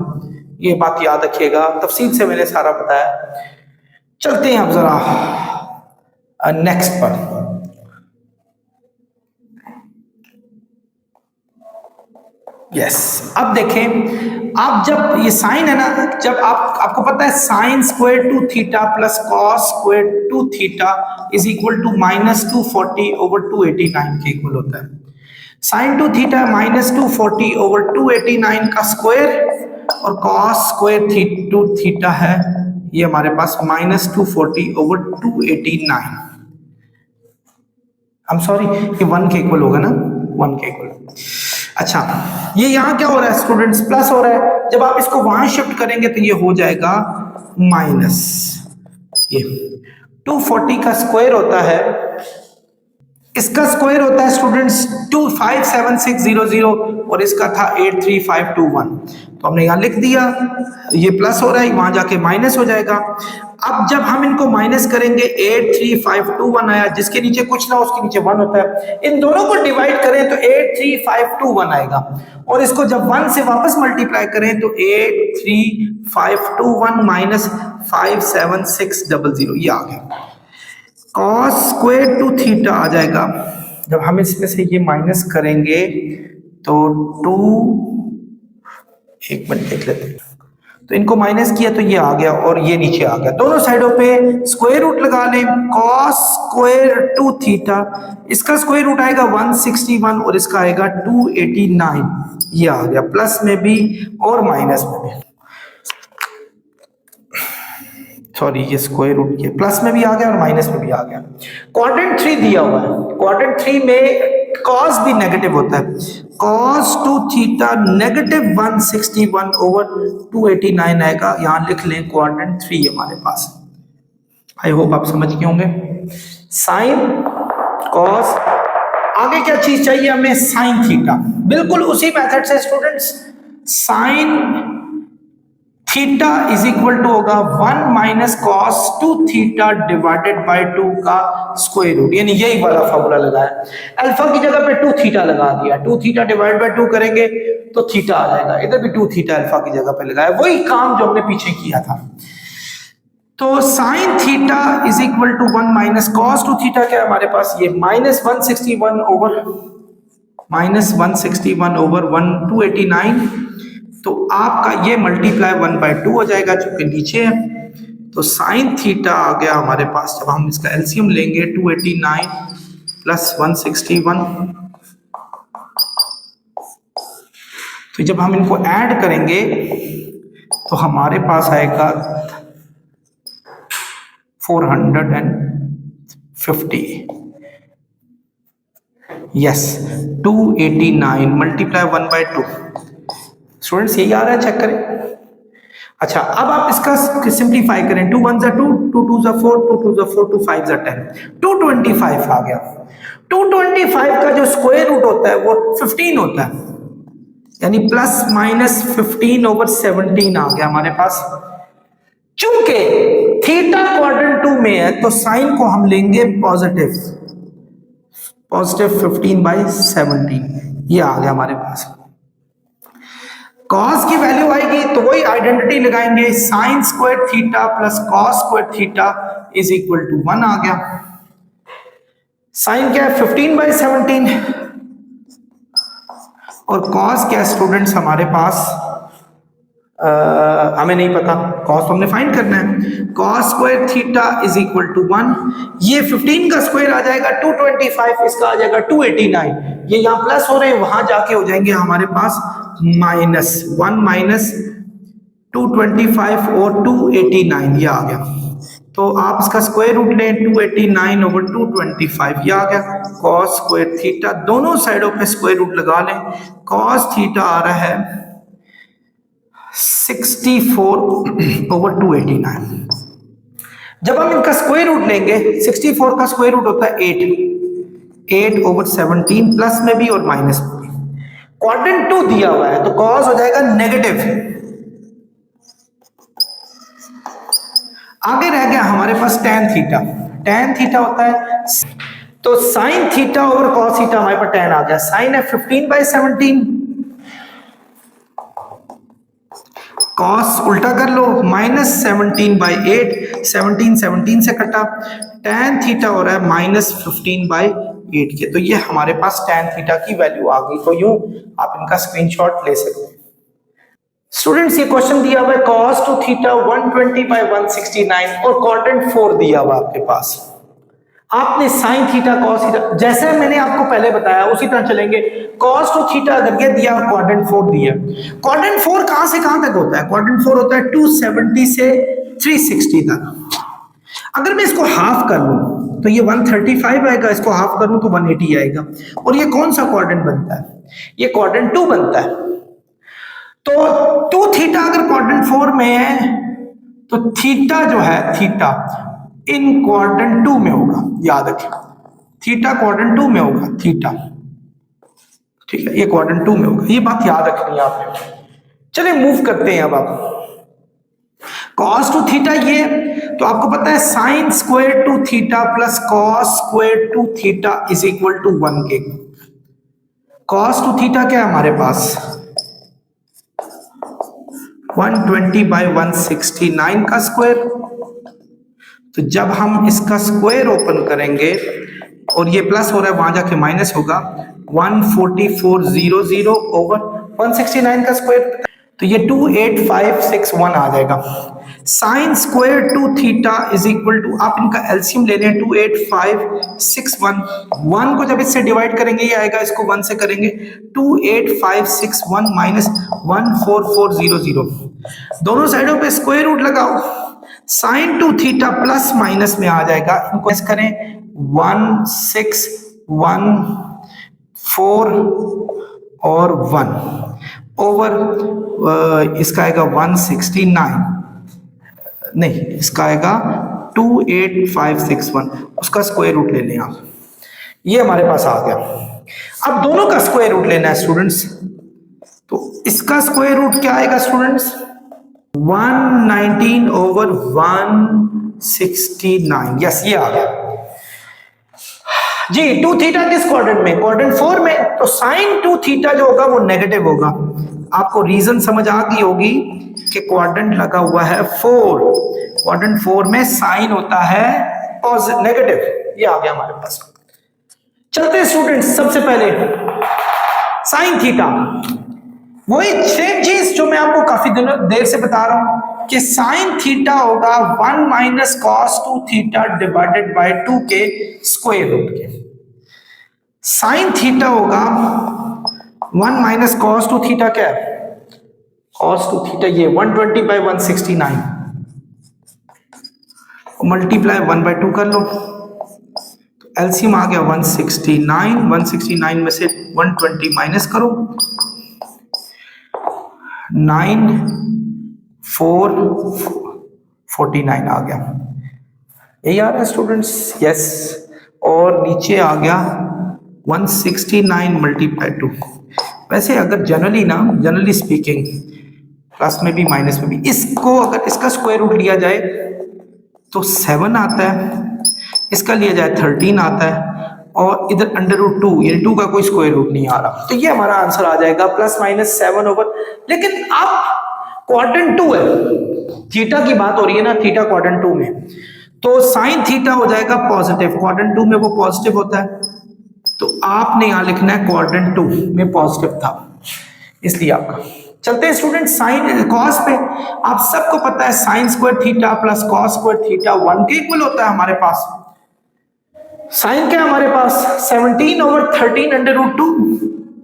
ये बात याद रखिएगा, तफसील से मैंने सारा बताया। चलते हैं अब जरा नेक्स्ट पर। यस अब देखें, आप जब ये साइन है ना, जब आपको पता है sine square 2 theta plus cos square 2 theta is equal to -240/289 के इक्वल होता है। साइन 2 थीटा -240/289 का स्क्वायर और कॉस स्क्वायर 2 थीटा है ये हमारे पास -240/289। आई एम सॉरी, ये 1 के इक्वल होगा ना, 1 के इक्वल। अच्छा, ये यहां क्या हो रहा है स्टूडेंट्स, प्लस हो रहा है, जब आप इसको वहां शिफ्ट करेंगे तो ये हो जाएगा माइनस। ये 240 का स्क्वायर होता है, इसका स्क्वायर होता है स्टूडेंट्स 257600 और इसका था 83521। तो हमने यहां लिख दिया, ये प्लस हो रहा है, वहां जाके माइनस हो जाएगा। अब जब हम इनको माइनस करेंगे 83521 आया, जिसके नीचे कुछ ना उसके नीचे 1 होता है, इन दोनों को डिवाइड करें तो 83521 आएगा, और इसको जब 1 से वापस मल्टीप्लाई करें तो 83521 माइनस 57600 ये आ गया। कॉस स्क्वायर टू थीटा आ जाएगा, जब हम इसमें से ये माइनस करेंगे तो 2, एक मिनट देख लेते हैं, तो इनको माइनस किया तो ये आ गया और ये नीचे आ गया। दोनों साइडों पे स्क्वायर रूट लगा लें, कॉस स्क्वायर टू थीटा, इसका स्क्वायर रूट आएगा 161 और इसका आएगा 289, ये आ गया प्लस में भी और माइनस में भी, सॉरी ये स्क्वायर रूट के प्लस में भी आ गया और माइनस में भी आ गया। क्वाड्रेंट 3 दिया हुआ है, क्वाड्रेंट 3 में कॉस भी नेगेटिव होता है, cos two theta negative 161 over 289 आएगा, यहां लिख लें क्वाड्रेंट 3 हमारे पास। आई होप आप समझ गए होंगे। साइन कॉस, आगे क्या चीज चाहिए हमें, साइन थीटा, बिल्कुल उसी मेथड से students, sine theta is equal to होगा 1 minus cos two theta divided by 2 का स्क्वायर रूट, यानी यही वाला फॉर्मूला लगाया, अल्फा की जगह पे 2 थीटा लगा दिया, 2 थीटा डिवाइड बाय 2 करेंगे तो थीटा आ जाएगा, इधर भी 2 थीटा अल्फा की जगह पे लगाया, वही काम जो हमने पीछे किया था। तो sine theta is equal to 1 minus cos two theta, क्या हमारे पास ये माइनस 161 ओवर 289, तो आपका ये मल्टीप्लाई 1/2 हो जाएगा जो कि नीचे है, तो साइन थीटा आ गया हमारे पास, जब हम इसका एलसीएम लेंगे 289 प्लस 161, तो जब हम इनको ऐड करेंगे तो हमारे पास आएगा 450, यस 289 मल्टीप्लाई 1/2, स्टूडेंट्स यही आ रहा है, चेक करें। अच्छा अब आप इसका सिंप्लीफाई करें, 2 1 2, 2 2 4, 2 2 4, 2 5 10, 225 आ गया। 225 का जो स्क्वायर रूट होता है वो 15 होता है, यानी प्लस माइनस 15 ओवर 17 आ गया हमारे पास। चूंकि थीटा क्वाड्रेंट 2 में है तो साइन को हम लेंगे पॉजिटिव 15/17, ये आ गया हमारे पास। कॉस की वैल्यू आएगी तो वही आइडेंटिटी लगाएंगे, sine square theta plus cos square theta is equal to 1 आ गया। साइन क्या है 15/17 और कॉस क्या है स्टूडेंट्स हमारे पास, हमें नहीं पता, कॉस हमने फाइंड करना है, cos square theta is equal to 1, ये 15 का स्क्वायर आ जाएगा 225, इसका आ जाएगा 289, ये यहाँ प्लस हो रहे हैं, वहां जाके हो जाएंगे हमारे पास माइनस 1 माइनस 225 और 289, ये आ गया। तो आप इसका स्क्वायर रूट लें 289 ओवर 225, ये आ गया कॉस स्क्वायर थीटा, दोनों साइडों पे स्क्वायर रूट लगा लें, कॉस थीटा आ रहा है 64 ओवर 289। जब हम इनका स्क्वायर रूट लेंगे, 64 का स्क्वायर रूट होता है 8 ओवर 17 प्लस में भी और माइनस में भी। क्वाड्रेंट 2 दिया हुआ है तो कॉस हो जाएगा नेगेटिव। आगे रह गया हमारे पास tan थीटा, tan थीटा होता है, तो sine theta over cos theta हमारे पास tan आ गया, साइन है 15/17, कॉस उल्टा कर लो माइनस 17/8, 17 से कटा, tan थीटा हो रहा है माइनस 15/8 के, तो ये हमारे पास tan थीटा की वैल्यू आ गई। तो यूं आप इनका स्क्रीनशॉट ले सकते हैं। स्टूडेंट्स ये क्वेश्चन दिया हुआ है cos टू थीटा 120/169 और क्वाड्रेंट 4 दिया हुआ आपके पास, आपने साइन थीटा कॉस थीटा, जैसे मैंने आपको पहले बताया उसी तरह चलेंगे, cos टू थीटा अगर ये दिया और क्वाड्रेंट 4 दिया, क्वाड्रेंट 4 कहां से कहां तक होता है, क्वाड्रेंट 4 होता है 270 से 360 तक। अगर मैं इसको हाफ कर लूं तो ये 135 आएगा, इसको हाफ कर लूं तो 180 आएगा, और ये कौन सा क्वाड्रेंट बनता है, ये क्वाड्रेंट 2 बनता है। तो 2 थीटा अगर क्वाड्रेंट 4 में है तो थीटा जो है, थीटा इन क्वाड्रेंट 2 में होगा, याद रखें थीटा क्वाड्रेंट 2 में होगा, थीटा, ठीक है, ये क्वाड्रेंट 2 में होगा, ये बात याद रखनी है आपने। चलिए मूव करते हैं अब आप cos टू थीटा, ये तो आपको पता है sine square two theta plus cos square two theta is equal to 1 के। cos टू थीटा क्या है हमारे पास 120/169 का स्क्वायर, तो जब हम इसका स्क्वायर ओपन करेंगे और ये प्लस हो रहा है वहां जाके माइनस होगा, 14400 ओवर 169 का स्क्वायर, तो ये 28561 आ जाएगा। Sine square two theta is equal to, आप इनका एलसीएम ले लें 28561, 1 को जब इससे डिवाइड करेंगे ये आएगा, इसको 1 से करेंगे 28561 माइनस 14400, दोनों साइडों पे स्क्वायर रूट लगाओ, sign to theta plus minus में आ जाएगा, इनको ऐसे करें 1614 और 1 ओवर इसका आएगा 169, नहीं इसका आएगा 28561, उसका स्क्वायर रूट ले लें आप, ये हमारे पास आ गया। अब दोनों का स्क्वायर रूट लेना है स्टूडेंट्स, तो इसका स्क्वायर रूट क्या आएगा स्टूडेंट्स 119 ओवर 169, यस ये आ गया जी। टू थीटा किस क्वाड्रेंट में, क्वाड्रेंट 4 में, तो साइन टू थीटा जो होगा वो नेगेटिव होगा। आपको रीजन समझ आ गई होगी कि क्वाड्रेंट लगा हुआ है 4, क्वाड्रेंट 4 में साइन होता है पॉजिटिव नेगेटिव, ये आ गया हमारे पास। चलते हैं स्टूडेंट्स, सबसे पहले साइन थीटा, वही सेम चीज जो मैं आपको काफी देर से बता रहा हूं कि साइन थीटा होगा 1 minus cos two theta divided by 2 के स्क्वायर रूट के। साइन थीटा होगा 1 माइनस कॉस टू थीटा, क्या है कॉस टू थीटा, ये 120/169 मल्टीप्लाई 1/2 कर लो, तो एलसीएम आ गया 169, 169 में से 120 माइनस करो, 9449 आ गया, यही आ रहा है स्टूडेंट्स, यस, और नीचे आ गया 169 मल्टीप्लाई 2। वैसे अगर जनरली स्पीकिंग प्लस में भी माइनस में भी, इसको अगर इसका स्क्वायर रूट लिया जाए तो 7 आता है, इसका लिया जाए 13 आता है, और इधर अंडर रूट 2 यानी 2 का कोई स्क्वायर रूट नहीं आ रहा, तो ये हमारा आंसर आ जाएगा प्लस माइनस 7 ओवर। लेकिन अब क्वाड्रेंट 2 है, थीटा की बात हो रही है ना, थीटा क्वाड्रेंट 2 में, तो साइन थीटा हो जाएगा पॉजिटिव, क्वाड्रेंट 2 में वो पॉजिटिव होता है, तो आपने यहां लिखना है क्वाड्रेंट 2 में पॉजिटिव था, इसलिए आपका। चलते हैं स्टूडेंट साइन कॉस पे, आप सबको पता है sine square theta plus cos square theta 1 के इक्वल होता है हमारे पास। साइन क्या है हमारे पास 17 over 13 under root 2,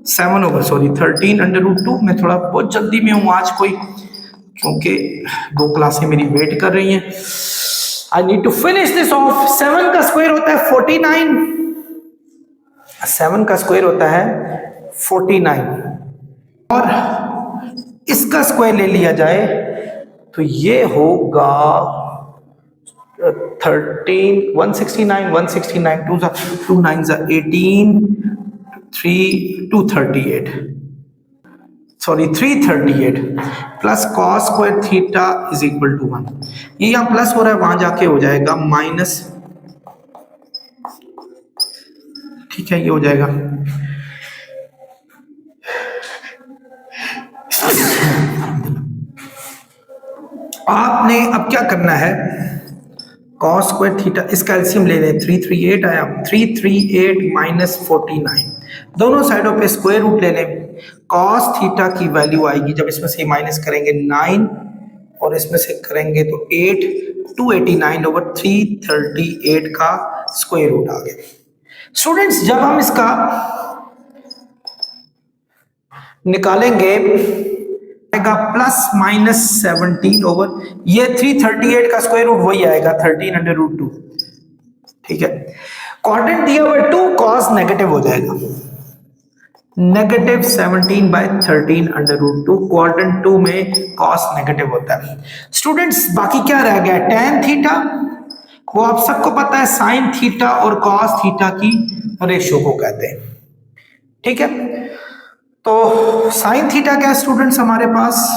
7 over 13 under root 2। मैं थोड़ा बहुत जल्दी में हूं आज कोई, क्योंकि 2 क्लासें मेरी वेट कर रही हैं, I need to finish this off. 7 का स्क्वायर होता है 49, 7 का स्क्वायर होता है 49, और इसका स्क्वायर ले लिया जाए तो ये होगा 13, 169, 169, 2 9 18, 338, sorry 338 plus cos square theta is equal to 1, ये यहां प्लस हो रहा है वहां जाके हो जाएगा माइनस, ठीक है, ये हो जाएगा आपने अब क्या करना है, कॉस स्क्वायर थीटा, इसका एलसीएम ले लें, 338 आया, 338 माइनस 49, दोनों साइडों पे स्क्वायर रूट ले लें, कॉस थीटा की वैल्यू आएगी, जब इसमें से माइनस करेंगे 9 और इसमें से करेंगे तो 8, 289 ओवर 338 का स्क्वायर रूट आ गया। स्टूडेंट्स जब हम इसका निकालेंगे आएगा प्लस माइनस 17 ओवर, ये 338 का स्क्वायर रूट वही आएगा 13 अंडर रूट 2, ठीक है। क्वाड्रेंट दिया हुआ 2, कॉस नेगेटिव हो जाएगा, नेगेटिव 17/13 अंडर रूट 2, क्वाड्रेंट 2 में कॉस नेगेटिव होता है। स्टूडेंट्स बाकी क्या रह गया, tan थीटा वो आप सबको पता है साइन थीटा और कॉस थीटा की रेशो को कहते हैं। ठीक है, तो साइन थीटा क्या है स्टूडेंट्स हमारे पास,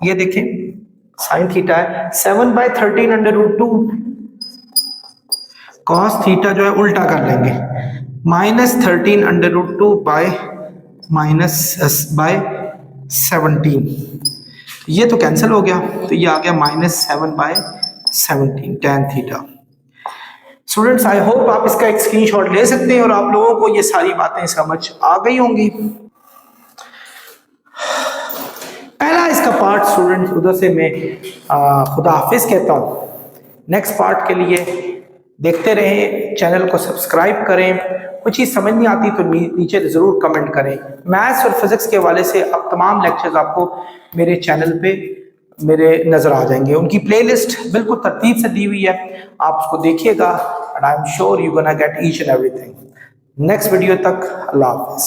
ये देखें साइन थीटा है 7/13 √2, कॉस थीटा जो है उल्टा कर लेंगे -13 √2 बाय 17, ये तो कैंसिल हो गया, तो ये आ गया -7/17 tan theta. Students I hope आप इसका एक स्क्रीनशॉट ले सकते हैं और आप लोगों को ये सारी बातें समझ आ गई होंगी। पहला इसका पार्ट स्टूडेंट्स उधर से मैं खुदा हाफिज कहता हूँ। नेक्स्ट पार्ट के लिए देखते रहें, चैनल को सब्सक्राइब करें। कुछ चीज़ समझ नहीं आती तो नीचे ज़रूर कमेंट करें। मैथ्स और फिजिक्स के हवाले से अब तमाम लेक्चर्स आपको मेरे चैनल पे मेरे नज़र आ जाएंगे। उनकी प्लेलिस्ट बिल्कुल तरतीब से दी हुई है, आप उसको देखिएगा and I am sure you gonna get each and everything. Next video तक अल्लाह हाफिज़।